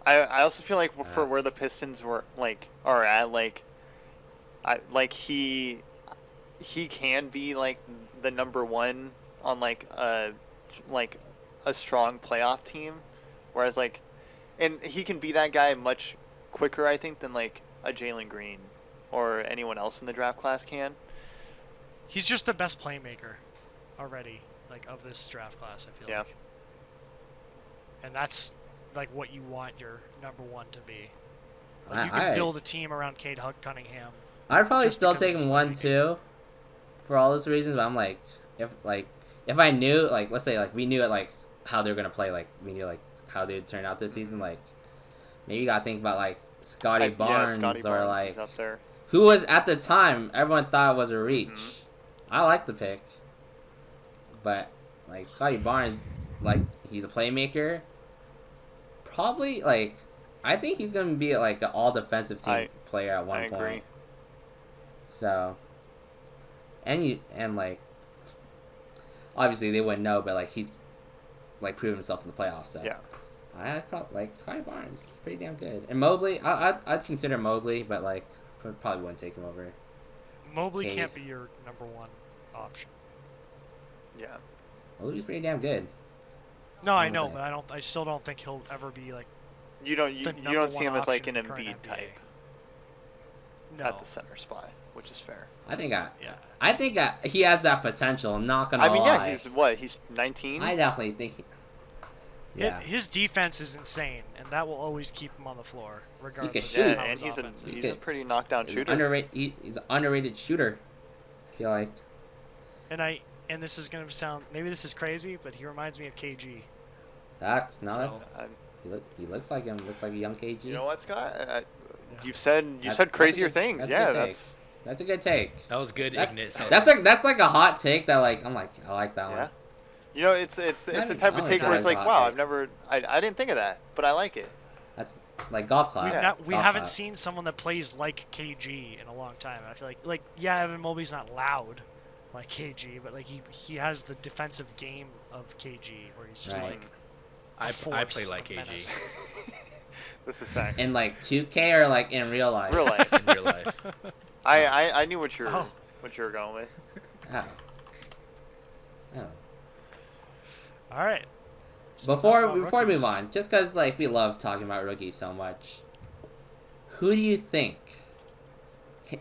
C: I also feel like for
B: Ah.
C: where the Pistons are at, he can be like the number one on like a strong playoff team, whereas and he can be that guy much quicker I think than like a Jalen Green or anyone else in the draft class can.
D: He's just the best playmaker already, like of this draft class. I feel
C: Yeah.
D: like, and that's like what you want your number one to be. Like you can build a team around Cade Cunningham.
B: I'd probably
D: just
B: still
D: because of
B: take
D: his
B: him 1,
D: playmaking.
B: 2, for all those reasons. But I'm like, if I knew, like, let's say, like, we knew it, like, how they're gonna play, like, we knew, like, how they'd turn out this season, like, maybe you gotta think about, like, Scotty Barnes,
C: Scotty
B: or
C: Barnes
B: like,
C: is up there.
B: who was at the time everyone thought was a reach.
C: Mhm.
B: I like the pick, but like Scotty Barnes, like, he's a playmaker. probably like I think he's gonna be like an all defensive team player at one
C: I
B: point.
C: agree.
B: So, and like obviously they wouldn't know, but like he's like proven himself in the playoffs. So
C: Yeah.
B: I probably like Sky Barnes, pretty damn good. And Mobley, I'd consider Mobley, but like probably wouldn't take him over.
D: Mobley
B: Cade.
D: can't be your number one option.
C: Yeah.
B: Mobley's pretty damn good.
D: No, I
B: I'm
D: know,
B: saying.
D: but I still don't think he'll ever be like
C: You don't
D: the
C: you
D: number
C: don't see
D: one
C: him as like an
D: option in current
C: Embiid
D: NBA.
C: type
D: no.
C: at the center spot, which is fair.
B: I think
D: Yeah.
B: he has that potential. I'm not gonna
C: I mean,
B: lie.
C: yeah, he's what? He's 19.
B: I definitely think. Yeah.
D: His defense is insane, and that will always keep him on the floor, regardless
B: shoot.
C: Yeah,
D: of how
C: and
D: his
C: he's
D: offense is.
C: he's a pretty knockdown
B: He's
C: shooter.
B: underrated. He's an underrated shooter. I feel like.
D: And this is gonna sound, maybe this is crazy, but he reminds me of KG.
B: That's no.
D: So-
B: That's, he looks like him. Looks like a young KG.
C: You know what, Scott? You said
B: That's
C: crazier
B: a good-
C: things.
B: that's a
C: Yeah,
B: good take.
C: that's
B: That's a good take.
A: That was good,
B: That-
A: Ignat. So
B: That's like a hot take that like I'm like I like that
C: yeah.
B: one.
C: You know, it's the
B: even-
C: type
B: I
C: of
B: don't
C: take
B: know
C: where
B: if
C: it's like,
B: that's a
C: wow,
B: hot
C: I didn't think of that, but I like it.
B: That's like golf clap.
C: Yeah.
D: We
B: Golf
D: haven't
B: clap.
D: seen someone that plays like KG in a long time. I feel like yeah, Evan Mobley's not loud like KG, but like he has the defensive game of KG, where he's just
B: Right.
D: like
A: I
D: a
A: play
D: force
A: like
D: of menace.
A: KG
C: This is fact.
B: In like 2K or like in real life.
C: Real life.
A: in real life.
C: I knew what you were
D: Oh.
C: going with.
B: Oh. Oh.
D: All right. So enough about
B: Before we
D: rookies.
B: move on, just because like we love talking about rookies so much, who do you think?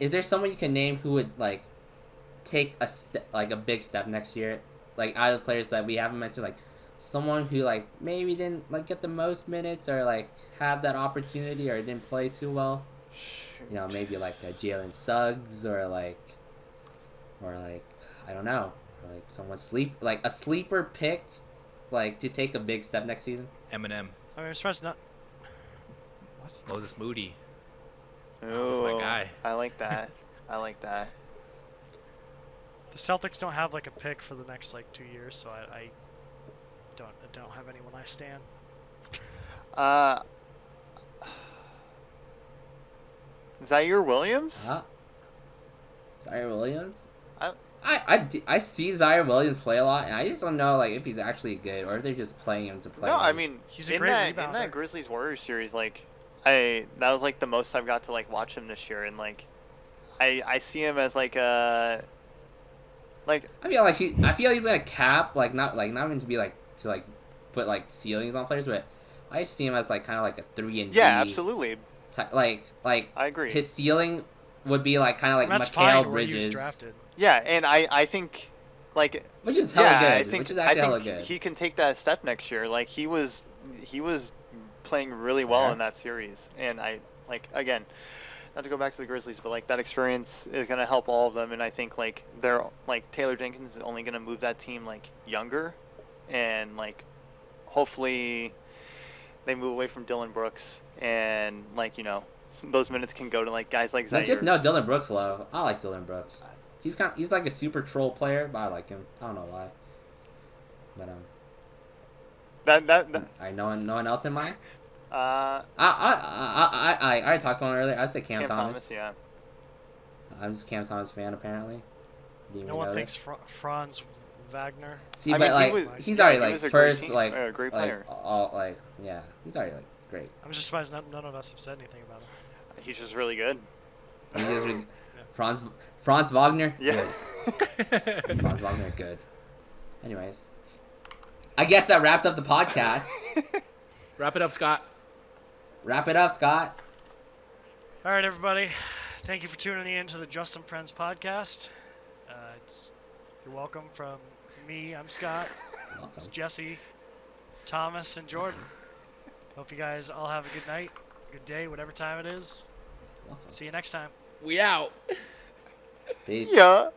B: Is there someone you can name who would like take a big step next year, like out of the players that we haven't mentioned, like someone who like maybe didn't like get the most minutes or like have that opportunity or didn't play too well? You know, maybe like a Jalen Suggs or like I don't know, or like someone a sleeper pick, like to take a big step next season.
A: Eminem,
D: I mean, I'm surprised not. What?
A: Moses Moody.
C: Oh,
A: That's my guy.
C: I like that. I like that.
D: The Celtics don't have like a pick for the next like 2 years, so I don't have anyone I stand.
C: Zaire Williams?
B: Zaire Williams.
C: I-
B: I see Zaire Williams play a lot, and I just don't know like if he's actually good or if they're just playing him to play.
C: No,
B: him.
C: I mean
D: He's a
C: in
D: great
C: that
D: rebounder.
C: Grizzlies Warriors series, like that was like the most I've got to like watch him this year, and like I see him as like a like
B: I feel he's like a cap, like not even to be like to like put like ceilings on players, but I see him as like kind of like a 3-and-D.
C: yeah, absolutely.
B: Like
C: I agree.
B: his ceiling would be like kind of like
D: That's
B: Mikal
D: fine where he was
B: Bridges,
D: drafted.
C: Yeah, and I think like
B: which is hella
C: yeah,
B: good.
C: I think
B: which is actually hella
C: think
B: good.
C: he can take that step next year. Like he was playing really well
B: Yeah.
C: in that series, and I like again, not to go back to the Grizzlies, but like that experience is gonna help all of them, and I think like they're like Taylor Jenkins is only gonna move that team like younger, and like hopefully they move away from Dylan Brooks, and like those minutes can go to like guys like Zaire.
B: Just know Dylan Brooks love. I like Dylan Brooks. He's like a super troll player, but I like him. I don't know why. But
C: that
B: I know no one else in mind.
C: uh
B: I already talked to him earlier. I said Cam
C: Cam
B: Thomas.
C: yeah.
B: I'm just a Cam Thomas fan apparently. Didn't
D: No
B: even
D: one
B: know
D: thinks
B: this.
D: Franz Wagner.
B: See,
C: I
B: but
C: mean, he
B: like
C: was-
B: he's
C: yeah,
B: already
C: he
B: like
C: was a great
B: first
C: team-
B: like
C: a great player.
B: Like, all like yeah, he's already like great.
D: I'm just surprised none of us have said anything about him.
C: He's just really good.
B: He just Franz Wagner.
C: Yeah.
B: Good. Franz Wagner, good. Anyways, I guess that wraps up the podcast.
A: Wrap it up, Scott.
B: Wrap it up, Scott.
D: All right, everybody. Thank you for tuning in to the Just Some Friends podcast. You're welcome from me. I'm Scott.
B: Welcome.
D: It's Jesse, Thomas, and Jordan. Hope you guys all have a good night, good day, whatever time it is.
B: Welcome.
D: See you next time.
A: We out.
B: Peace.
C: Yeah.